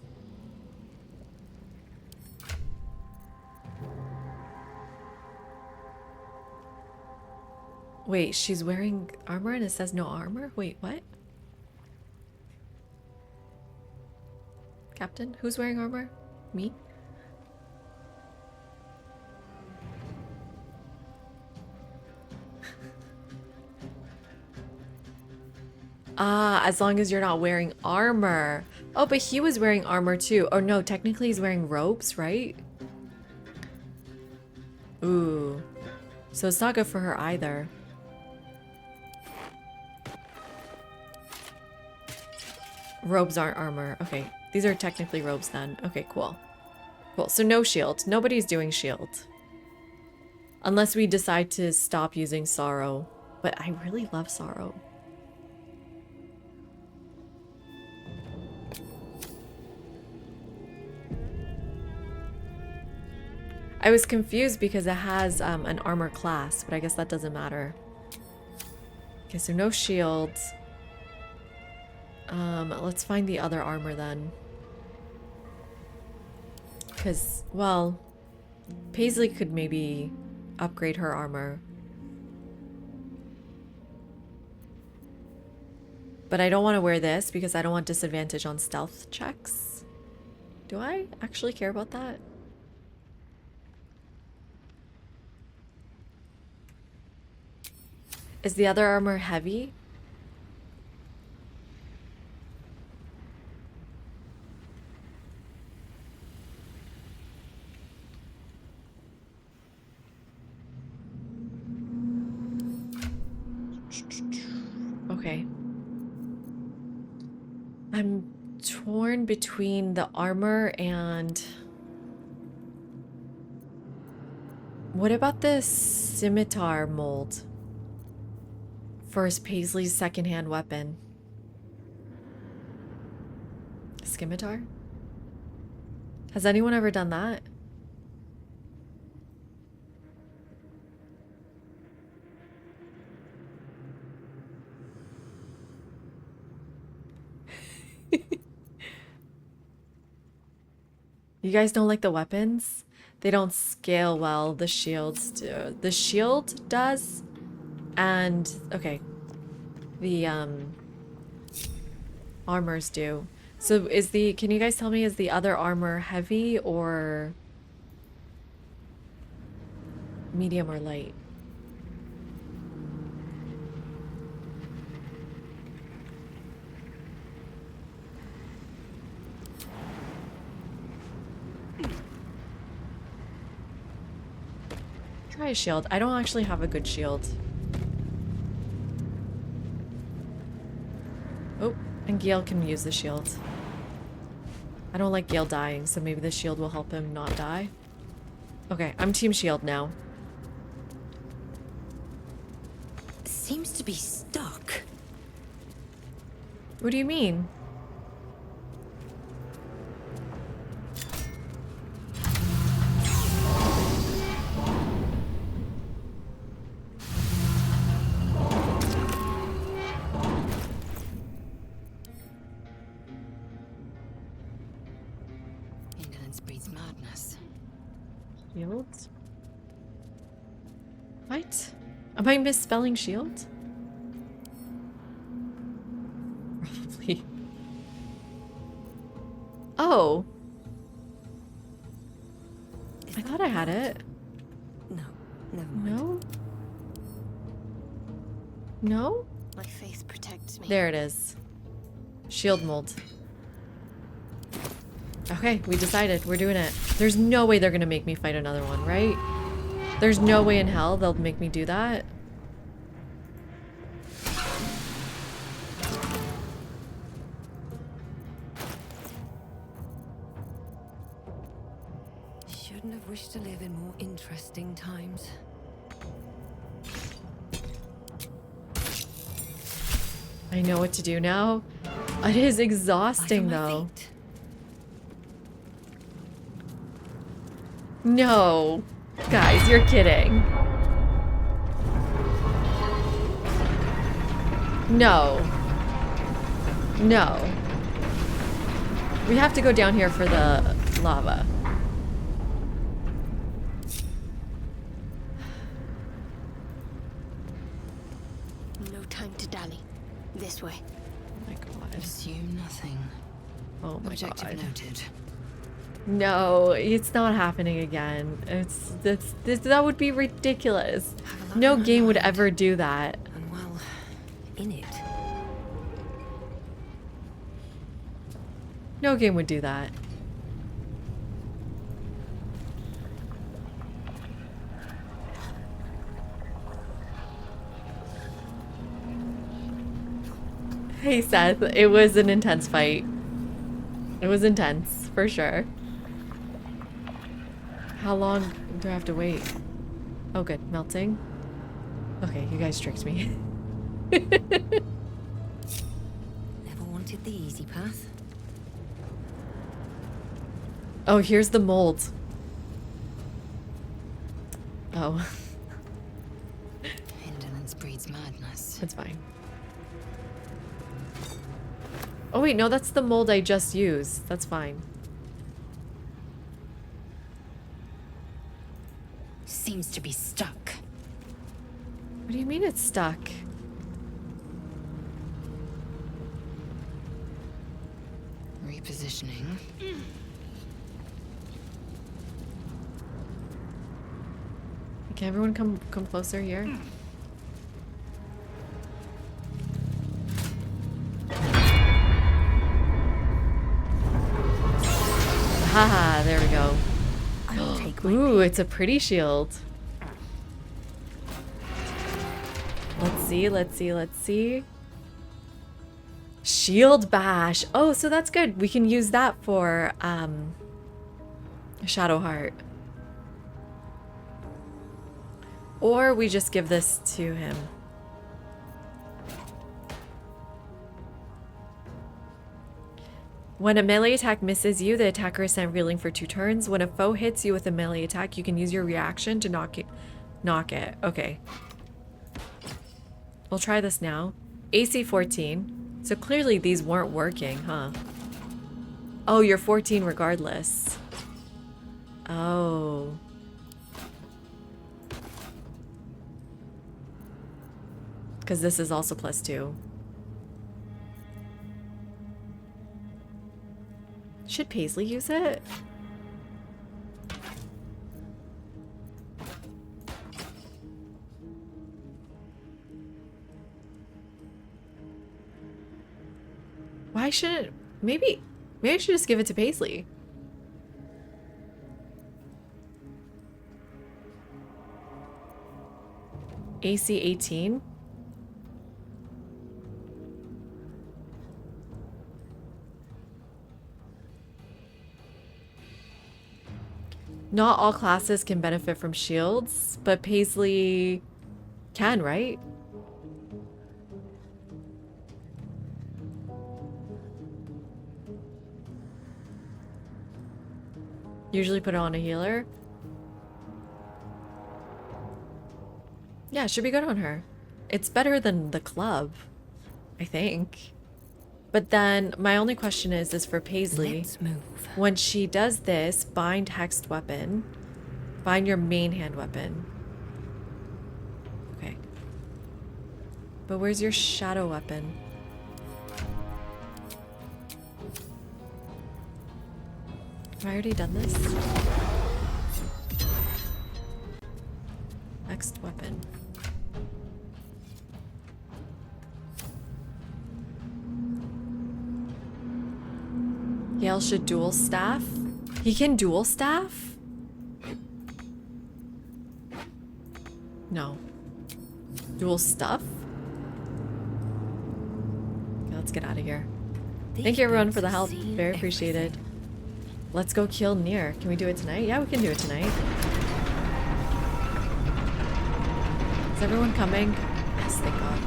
Wait, she's wearing armor and it says no armor? Wait, what? Captain, who's wearing armor? Me? Ah, as long as you're not wearing armor. Oh, but he was wearing armor too. Oh no, technically he's wearing robes, right? Ooh. So it's not good for her either. Robes aren't armor. Okay, these are technically robes then. Okay, cool. Cool, so no shield. Nobody's doing shield. Unless we decide to stop using sorrow. But I really love sorrow. I was confused because it has an armor class, but I guess that doesn't matter. Okay, so no shields. Let's find the other armor then. Because, well, Paisley could maybe upgrade her armor. But I don't want to wear this because I don't want disadvantage on stealth checks. Do I actually care about that? Is the other armor heavy? Okay. I'm torn between the armor and... What about this scimitar mold? For Paisley's secondhand weapon. Scimitar? Has anyone ever done that? You guys don't like the weapons? They don't scale well. The shields do. The shield does. And, okay. The, armors do. So is the, can you guys tell me, is the other armor heavy or medium or light? Try a shield. I don't actually have a good shield. Oh, and Gale can use the shield. I don't like Gale dying, so maybe the shield will help him not die. Okay, I'm team shield now. Seems to be stuck. What do you mean? Shield? What? Am I misspelling shield? Probably. Oh. I thought I had it. No, never mind. No? No? My faith protects me. There it is. Shield mold. Okay, we decided. We're doing it. There's no way they're gonna make me fight another one, right? There's no way in hell they'll make me do that. Shouldn't have wished to live in more interesting times. I know what to do now. It is exhausting though. No. Guys, you're kidding. No. No. We have to go down here for the lava. time to dally. This way. Oh my god. Assume nothing. Oh my Objective god. noted. No, it's not happening again. That would be ridiculous. Have a lot No on my game would mind. ever do that. And well, in it. No game would do that. Hey Seth, it was an intense fight. It was intense, for sure. How long do I have to wait? Oh good, melting. Okay, you guys tricked me. Never wanted the easy path. Oh, here's the mold. Oh, Indolence breeds madness. that's fine. Oh wait, no, that's the mold I just used. That's fine. Seems to be stuck. What do you mean it's stuck? Repositioning. Can everyone come closer here? Haha, there we go. I'll take my Ooh, it's a pretty shield. Let's see, let's see, let's see. Shield bash. Oh, so that's good. We can use that for Shadow Heart. Or we just give this to him. When a melee attack misses you, the attacker is sent reeling for 2 turns. When a foe hits you with a melee attack, you can use your reaction to knock it. Okay. We'll try this now. AC 14. So clearly these weren't working, huh? Oh, you're 14 regardless. Oh. Because this is also +2. Should Paisley use it? Why shouldn't... Maybe I should just give it to Paisley. AC 18? Not all classes can benefit from shields, but Paisley can, right? Usually put it on a healer. Yeah, it should be good on her. It's better than the club, I think. But then my only question is for Paisley. Let's move. When she does this, bind hexed weapon. Bind your main hand weapon. Okay. But where's your shadow weapon? Have I already done this? Hexed weapon. Gale should dual staff? He can dual staff? No. Dual stuff? Okay, let's get out of here. Thank you everyone for the help. Very appreciated. Let's go kill Nier. Can we do it tonight? Yeah, we can do it tonight. Is everyone coming? Yes, thank God.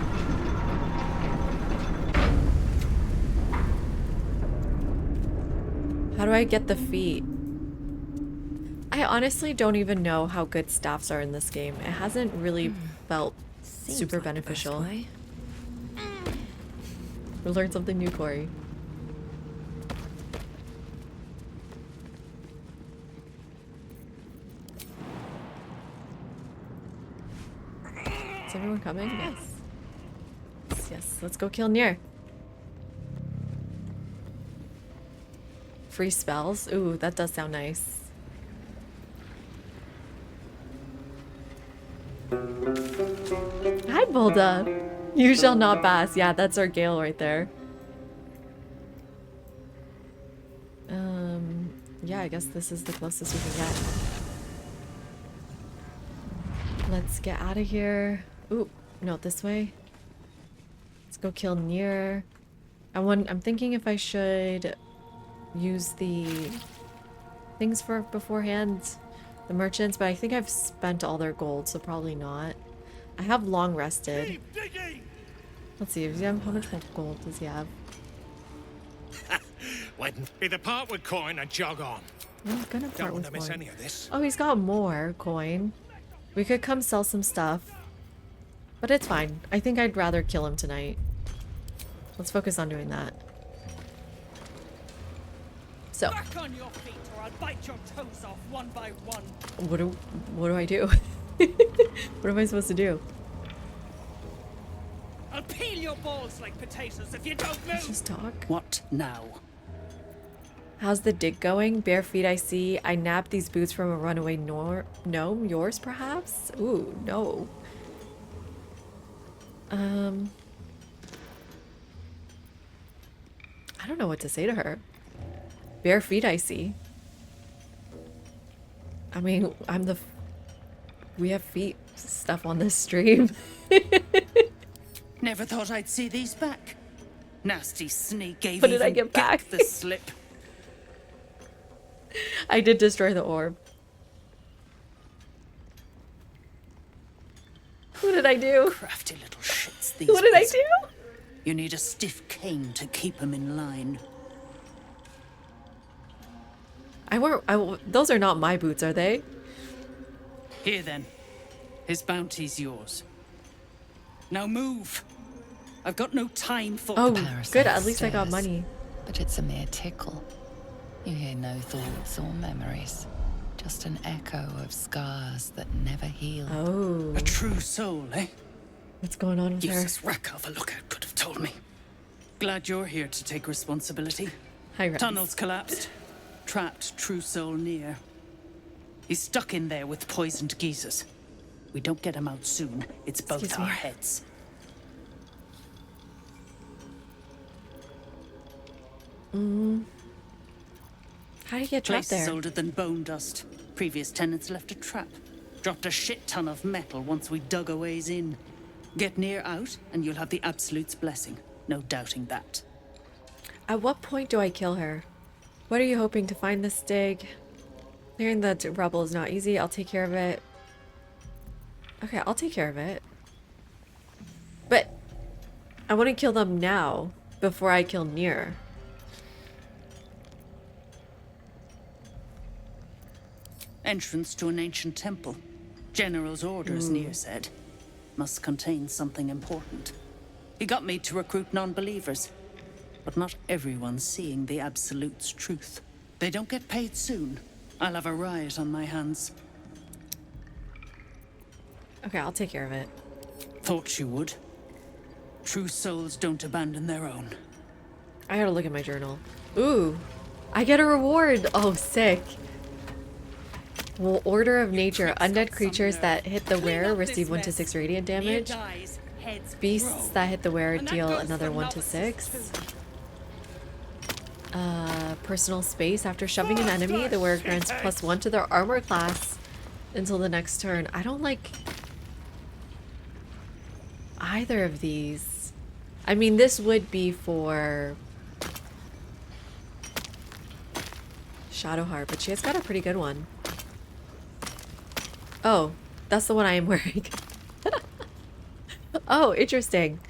How do I get the feet? I honestly don't even know how good staffs are in this game. It hasn't really felt Seems super like the best beneficial. way. We learned something new, Corey. Is everyone coming? Yes. Yes, let's go kill Nier. Free spells? Ooh, that does sound nice. Hi, Bulda. You shall not pass. Yeah, that's our Gale right there. Yeah, I guess this is the closest we can get. Let's get out of here. Ooh, no, this way. Let's go kill Nier. I'm thinking if I should use the things for beforehand, the merchants, but I think I've spent all their gold, so probably not. I have long rested. Let's see, does he have, how much more gold does he have? Be the part with coin and jog on. I'm gonna Don't part want with to miss more. any of this. Oh, he's got more coin. We could come sell some stuff. But it's fine. I think I'd rather kill him tonight. Let's focus on doing that. So. Back on your feet or I'll bite your toes off one by one. What do I do? What am I supposed to do? I'll peel your balls like potatoes if you don't Let's move. just talk. What now? How's the dig going? Bare feet I see. I nabbed these boots from a runaway gnome. Yours perhaps? Ooh, no. I don't know what to say to her. Bare feet I see. I mean, we have feet stuff on this stream. Never thought I'd see these back. Nasty snake gave What did I even get back? the slip. I did destroy the orb. What did I do? Crafty little shits these What did I ones. do? You need a stiff cane to keep them in line. Those are not my boots, are they? Here then. His bounty's yours. Now move. I've got no time for... Oh, Parasite good. At least I got stares, money. But it's a mere tickle. You hear no thoughts or memories. Just an echo of scars that never heal. Oh. A true soul, eh? What's going on with her? Useless wreck of a lookout could have told me. Glad you're here to take responsibility. Hi, Rex. Tunnels collapsed. Trapped true soul near. He's stuck in there with poisoned geezers. We don't get him out soon. It's both Excuse our me. heads. How did you get trapped Place is there? older than bone dust. Previous tenants left a trap. Dropped a shit ton of metal once we dug a ways in. Get near out, and you'll have the Absolute's blessing. No doubting that. At what point do I kill her? What are you hoping to find this dig? Clearing the rubble is not easy. I'll take care of it. Okay, I'll take care of it. But I want to kill them now before I kill Nier. Entrance to an ancient temple. General's orders, Nier said. Must contain something important. He got me to recruit non-believers. But not everyone's seeing the Absolute's truth. They don't get paid soon. I'll have a riot on my hands. Okay, I'll take care of it. Thought you would. True souls don't abandon their own. I gotta look at my journal. Ooh, I get a reward. Oh, sick. Well, Order of Nature. Undead creatures that hit the wearer receive 1 to 6 radiant damage. Beasts that hit the wearer deal another 1 to 6. Personal space. After shoving an enemy, the wearer grants +1 to their armor class until the next turn. I don't like either of these. I mean, this would be for Shadowheart, but she has got a pretty good one. Oh, that's the one I am wearing. Oh, interesting.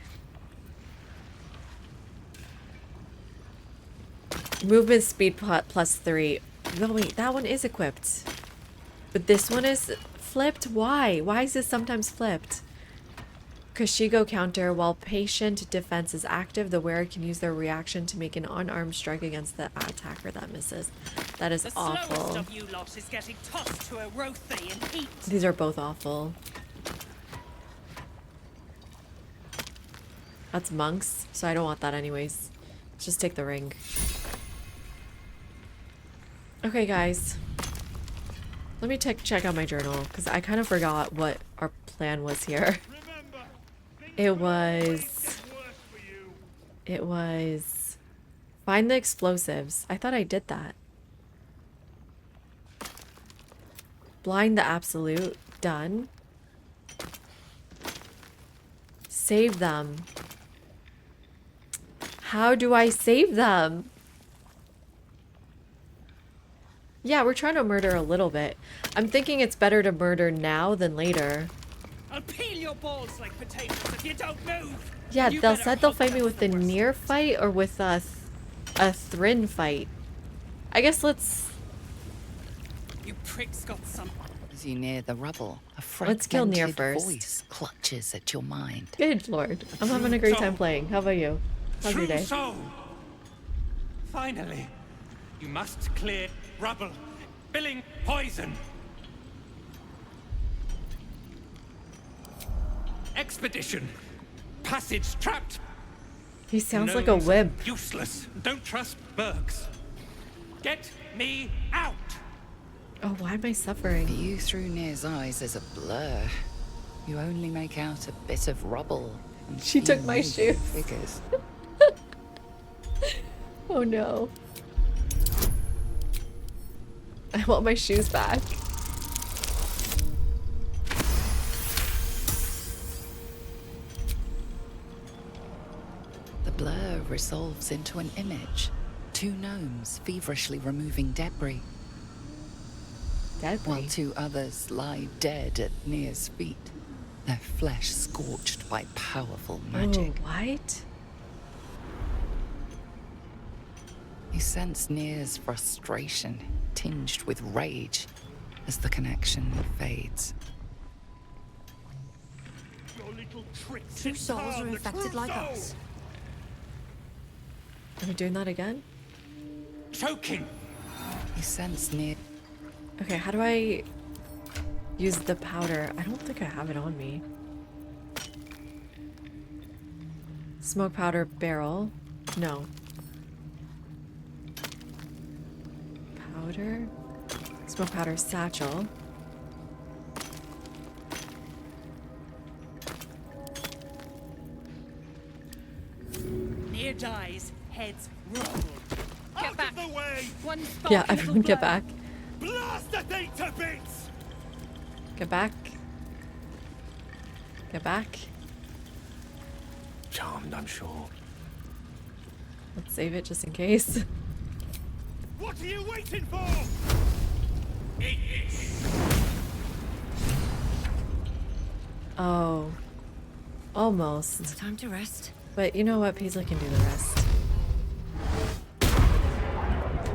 Movement speed +3. No, wait, that one is equipped. But this one is flipped? Why? Why is this sometimes flipped? Kashigo counter. While patient defense is active, the wearer can use their reaction to make an unarmed strike against the attacker that misses. That is awful. The slowest of you lot is getting tossed to Erothe in heat. These are both awful. That's monks, so I don't want that anyways. Let's just take the ring. Okay, guys. Let me check out my journal, because I kind of forgot what our plan was here. It was find the explosives. I thought I did that. Blind the absolute. Done. Save them. How do I save them? Yeah, we're trying to murder a little bit. I'm thinking it's better to murder now than later. I'll peel your balls like potatoes if you don't move. Yeah, You they'll better said they'll hope fight me that's with the the worst. near fight or with a Thrin fight. I guess let's You pricks got some. As you near the rubble, a Let's kill Nier fragmented first. voice clutches at your mind. Good lord. I'm having a great time playing. How about you? How's your True day? soul. Finally, you must clear rubble, spilling poison. Expedition. Passage trapped. He sounds like a Gnomes wimp. Useless. Don't trust Burks. Get me out. Oh, why am I suffering? View through Nir's eyes is a blur. You only make out a bit of rubble. And She took few my moving shoe. Figures. Oh no. I want my shoes back. The blur resolves into an image. Two gnomes feverishly removing debris, while Deadly. two others lie dead at Nir's feet, their flesh scorched by powerful magic. Oh, what? You sense Nir's frustration, tinged with rage, as the connection fades. Your little tricks. True souls are infected like us. Are we doing that again? Choking. You sense Nir Okay, how do I use the powder? I don't think I have it on me. Smoke powder barrel. No. Powder. Smoke powder satchel. Near dies, heads roll. Out of the way. One spark, Yeah, little everyone get blood. back. Blast the thing to bits. Get back. Get back. Charmed, I'm sure. Let's save it just in case. What are you waiting for? Eat this. Oh. Almost. Time to rest. But you know what? Paisley can do the rest.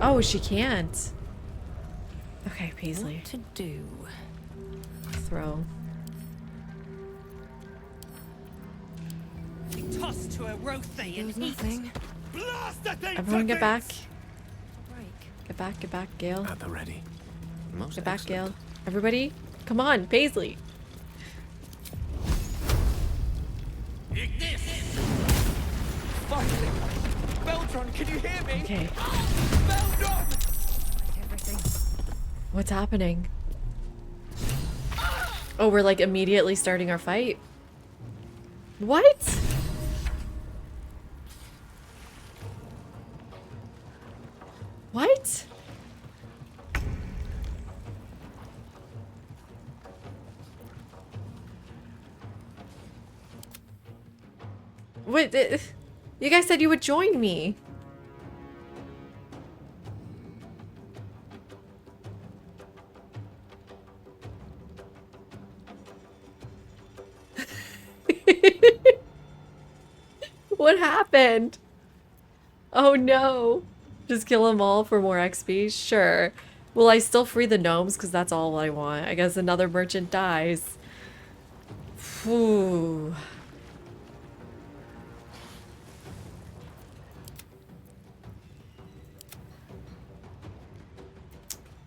Oh, she can't. Okay, Paisley. What to do? Throw. We toss to a Rothe and There's eat. nothing. Blast the thing Everyone to get back. bits. Break. Get back, Gale. At the ready. Most Get back, excellent. Gale. Everybody, come on, Paisley. Eat this. Finally! Beltron, can you hear me? Okay, Beltron! Everything. what's happening? Oh, we're like immediately starting our fight? What? What? What? You guys said you would join me. What happened? Oh no. Just kill them all for more XP? Sure. Will I still free the gnomes? Because that's all I want. I guess another merchant dies. Phew.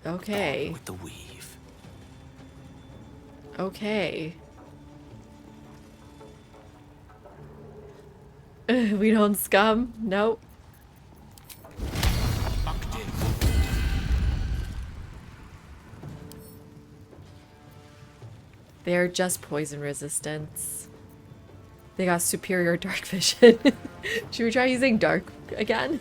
Okay. With the weave. Okay. We don't scum. Nope. They're just poison resistance. They got superior dark vision. Should we try using dark again?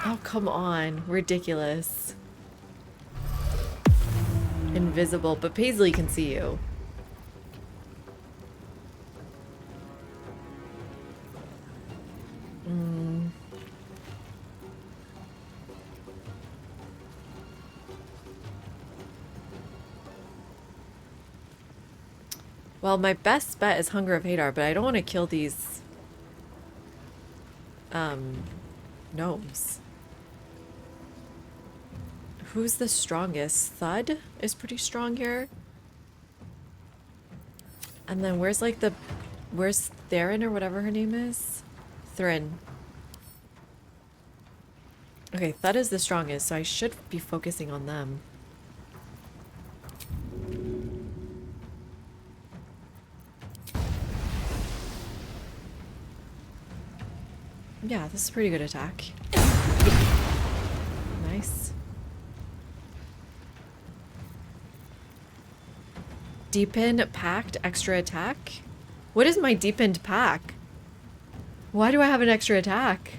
Oh, come on. Ridiculous. Invisible, but Paisley can see you. Well, my best bet is Hunger of Hadar, but I don't want to kill these gnomes. Who's the strongest? Thud is pretty strong here. And then where's like where's Theron or whatever her name is? Thrin. Okay, Thud is the strongest, so I should be focusing on them. Yeah, this is a pretty good attack. Nice. Deepen packed extra attack? What is my deepened pack? Why do I have an extra attack?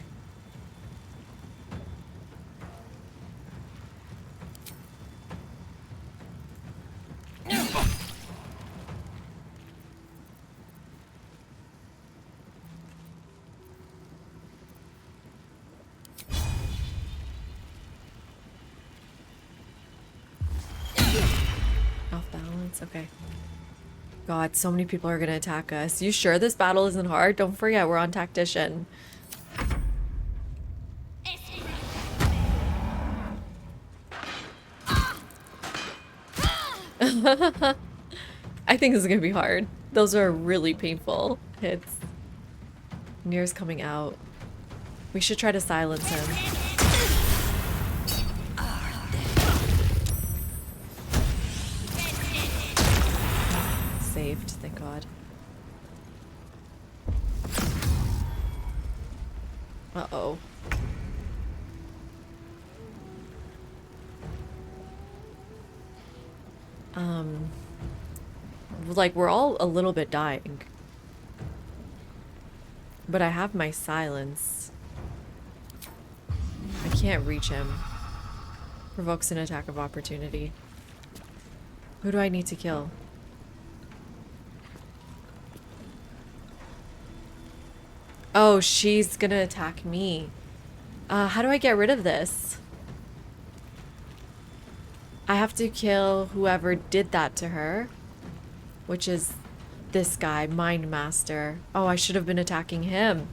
Off balance, okay. God, so many people are gonna attack us. You sure this battle isn't hard? Don't forget, we're on Tactician. I think this is gonna be hard. Those are really painful hits. Nir's coming out. We should try to silence him. Saved, thank God. Uh-oh. Like, we're all a little bit dying. But I have my silence. I can't reach him. Provokes an attack of opportunity. Who do I need to kill? Oh, she's gonna attack me. How do I get rid of this? I have to kill whoever did that to her. Which is this guy, Mind Master. Oh, I should have been attacking him.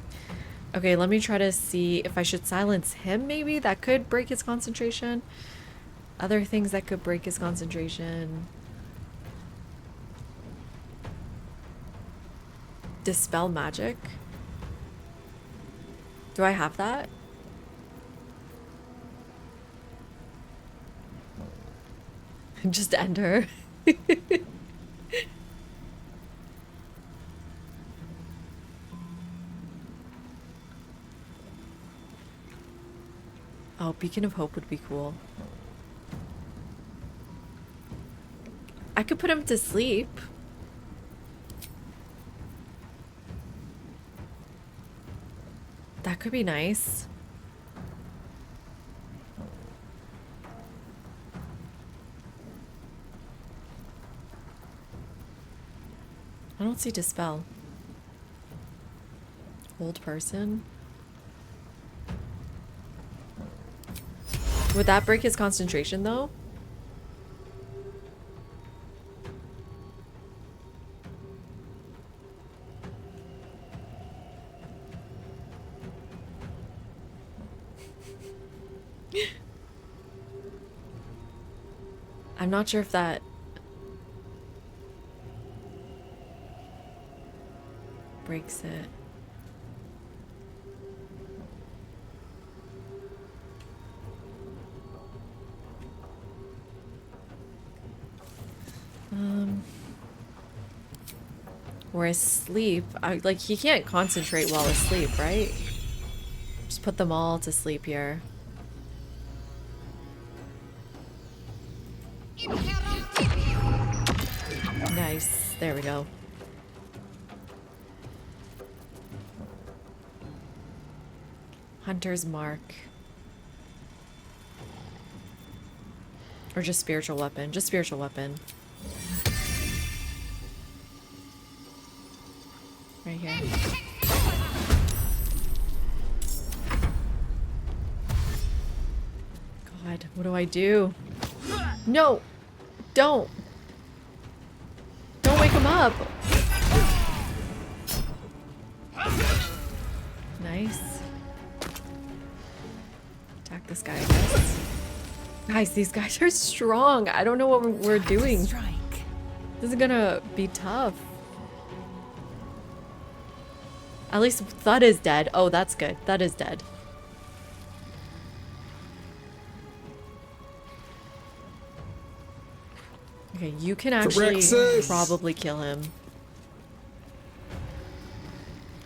Okay, let me try to see if I should silence him, maybe? That could break his concentration. Other things that could break his concentration. Dispel magic. Do I have that? Just end her. Oh, Beacon of Hope would be cool. I could put him to sleep. That could be nice. I don't see Dispel. Old person. Would that break his concentration though? I'm not sure if that breaks it. Or asleep. Like, he can't concentrate while asleep, right? Just put them all to sleep here. Nice. There we go. Hunter's Mark. Or just spiritual weapon. Just spiritual weapon. Right here. God, what do I do? No! Don't! Don't wake him up! Nice. Attack this guy, I guess. Guys, these guys are strong. I don't know what we're doing. This is gonna be tough. At least Thud is dead. Oh, that's good. Thud is dead. Okay, you can actually probably kill him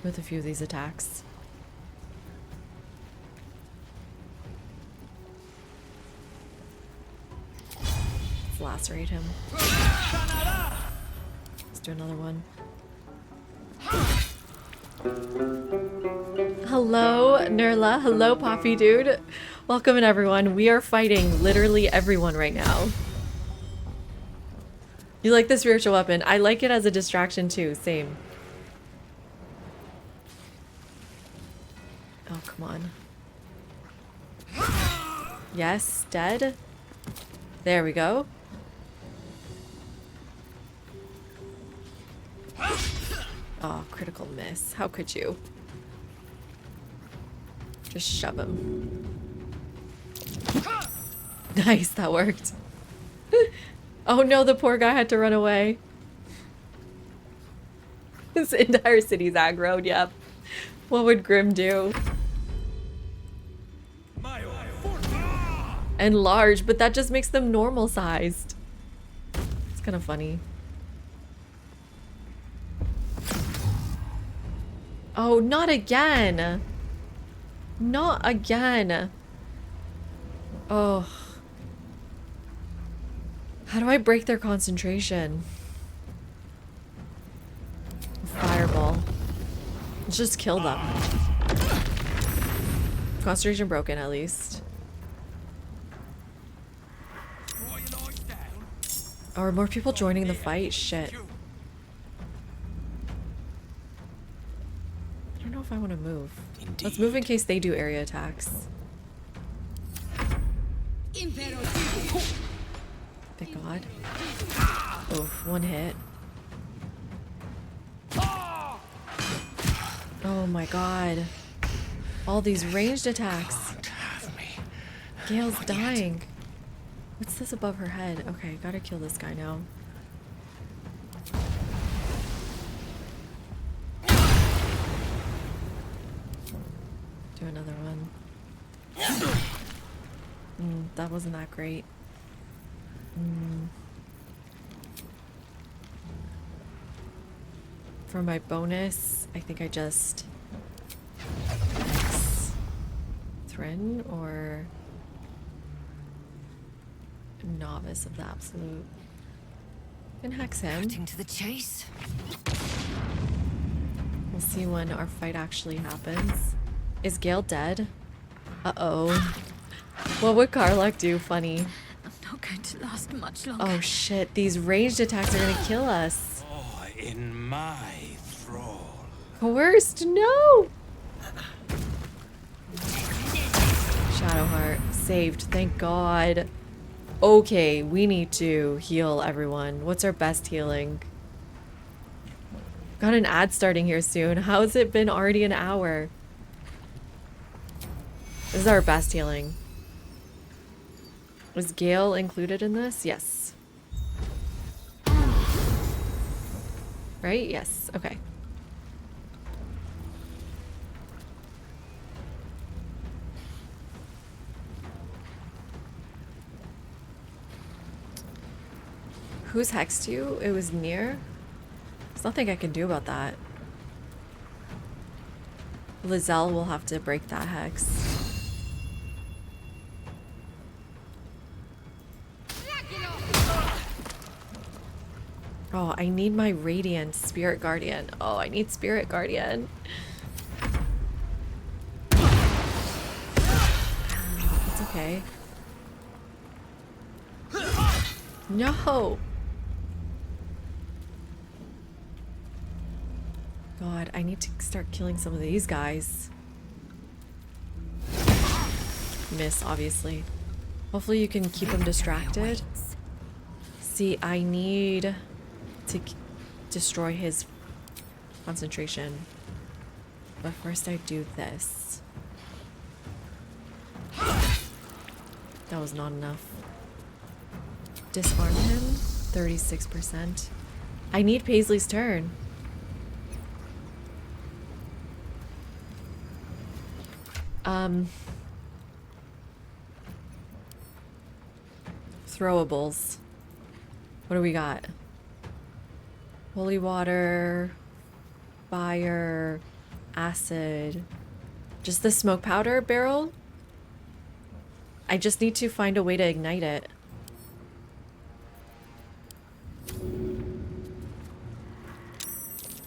with a few of these attacks. Let's lacerate him. Let's do another one. Hello, Nerla. Hello, Poppy Dude. Welcome in, everyone. We are fighting literally everyone right now. You like the spiritual weapon? I like it as a distraction too. Same. Oh, come on. Yes, dead. There we go. Oh, critical miss. How could you? Just shove him. Nice, that worked. Oh no, the poor guy had to run away. This entire city's aggroed, yep. What would Grim do? And large, but that just makes them normal sized. It's kind of funny. Oh, not again. Not again. Oh. How do I break their concentration? Fireball. Let's just kill them. Concentration broken, at least. Oh, are more people joining the fight? Shit. I don't know if I want to move. Indeed. Let's move in case they do area attacks. Thank God. Oof, one hit. Oh my God. All these ranged attacks. Gale's dying. What's this above her head? Okay, gotta kill this guy now. Do another one. That wasn't that great. For my bonus, I think I just X Thrin or Novice of the Absolute. Can hex him. Cutting to the chase. We'll see when our fight actually happens. Is Gale dead? Uh-oh. What would Karlach do? Funny. I'm not going to last much longer. Oh shit, these ranged attacks are gonna kill us. Oh, in my thrall. Coerced, no! Shadowheart, saved, thank God. Okay, we need to heal everyone. What's our best healing? Got an ad starting here soon. How has it been already an hour? This is our best healing. Was Gale included in this? Yes. Right? Yes. Okay. Who's hexed you? It was near? There's nothing I can do about that. Lizelle will have to break that hex. Oh, I need my Radiant Spirit Guardian. Oh, I need Spirit Guardian. It's okay. No! God, I need to start killing some of these guys. Miss, obviously. Hopefully you can keep them distracted. See, I need to destroy his concentration. But first I do this. That was not enough. Disarm him. 36%. I need Paisley's turn. Throwables. What do we got? Holy water, fire, acid. Just the smoke powder barrel? I just need to find a way to ignite it.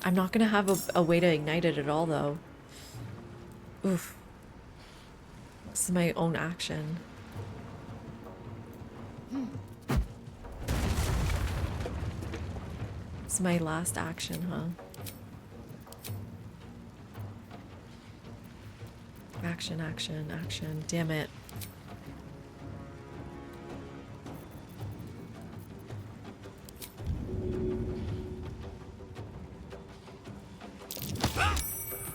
I'm not gonna have a way to ignite it at all, though. Oof. This is my own action. This is my last action, huh? Action, action, action. Damn it.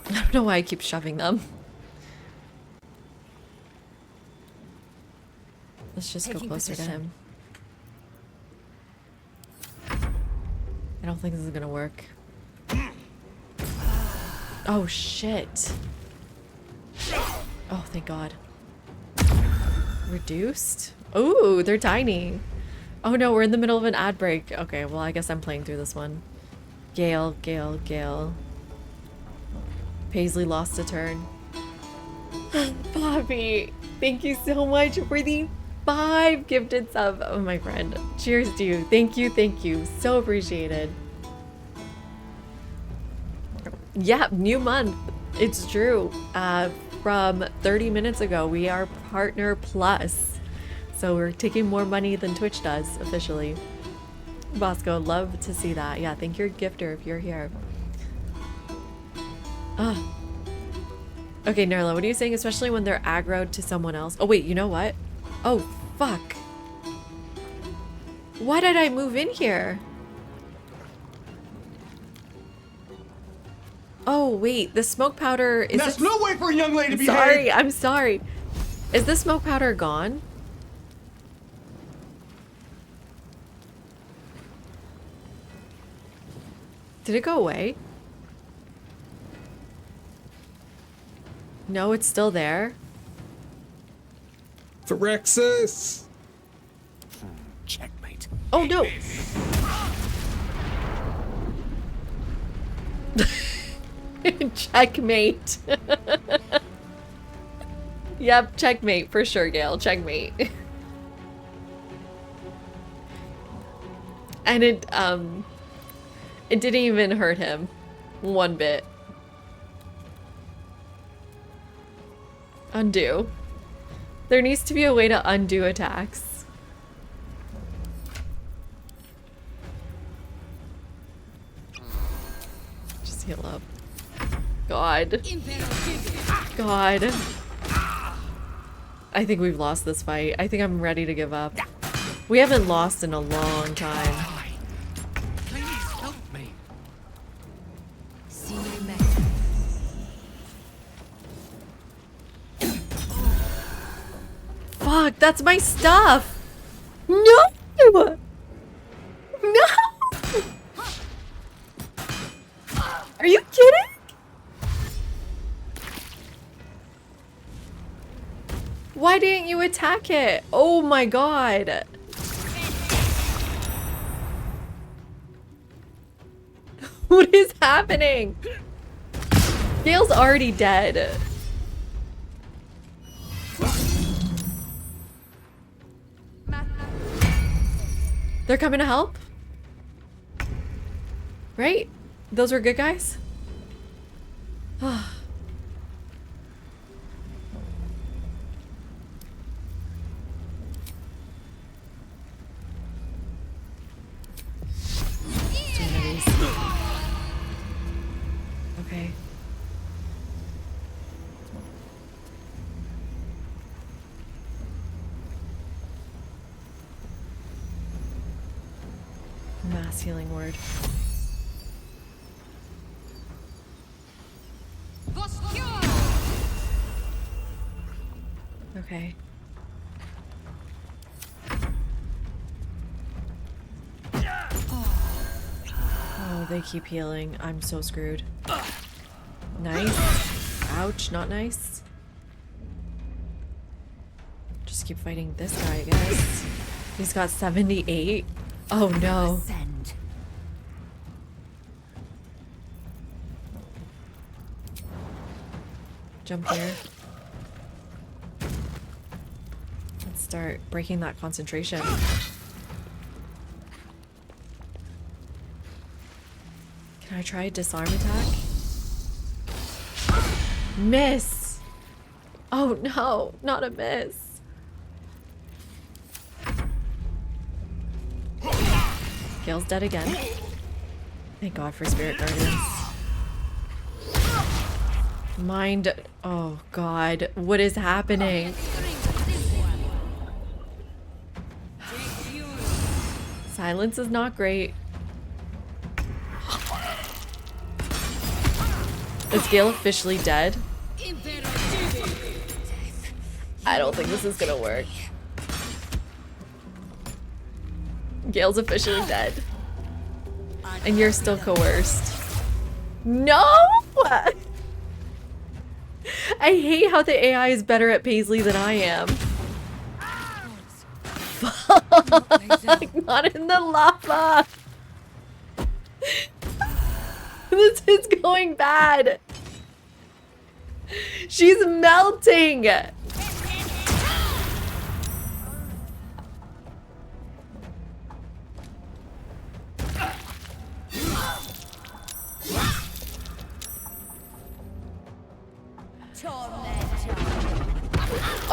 I don't know why I keep shoving them. Let's just go closer to him. I don't think this is gonna work. Oh shit. Oh, thank God. Reduced? Ooh, they're tiny. Oh no, we're in the middle of an ad break. Okay, well I guess I'm playing through this one. Gale, Gale, Gale. Paisley lost a turn. Bobby, thank you so much for the 5 gifted subs. Oh, my friend. Cheers to you. Thank you, thank you. So appreciated. Yeah, new month. It's true. From 30 minutes ago, we are Partner Plus. So we're taking more money than Twitch does, officially. Bosco, love to see that. Yeah, thank your gifter if you're here. Okay, Nerla, what are you saying? Especially when they're aggroed to someone else. Oh, wait, you know what? Oh, fuck. Why did I move in here? Oh, wait, the smoke powder is. There's no way for a young lady to be. Sorry, I'm sorry. Is the smoke powder gone? Did it go away? No, it's still there. Phyrexis! Checkmate. Oh no! Checkmate. Yep, checkmate for sure, Gale. Checkmate. And it didn't even hurt him one bit. Undo. There needs to be a way to undo attacks. Just heal up. God. God. I think we've lost this fight. I think I'm ready to give up. We haven't lost in a long time. Please help me. Fuck, that's my stuff! No! No! Are you kidding? Why didn't you attack it? Oh my god. What is happening? Gale's already dead. They're coming to help? Right? Those were good guys? Okay. Mass healing word. Okay. Oh, they keep healing. I'm so screwed. Nice. Ouch, not nice. Just keep fighting this guy, I guess. He's got 78. Oh no. Jump here. Let's start breaking that concentration. Can I try a disarm attack? Miss! Oh no, not a miss. Gale's dead again. Thank God for Spirit Guardians. Mind. Oh God, what is happening? Silence is not great. Is Gale officially dead? I don't think this is gonna work. Gale's officially dead. And you're still coerced. No! I hate how the AI is better at Paisley than I am. Fuck! Not in the lava! This is going bad! She's melting!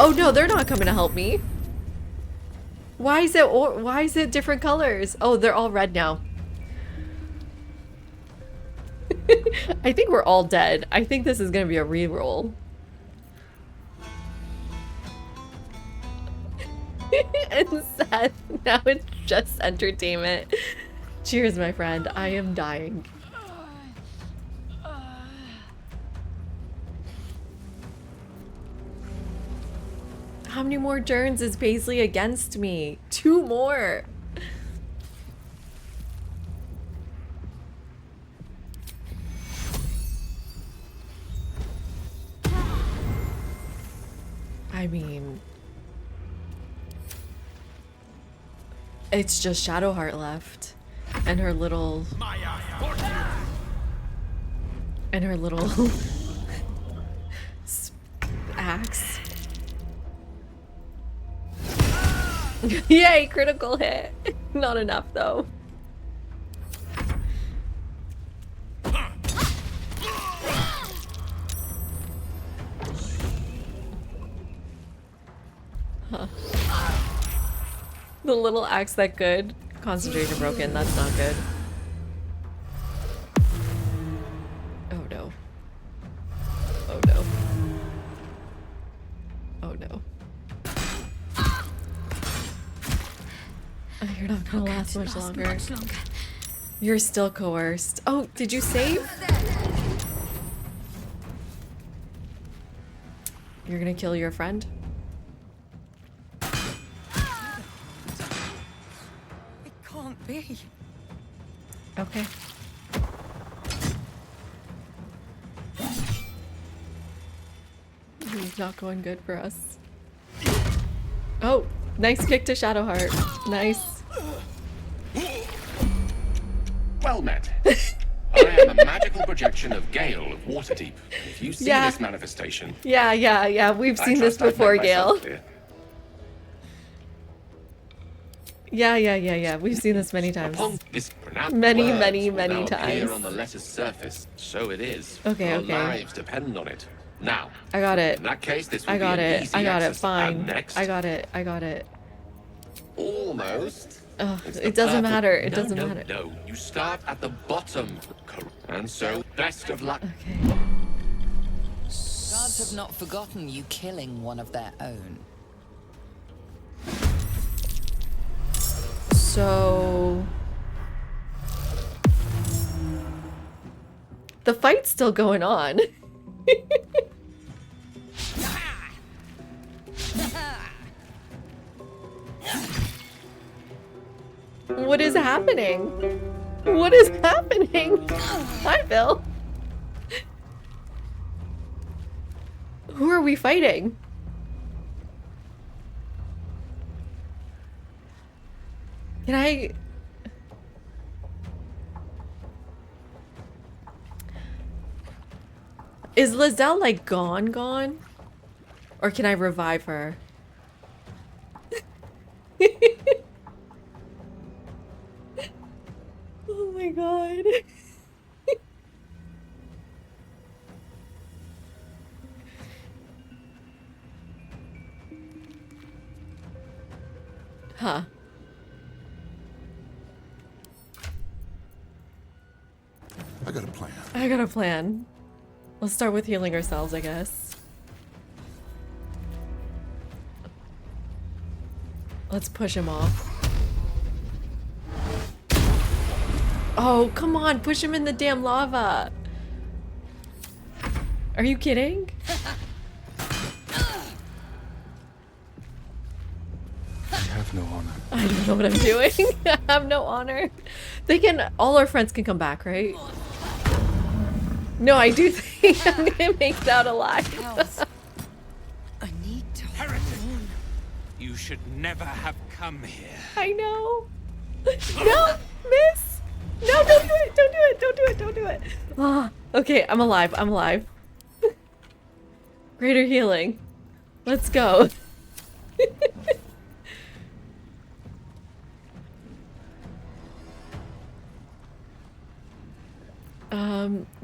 Oh no, they're not coming to help me. Why is it different colors? Oh, they're all red now. I think we're all dead. I think this is gonna be a reroll. And Seth, now it's just entertainment. Cheers, my friend. I am dying. How many more turns is Paisley against me? 2 more. I mean, it's just Shadowheart left, and her little axe. Yay, critical hit. Not enough though. Huh. The little axe that good. Concentration broken, that's not good. Oh no. Oh no. Oh no. You're not gonna last much longer. You're still coerced. Oh, did you save? You're gonna kill your friend? It can't be. Okay. This is not going good for us. Oh, nice kick to Shadowheart. Nice. Well met. I am a magical projection of Gale of Waterdeep. If you see Yeah. this manifestation, Yeah. We've I seen this trust I've before, made myself Gale. clear. Yeah. We've seen this many times. Upon this pronounced Many words will now appear times. on the letter's surface. So it is. Okay, Our okay. lives depend on it. Now, I got it. in that case, this will I got be an it. easy I got it. access. And Fine. next, I got it. almost. Ugh, It's it the doesn't purple- matter. It No, doesn't no, matter. No, you start at the bottom. And so, best of luck. Okay. Guards have not forgotten you killing one of their own. So the fight's still going on. What is happening? What is happening? Hi, Bill. Who are we fighting? Can I... Is Lizelle, like, gone? Or can I revive her? Oh my god. Huh. I got a plan. I got a plan. Let's start with healing ourselves, I guess. Let's push him off. Oh, come on, push him in the damn lava. Are you kidding? I have no honor. I don't know what I'm doing. I have no honor. They can, all our friends can come back, right? No, I do think I'm gonna make it out alive. I need to hold on. You should never have come here. I know. No, miss. No, don't do it. Don't do it. Don't do it. Don't do it. Ah, okay, I'm alive. I'm alive. Greater healing. Let's go.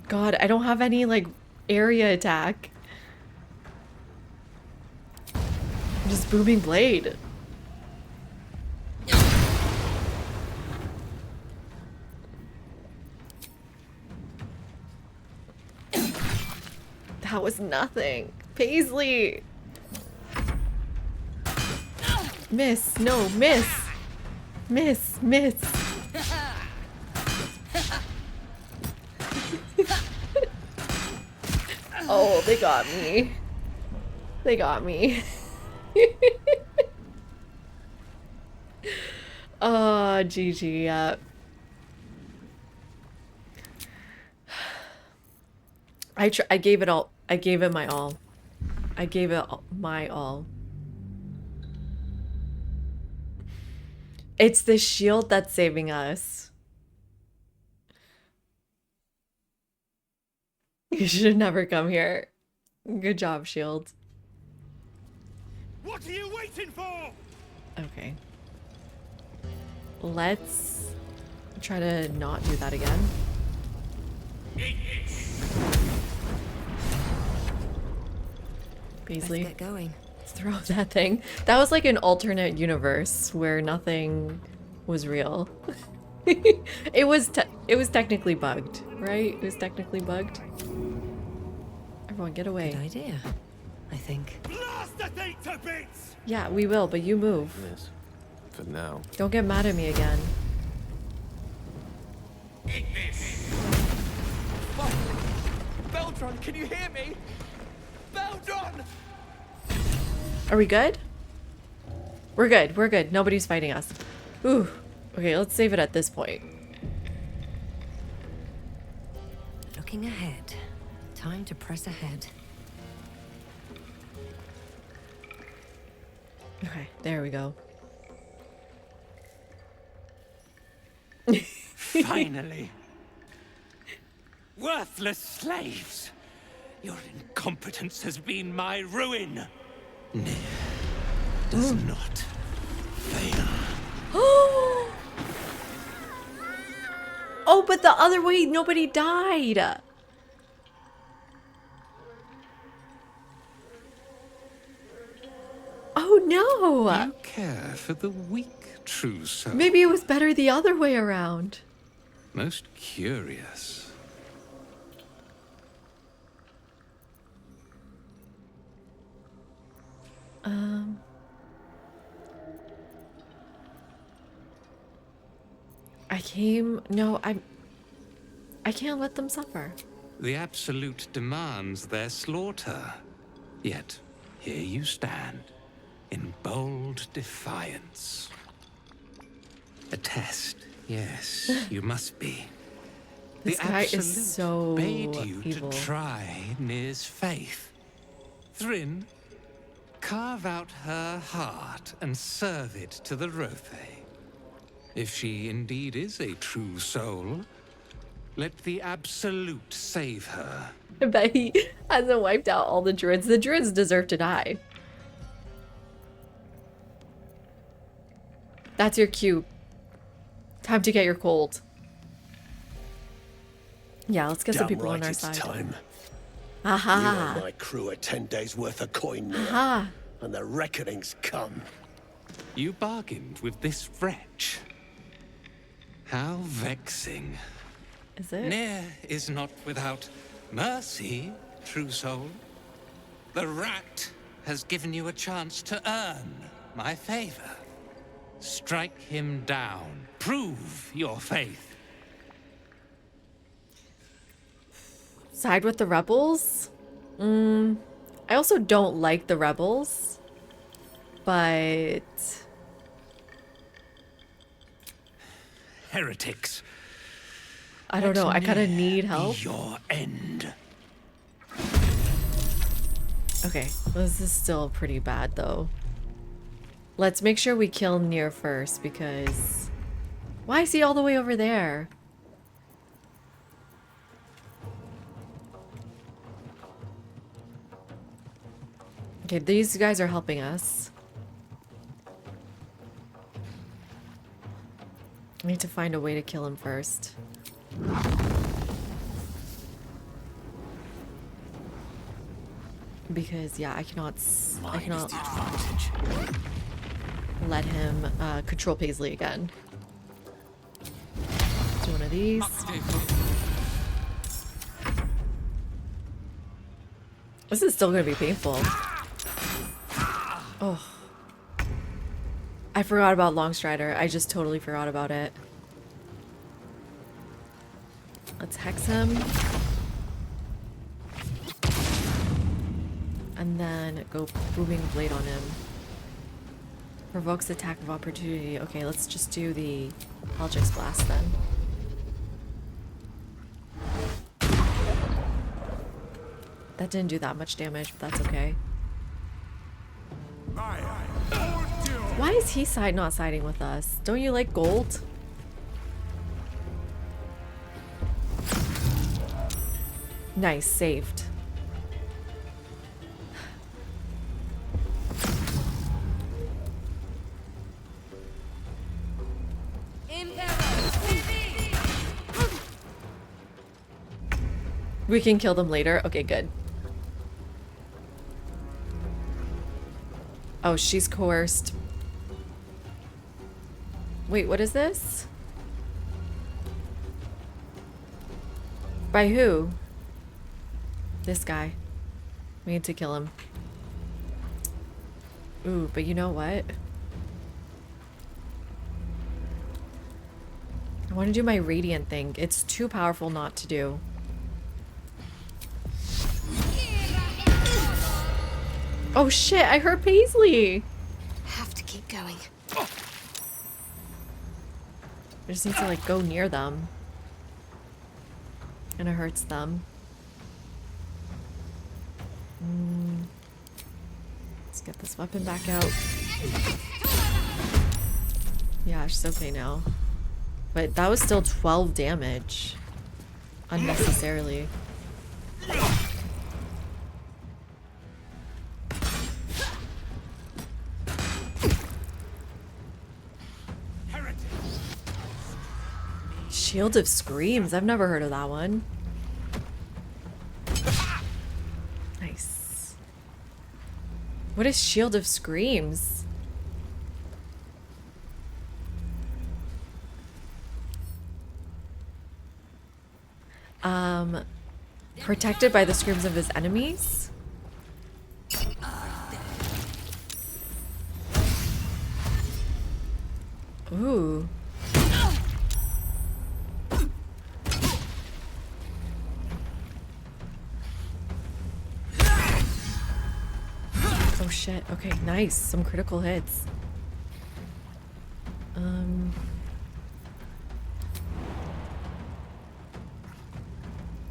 God, I don't have any, like, area attack. Just booming blade. That was nothing. Paisley! Miss. No, miss. Miss. Oh, they got me. They got me. Oh, GG, yeah. I gave it all. I gave it my all. I gave it my all. It's the shield that's saving us. You should never come here. Good job, shield. What are you waiting for? Okay. Let's try to not do that again. Beasley. Let's get going. Let's throw that thing. That was like an alternate universe where nothing was real. It was technically bugged, right? It was technically bugged. Everyone get away. Good idea, I think. Blast the thing to bits! Yeah, we will, but you move. Yes. For now. Don't get mad at me again. Baldur, can you hear me? Baldur! Are we good? We're good. We're good. Nobody's fighting us. Ooh. Okay, let's save it at this point. Looking ahead. Time to press ahead. Okay, there we go. Finally. Worthless slaves! Your incompetence has been my ruin. Nier does not fail. Oh, but the other way, nobody died. Oh no! You care for the weak, true soul. Maybe it was better the other way around. Most curious. I can't let them suffer. The Absolute demands their slaughter. Yet, here you stand, in bold defiance. A test, yes, you must be. This guy is so bade you evil. to try Nir's faith. Thryn, carve out her heart and serve it to the Rothe. If she indeed is a true soul, let the Absolute save her. I bet he hasn't wiped out all the druids. The druids deserve to die. That's your cue. Time to get your cold. Yeah, let's get some people on our side. Time. Aha! You owe my crew a 10 days worth of coin now, Aha! and the reckoning's come. You bargained with this wretch. How vexing. Is it? Nir is not without mercy, true soul. The rat has given you a chance to earn my favor. Strike him down. Prove your faith. Side with the rebels? I also don't like the rebels. But... Heretics. I don't know. I kind of need Be help. your end. Okay, this is still pretty bad though. Let's make sure we kill Nir first because... Why is he all the way over there? Okay, these guys are helping us. I need to find a way to kill him first. Because yeah, I cannot let him control Paisley again. Do one of these. This is still gonna be painful. Oh. I forgot about Longstrider. I just totally forgot about it. Let's hex him. And then go Booming Blade on him. Provokes attack of opportunity. Okay, let's just do the Eldritch Blast then. That didn't do that much damage, but that's okay. Why is he not siding with us? Don't you like gold? Nice, saved. We can kill them later? Okay, good. Oh, she's coerced. Wait, what is this? By who? This guy. We need to kill him. Ooh, but you know what? I want to do my radiant thing. It's too powerful not to do. Oh shit, I hurt Paisley! Have to keep going. I just need to like go near them. And it hurts them. Let's get this weapon back out. Yeah, she's okay now. But that was still 12 damage. unnecessarily. Shield of Screams. I've never heard of that one. Nice. What is Shield of Screams? Protected by the screams of his enemies? Ooh. Oh shit. Okay, nice. Some critical hits.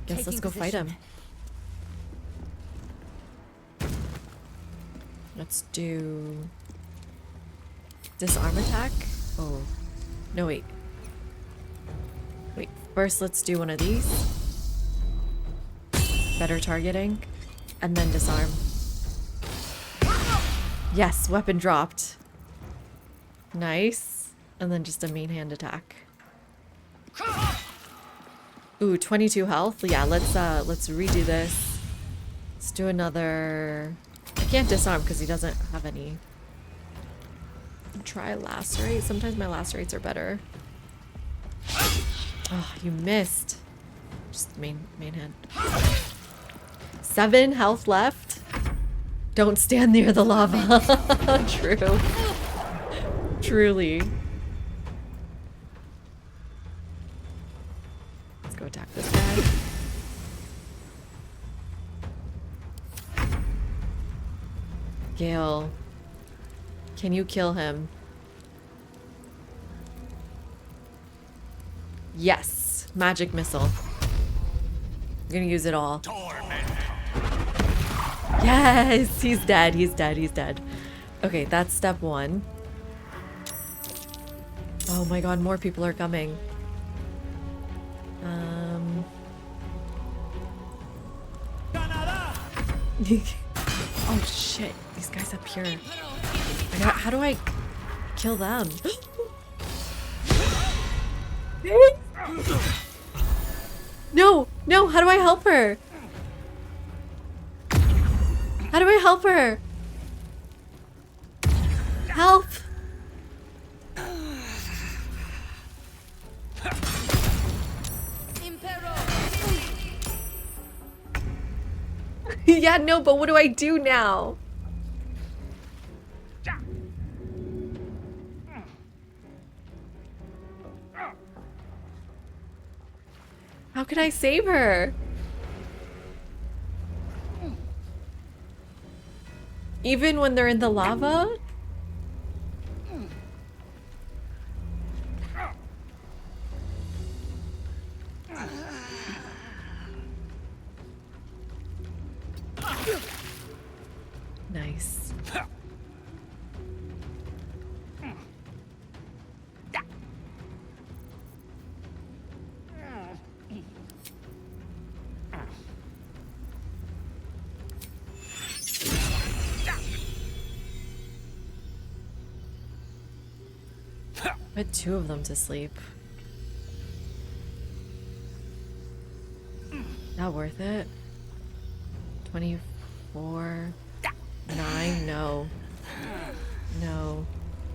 Guess let's go fight him. Let's do disarm attack. Oh, no, wait. Wait, first let's do one of these. Better targeting. And then disarm. Yes, weapon dropped. Nice. And then just a main hand attack. Ooh, 22 health. Yeah, let's redo this. Let's do another. I can't disarm because he doesn't have any. Try lacerate. Sometimes my lacerates are better. Oh, you missed. Just main hand. 7 health left. Don't stand near the lava. True. Truly. Let's go attack this guy. Gale. Can you kill him? Yes. Magic missile. I'm gonna use it all. Yes! He's dead. He's dead. He's dead. Okay, that's step 1. Oh my god, more people are coming. Oh shit, these guys up here. How do I kill them? No, no, how do I help her? How do I help her? Help! Yeah, no, but what do I do now? How can I save her? Even when they're in the lava? Nice. Put 2 of them to sleep. Not worth it. 24. 9. No. No.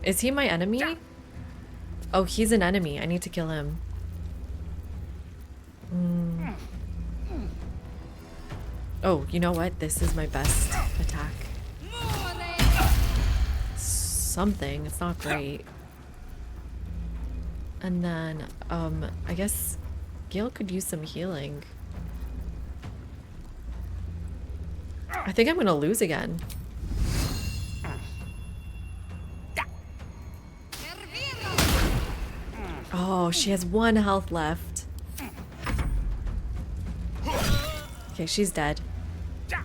Is he my enemy? Oh, he's an enemy. I need to kill him. Oh, you know what? This is my best attack. Something. It's not great. And then, I guess Gale could use some healing. I think I'm gonna lose again. Oh, she has 1 health left. Okay, she's dead. Okay,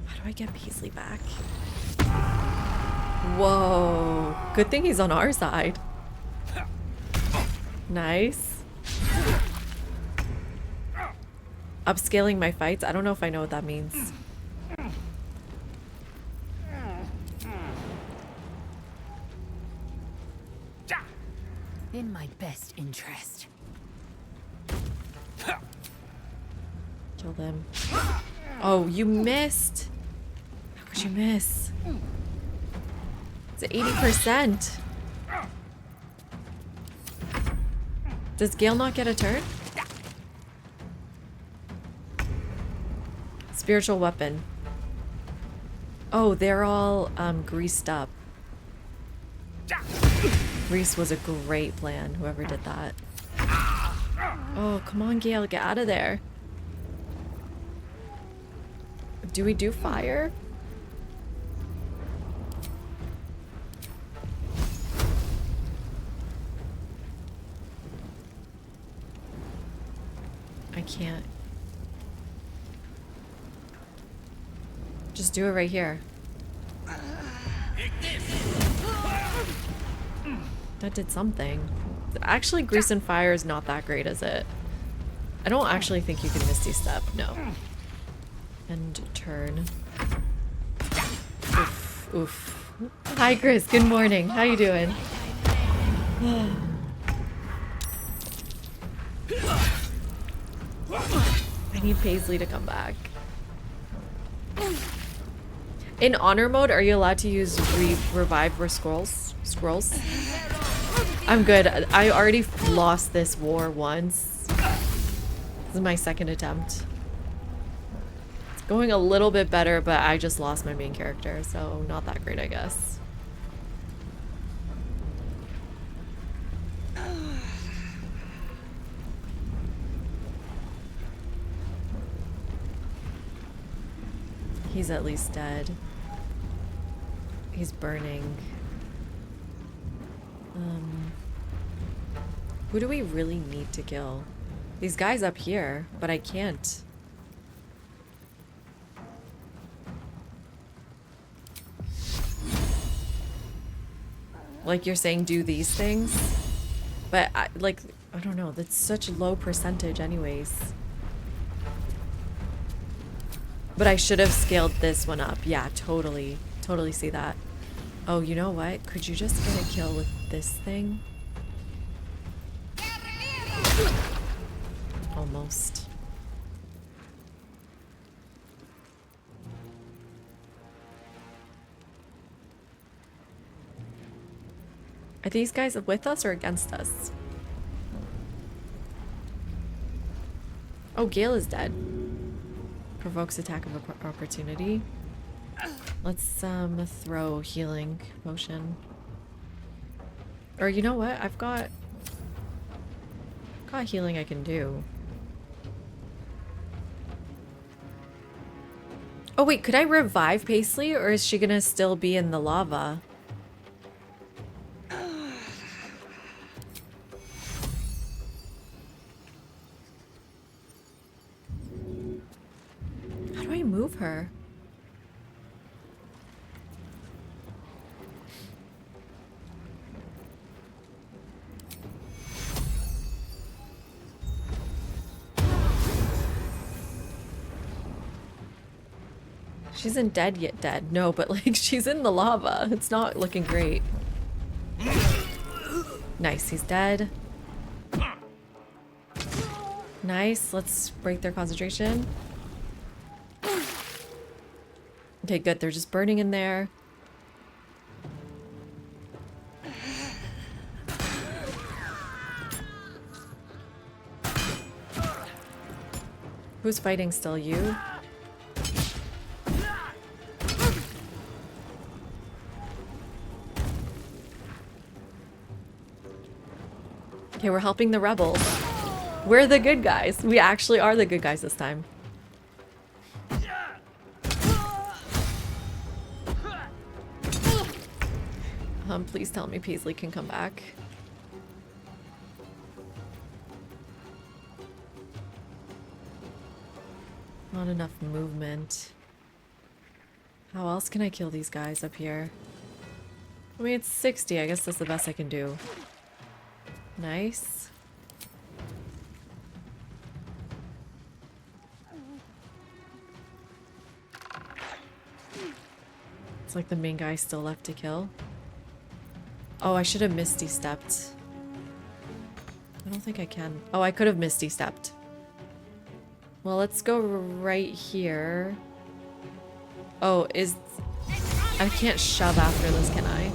how do I get Beasley back? Whoa. Good thing he's on our side. Nice. Upscaling my fights? I don't know if I know what that means. In my best interest. Kill them. Oh, you missed. How could you miss? It's at 80%. Does Gale not get a turn? Spiritual weapon. Oh, they're all greased up. Grease was a great plan, whoever did that. Oh, come on, Gale, get out of there. Do we do fire? I can't. Just do it right here. That did something. Actually, grease and fire is not that great, is it? I don't actually think you can Misty Step, no. And turn. Oof, oof. Hi, Chris. Good morning. How you doing? I need Paisley to come back. In honor mode, are you allowed to use revive for scrolls? I'm good. I already lost this war once. This is my second attempt. It's going a little bit better, but I just lost my main character, so not that great, I guess. He's at least dead. He's burning. Who do we really need to kill? These guys up here, but I can't. Like you're saying do these things? But I don't know, that's such a low percentage anyways. But I should have scaled this one up. Yeah, totally. Totally see that. Oh, you know what? Could you just get a kill with this thing? Almost. Are these guys with us or against us? Oh, Gale is dead. Provokes attack of opportunity. Let's throw healing potion. Or you know what? I've got healing I can do. Oh wait, could I revive Paisley or is she gonna still be in the lava? How do I move her? She isn't dead yet dead. No, but like she's in the lava. It's not looking great. Nice, he's dead. Nice, let's break their concentration. Okay, good. They're just burning in there. Who's fighting still? You? Okay, we're helping the rebels. We're the good guys. We actually are the good guys this time. Please tell me Paisley can come back. Not enough movement. How else can I kill these guys up here? I mean, it's 60. I guess that's the best I can do. Nice. It's like the main guy still left to kill. Oh, I should have Misty stepped. I don't think I can. Oh, I could have Misty stepped. Well, let's go right here. Oh, I can't shove after this, can I?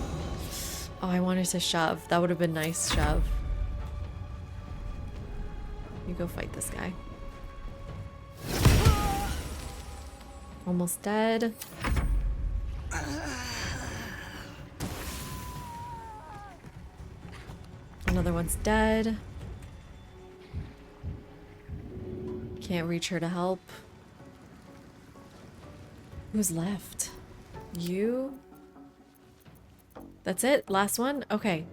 Oh, I wanted to shove. That would have been nice shove. You go fight this guy. Almost dead. Another one's dead. Can't reach her to help. Who's left? You? That's it? Last one? Okay.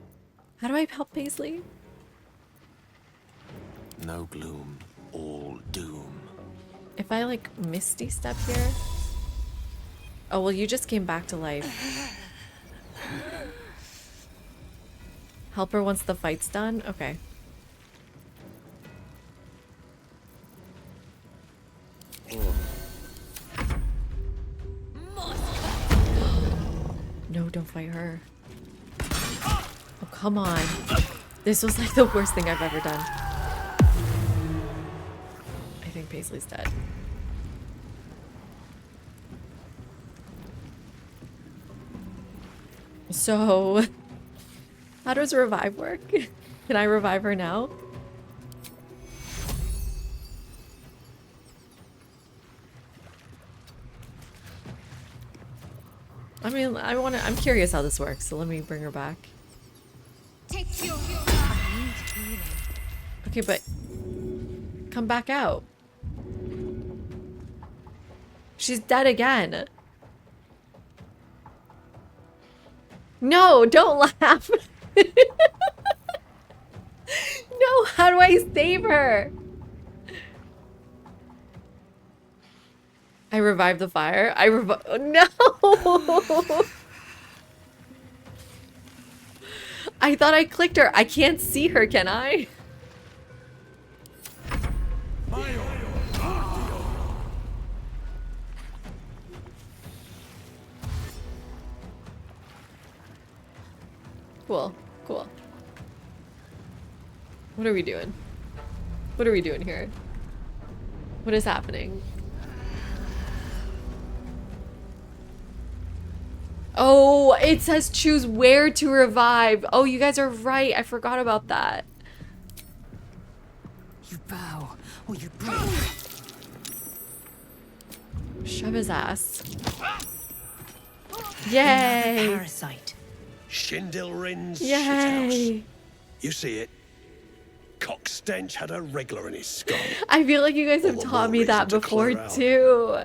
How do I help Paisley? No gloom, all doom. If I like Misty step here? Oh, well, you just came back to life. Help her once the fight's done? Okay. No, don't fight her. Oh, come on. This was like the worst thing I've ever done. I think Paisley's dead. So, how does revive work? Can I revive her now? I mean, I'm curious how this works, so let me bring her back. Okay, but come back out. She's dead again. No, don't laugh. No, how do I save her? I revived the fire. No! I thought I clicked her. I can't see her, can I? Cool, cool. What are we doing? What are we doing here? What is happening? Oh, it says choose where to revive. Oh, you guys are right. I forgot about that. You bow or you break. Shove his ass. Yay! Parasite. Shindilrin's Yay! shithouse. You see it? Cock stench had a wriggler in his skull. I feel like you guys have All the taught more me that reason to before clear out. too.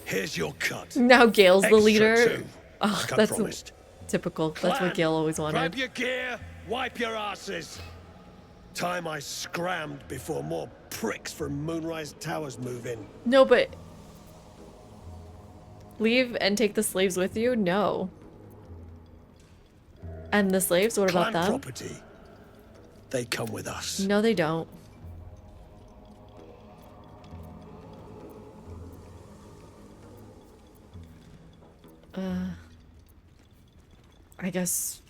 Here's your cut. Now Gail's the Extra leader. two, Oh, like I that's promised. typical. That's what Gail always Grab wanted. your gear, wipe your asses. Time I scrammed before more pricks from Moonrise Towers move in. No, but leave and take the slaves with you? No. And the slaves? What about Clan them? property. They come with us. No, they don't. I guess...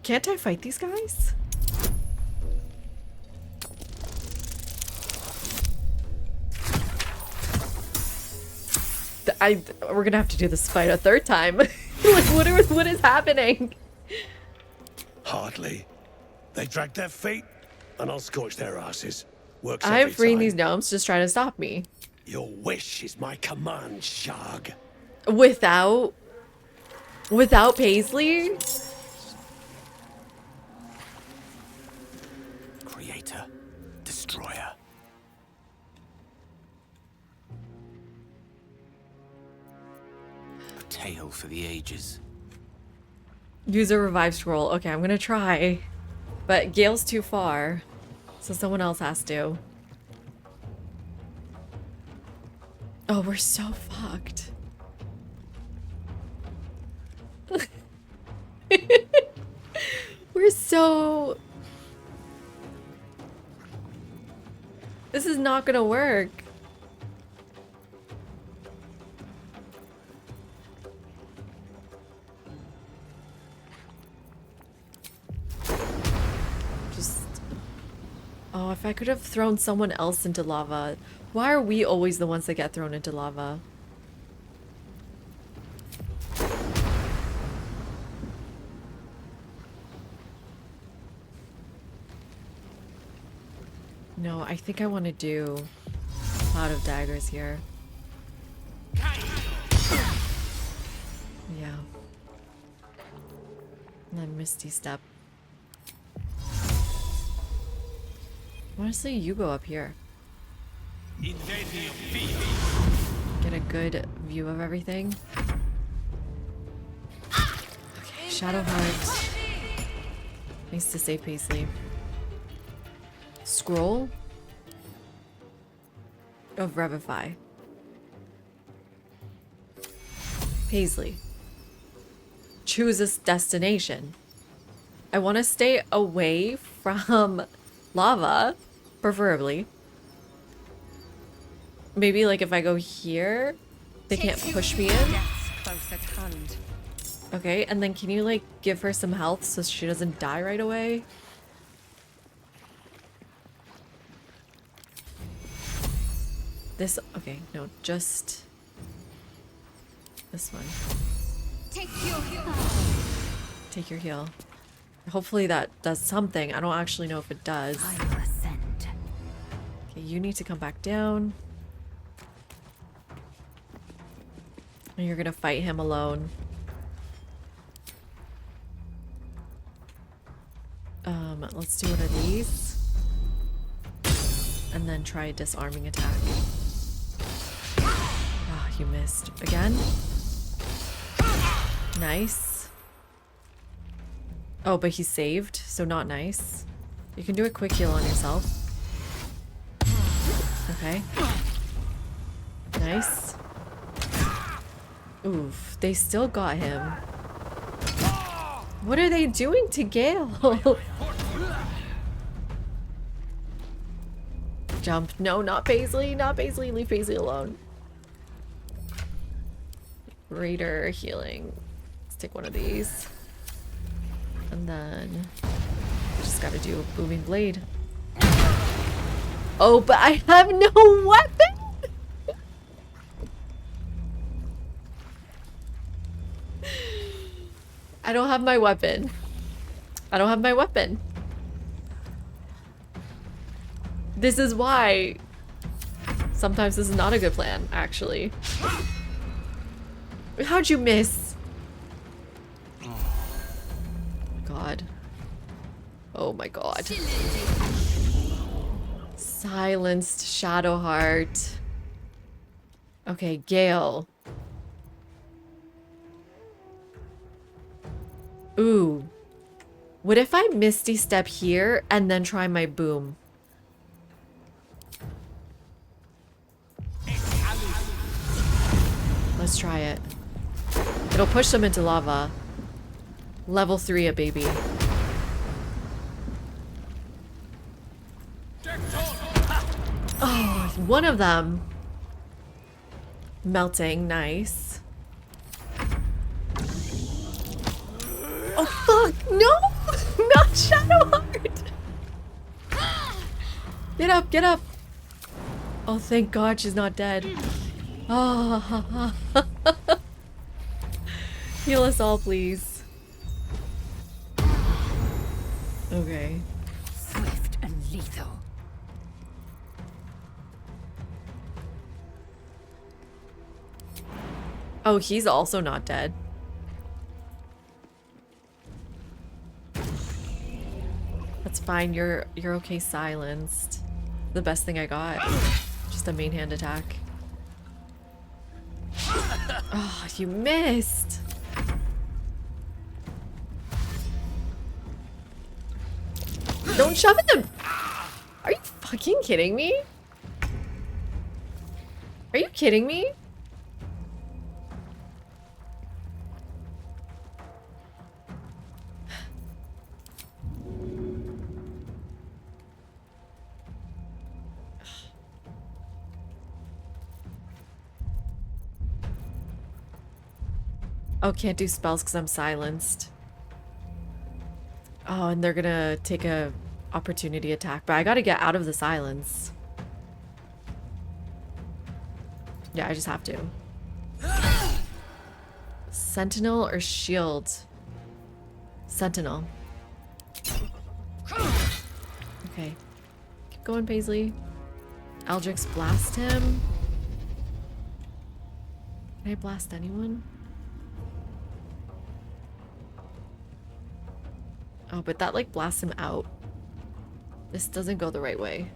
Can't I fight these guys? We're gonna have to do this fight a third time. Like, what is happening? Hardly. They drag their feet, and I'll scorch their asses. Works I'm every freeing time. these gnomes just trying to stop me. Your wish is my command, Shag. Without Paisley? Creator, destroyer. A tale for the ages. Use a revive scroll. Okay, I'm gonna try. But Gale's too far. So someone else has to. Oh, we're so fucked. So... This is not gonna work. Just... Oh, if I could have thrown someone else into lava. Why are we always the ones that get thrown into lava? No, I think I want to do Cloud of Daggers here. Yeah. And then Misty Step. Honestly, you go up here. Get a good view of everything. Okay, Shadowheart. Nice to say, Paisley. Scroll of Revivify. Paisley. Choose a destination. I want to stay away from lava, preferably. Maybe like if I go here, they can't push me in. Close at hand. Okay, and then can you like give her some health so she doesn't die right away? This, okay, no, just this one. Take your heal. Take your heal. Hopefully that does something. I don't actually know if it does. I will ascend. Okay, you need to come back down. And you're gonna fight him alone. Let's do one of these. And then try a disarming attack. Ah, you missed. Again? Nice. Oh, but he saved, so not nice. You can do a quick heal on yourself. Okay. Nice. Oof, they still got him. What are they doing to Gale? Jump. No, not Paisley. Not Paisley. Leave Paisley alone. Raider healing. Let's take one of these. And then just gotta do a booming blade. Oh, but I have no weapon! I don't have my weapon. I don't have my weapon. This is why sometimes this is not a good plan, actually. How'd you miss? God. Oh my god. Silenced Shadowheart. Okay, Gale. Ooh. What if I Misty Step here and then try my boom? Let's try it. It'll push them into lava. Level 3 a baby. Oh, one of them. Melting, nice. Oh fuck, no! Not Shadowheart! Get up, get up! Oh, thank God she's not dead. Oh. Heal us all, please. Okay. Swift and lethal. Oh, he's also not dead. That's fine. You're okay silenced. The best thing I got. Just a main hand attack. Oh, you missed. Don't shove it them. Are you fucking kidding me? Are you kidding me? Oh, can't do spells because I'm silenced. Oh, and they're gonna take a opportunity attack, but I gotta get out of the silence. Yeah, I just have to. Sentinel or shield? Sentinel. Okay. Keep going, Paisley. Eldrix blast him. Can I blast anyone? Oh, but that like blasts him out. This doesn't go the right way.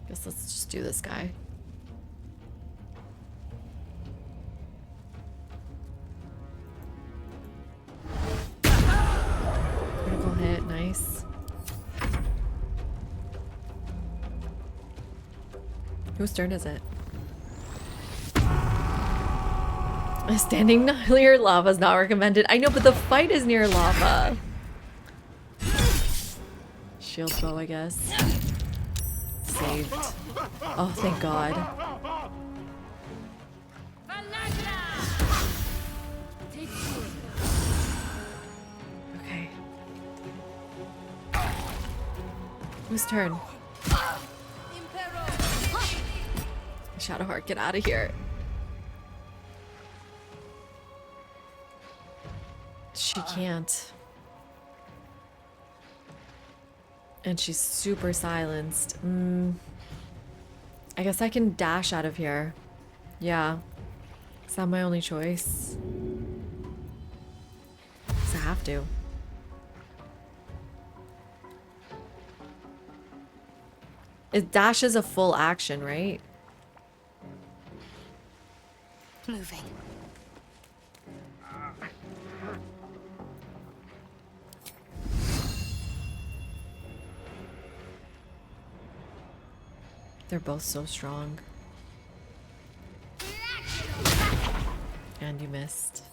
Guess let's just do this guy. Critical hit, nice. Whose turn is it? Standing near lava is not recommended. I know, but the fight is near lava. Shield bow, I guess. Saved. Oh, thank God. Okay. Whose turn? Shadowheart, get out of here. She can't. And she's super silenced. I guess I can dash out of here. Yeah. Is that my only choice? 'Cause I have to. Dash is a full action, right? Moving. They're both so strong. And you missed.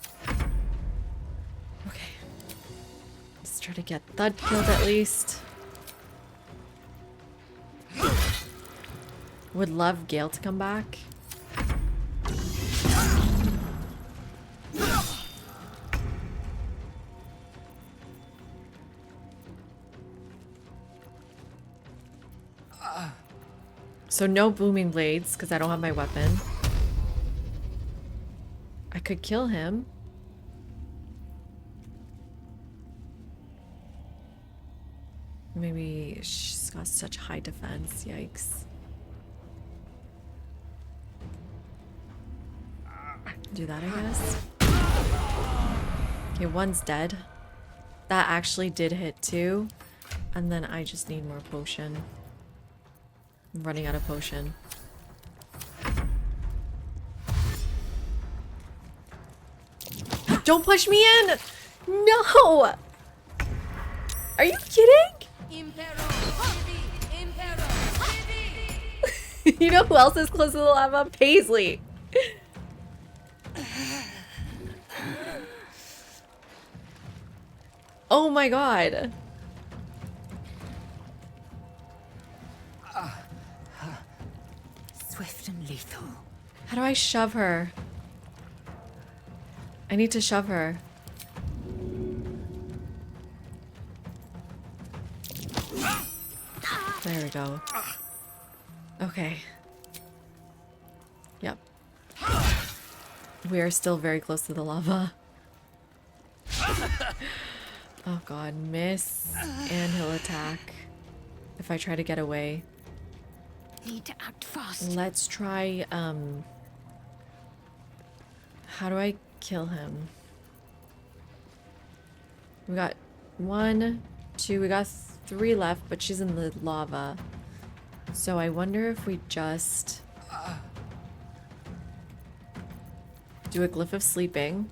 Okay. Let's try to get Thud killed at least. Would love Gale to come back. So no booming blades, because I don't have my weapon. I could kill him. Maybe she's got such high defense. Yikes. Do that, I guess. Okay, one's dead. That actually did hit too. And then I just need more potion. I'm running out of potion. Don't push me in! No! Are you kidding? You know who else is close to the lava? Paisley. Oh my god. Swift and lethal. How do I shove her? I need to shove her. There we go. Okay. Yep. We are still very close to the lava. Oh god, miss. And he'll attack. If I try to get away. Need to act fast. Let's try, how do I kill him? We got 1, 2, we got 3 left, but she's in the lava. So I wonder if we just do a glyph of sleeping.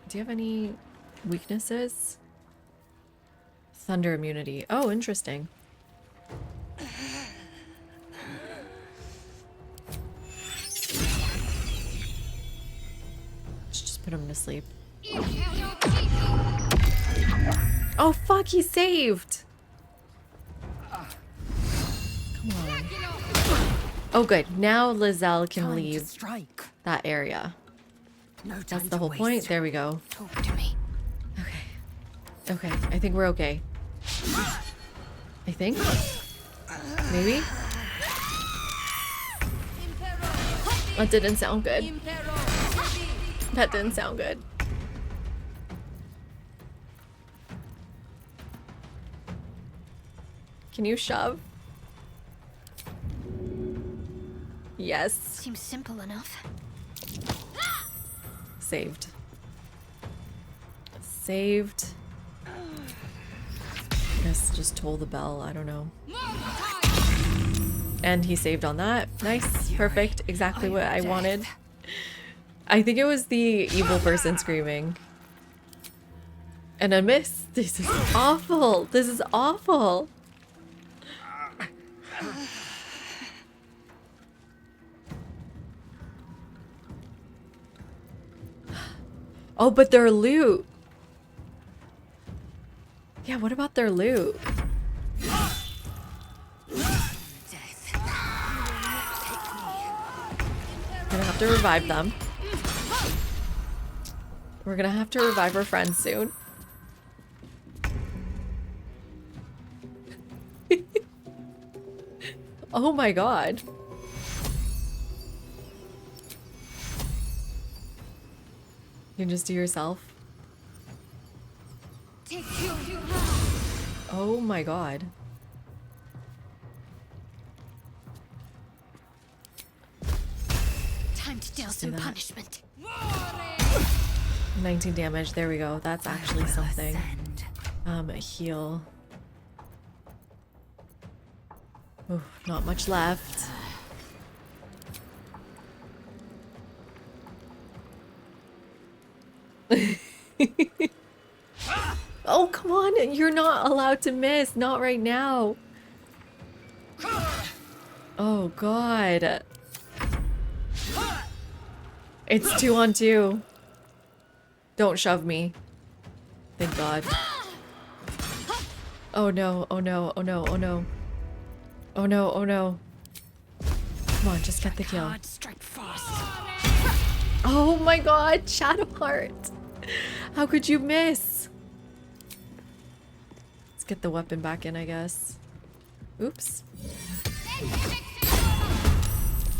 Do you have any weaknesses? Thunder immunity. Oh, interesting. Let's just put him to sleep. Oh fuck, he saved! Come on. Oh, good. Now Lizelle can Time to leave strike. that area. No time That's the to whole waste. point. There we go. Talk to me. Okay, I think we're okay. I think? Maybe? That didn't sound good. That didn't sound good. Can you shove? Yes. Seems simple enough. Saved. Saved. Guess just toll the bell. I don't know. And he saved on that. Nice. Perfect. Exactly what I wanted. I think it was the evil person screaming. And a miss. This is awful. This is awful. Oh, but their loot. Yeah, what about their loot? We're gonna have to revive them. We're gonna have to revive our friends soon. Oh my god. You can just do yourself. Oh my god. Time to deal some punishment. 19 damage. There we go. That's actually something. A heal. Ooh, not much left. Oh, come on. You're not allowed to miss. Not right now. Oh, God. It's 2-on-2. Don't shove me. Thank God. Oh no, oh no, oh no, oh no. Oh no, oh no. Come on, just get the kill. Oh my god, Shadowheart. How could you miss? Let's get the weapon back in, I guess. Oops.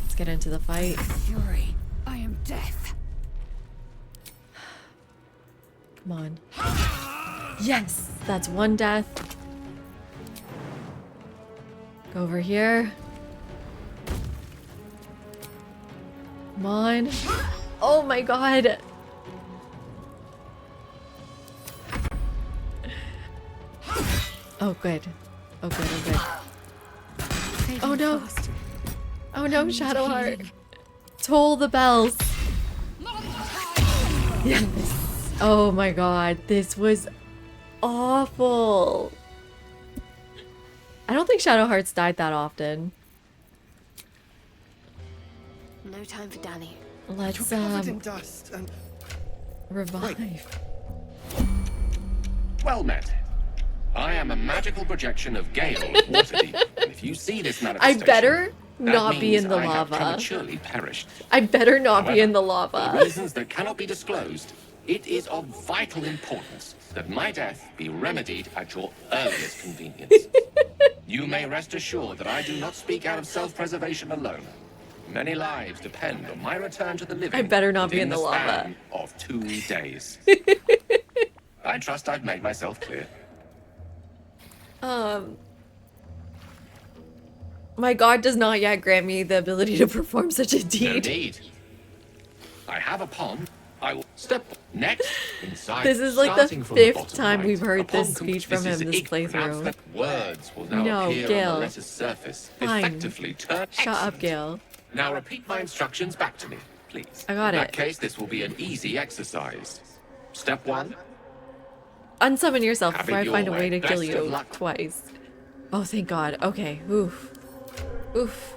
Let's get into the fight. Fury, I am death. Come on. Yes! That's one death. Go over here. Come on. Oh my god! Oh good. Oh good, oh good. Oh no! Oh no, Shadowheart! Toll the bells! Yes! Oh my god, this was awful. I don't think Shadowhearts died that often. No time for Danny. Let's Covered in dust and revive. Well met. I am a magical projection of Gale of Waterdeep, and if you see this I manifestation, better that not be means in the I have lava. prematurely perished. I better not be However, in the For lava. reasons that cannot be disclosed, it is of vital importance that my death be remedied at your earliest convenience. You may rest assured that I do not speak out of self-preservation alone. Many lives depend on my return to the living. I better not be within in the lava. span of 2 days. I trust I've made myself clear. My god does not yet grant me the ability to perform such a No deed. need. I have a pond. I will step next inside. This is like the starting from 5th bottom time right. we've heard Upon this speech from this him is this ink playthrough. pronouncement. Words will now No, appear on Gale. the letter's surface, Fine. effectively turn. Shut up, Excellent. Gale. Now repeat my instructions back to me, please. I got In it. that case, this will be an easy exercise. Step 1. Unsummon yourself Have before it I find a your way to way. kill Best of you luck. twice. Oh, thank god. Okay. Oof. Oof.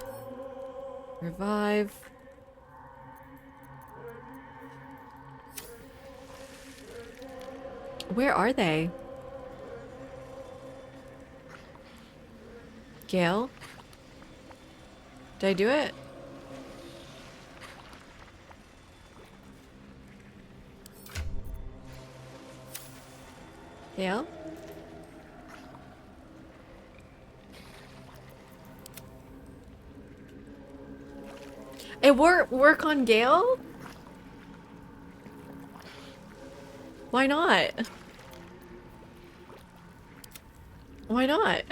Revive. Where are they? Gale? Did I do it? Yeah? It work on Gale? Why not? Why not?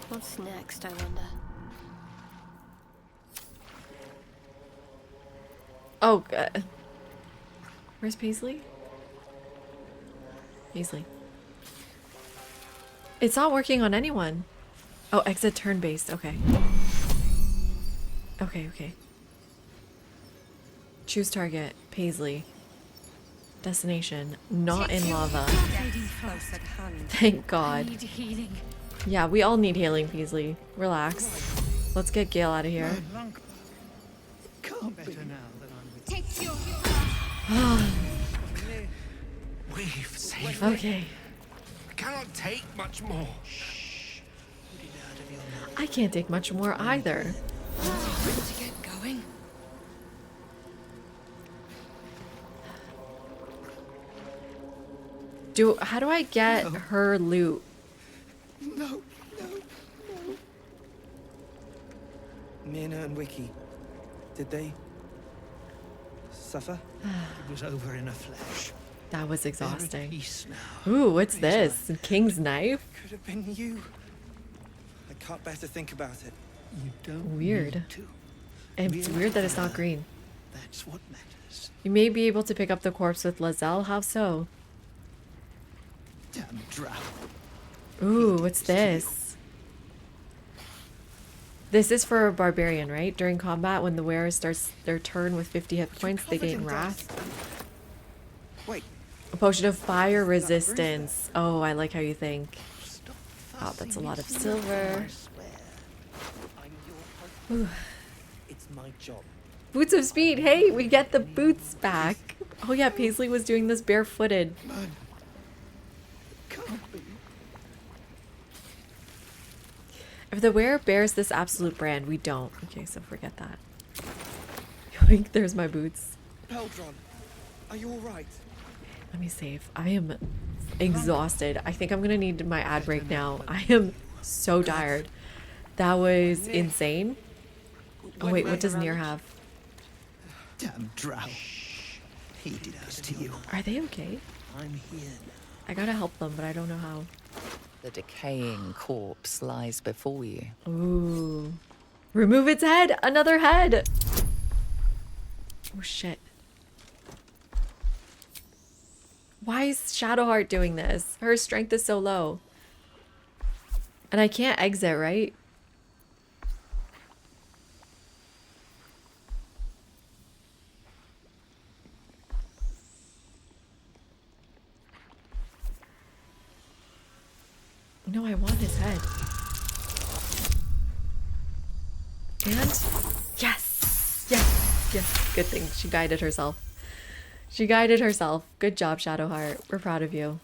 What's next, I wonder? Oh, God. Where's Paisley? Paisley. It's not working on anyone. Oh, exit turn-based. Okay. Okay, okay. Choose target. Paisley. Destination. Not in lava. Thank God. Yeah, we all need healing, Paisley. Relax. Let's get Gale out of here. We've saved Okay. I cannot take much more. I can't take much more either. To get going. How do I get her loot? No. Mina and Wiki, did they suffer? It was over in a flash. That was They're at exhausting. peace now. Ooh, what's this? King's knife? Could have been you. I can't bear to think about it. You don't Weird. need to. It's weird that it's not green. That's what matters. You may be able to pick up the corpse with Lazelle. How so? Damn drought. Ooh, what's this? This is for a barbarian, right? During combat, when the wearer starts their turn with 50 hit points, they gain wrath. Wait. A potion of fire resistance. Oh, I like how you think. Oh, that's a lot of silver. Ooh. It's my job. Boots of speed. Hey, we get the boots back. Oh yeah, Paisley was doing this barefooted. If the wearer bears this absolute brand, we don't. Okay, so forget that. Yoink, there's my boots. Peldron, are you alright? Let me save. I am exhausted. I think I'm gonna need my ad break now. I am so tired. That was insane. Oh wait, what does Nier have? Damn drought. He did us to you. Are they okay? I'm here now. I gotta help them, but I don't know how. The decaying corpse lies before you. Ooh. Remove its head! Another head! Oh shit. Why is Shadowheart doing this? Her strength is so low. And I can't exit, right? No, I want his head. And? Yes! Yes! Yes! Good thing she guided herself. She guided herself. Good job, Shadowheart. We're proud of you.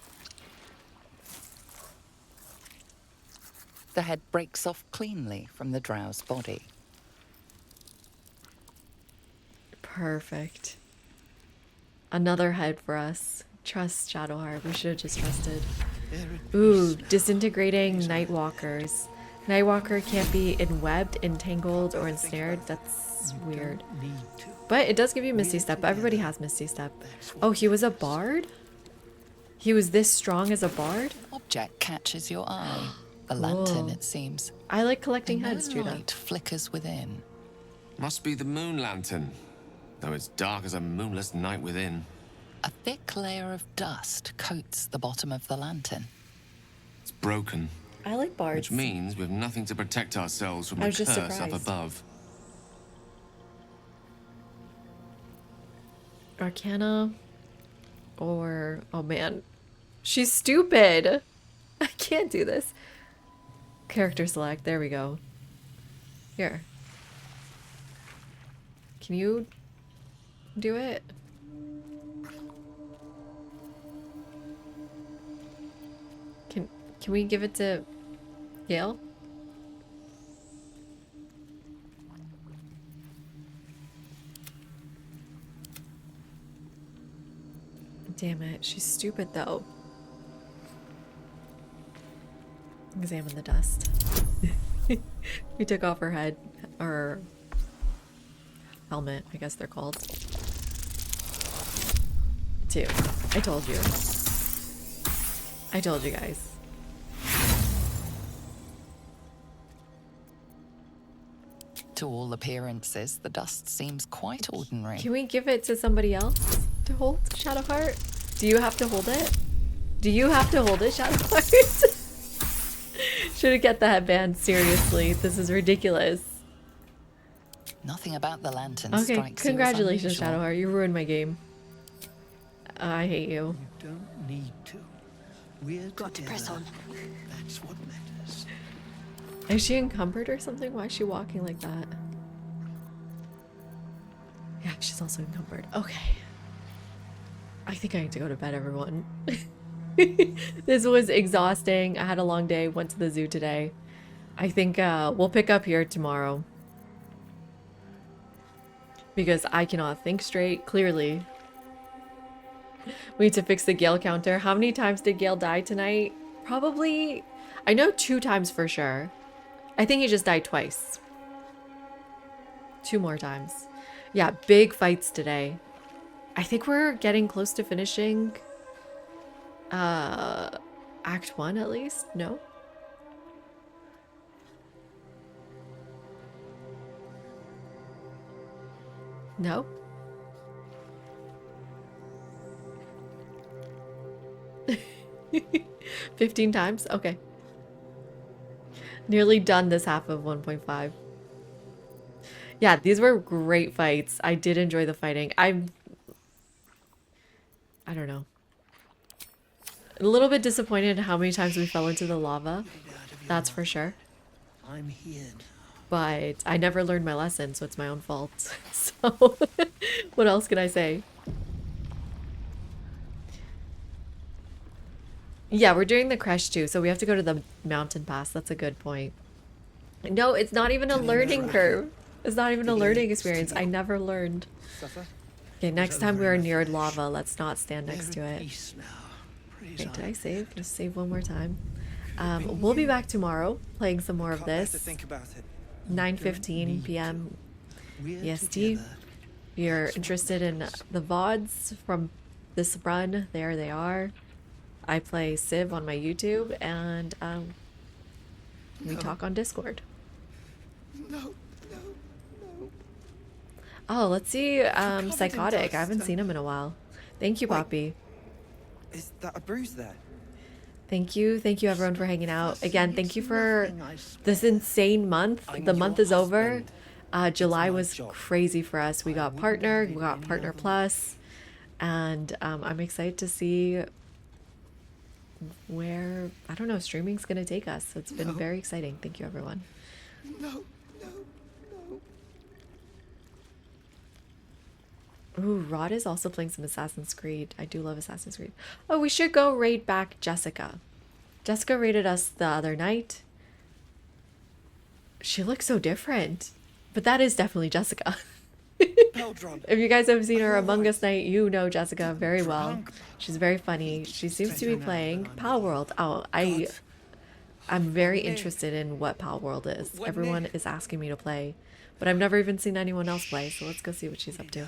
The head breaks off cleanly from the drow's body. Perfect. Another head for us. Trust Shadowheart. We should have just trusted. Ooh, disintegrating Nightwalkers. Nightwalker can't be enwebbed, entangled, or ensnared. That's weird. But it does give you Misty Step. Everybody has Misty Step. Oh, he was a bard? He was this strong as a bard? Object catches your eye. A lantern, it seems. I like collecting heads, Judah. Light flickers within. Must be the moon lantern, though it's dark as a moonless night within. A thick layer of dust coats the bottom of the lantern. It's broken. I like bards. Which means we've nothing to protect ourselves from I the was just curse up surprised. above. Arcana. Or... Oh man. She's stupid! I can't do this. Character select. There we go. Here. Can you do it? Can we give it to Gail? Damn it, she's stupid though. Examine the dust. We took off her head, or helmet, I guess they're called. Two. I told you. I told you guys. To all appearances, the dust seems quite ordinary. Can we give it to somebody else to hold, Shadowheart? Do you have to hold it? Do you have to hold it, Shadowheart? Should've get the headband, seriously. This is ridiculous. Nothing about the lantern Okay, strikes congratulations, you as unusual. Shadowheart. You ruined my game. I hate you. You don't need to. We're Got to press on. That's what matters. Is she encumbered or something? Why is she walking like that? Yeah, she's also encumbered. Okay. I think I need to go to bed, everyone. This was exhausting. I had a long day. Went to the zoo today. I think we'll pick up here tomorrow. Because I cannot think straight, clearly. We need to fix the Gale counter. How many times did Gale die tonight? Probably... I know 2 times for sure. I think he just died twice. 2 more times. Yeah, big fights today. I think we're getting close to finishing... Act 1 at least? No? No? $15 times? Okay. Nearly done this half of 1.5. Yeah, these were great fights. I did enjoy the fighting. I don't know. A little bit disappointed how many times we fell into the lava. That's for sure. I'm here. But I never learned my lesson, so it's my own fault. So, what else can I say? Yeah, we're doing the crash too, so we have to go to the mountain pass. That's a good point. No, it's not even a learning curve. It's not even a learning experience. I never learned. Okay, next time we're near lava, let's not stand next to it. Okay, did I save? Just save one more time. We'll be back tomorrow playing some more of this. 9:15 p.m. EST. If you're interested in the VODs from this run, there they are. I play Civ on my YouTube, and we talk on Discord. No. Oh, let's see Psychotic. I haven't seen him in a while. Thank you, Poppy. Is that a bruise there? Thank you everyone for hanging out. Again, thank you for this insane month. The month is over. July was crazy for us. We got Partner, we got Partner Plus, and I'm excited to see where, I don't know, streaming's gonna take us. So it's been very exciting. Thank you, everyone. No. Ooh, Rod is also playing some Assassin's Creed. I do love Assassin's Creed. Oh, we should go raid back Jessica. Jessica raided us the other night. She looks so different. But that is definitely Jessica. If you guys have seen her Among Us night, you know Jessica very well. She's very funny. She seems to be playing Pal World. Oh, I'm very interested in what Pal World is. Everyone is asking me to play. But I've never even seen anyone else play, so let's go see what she's up to.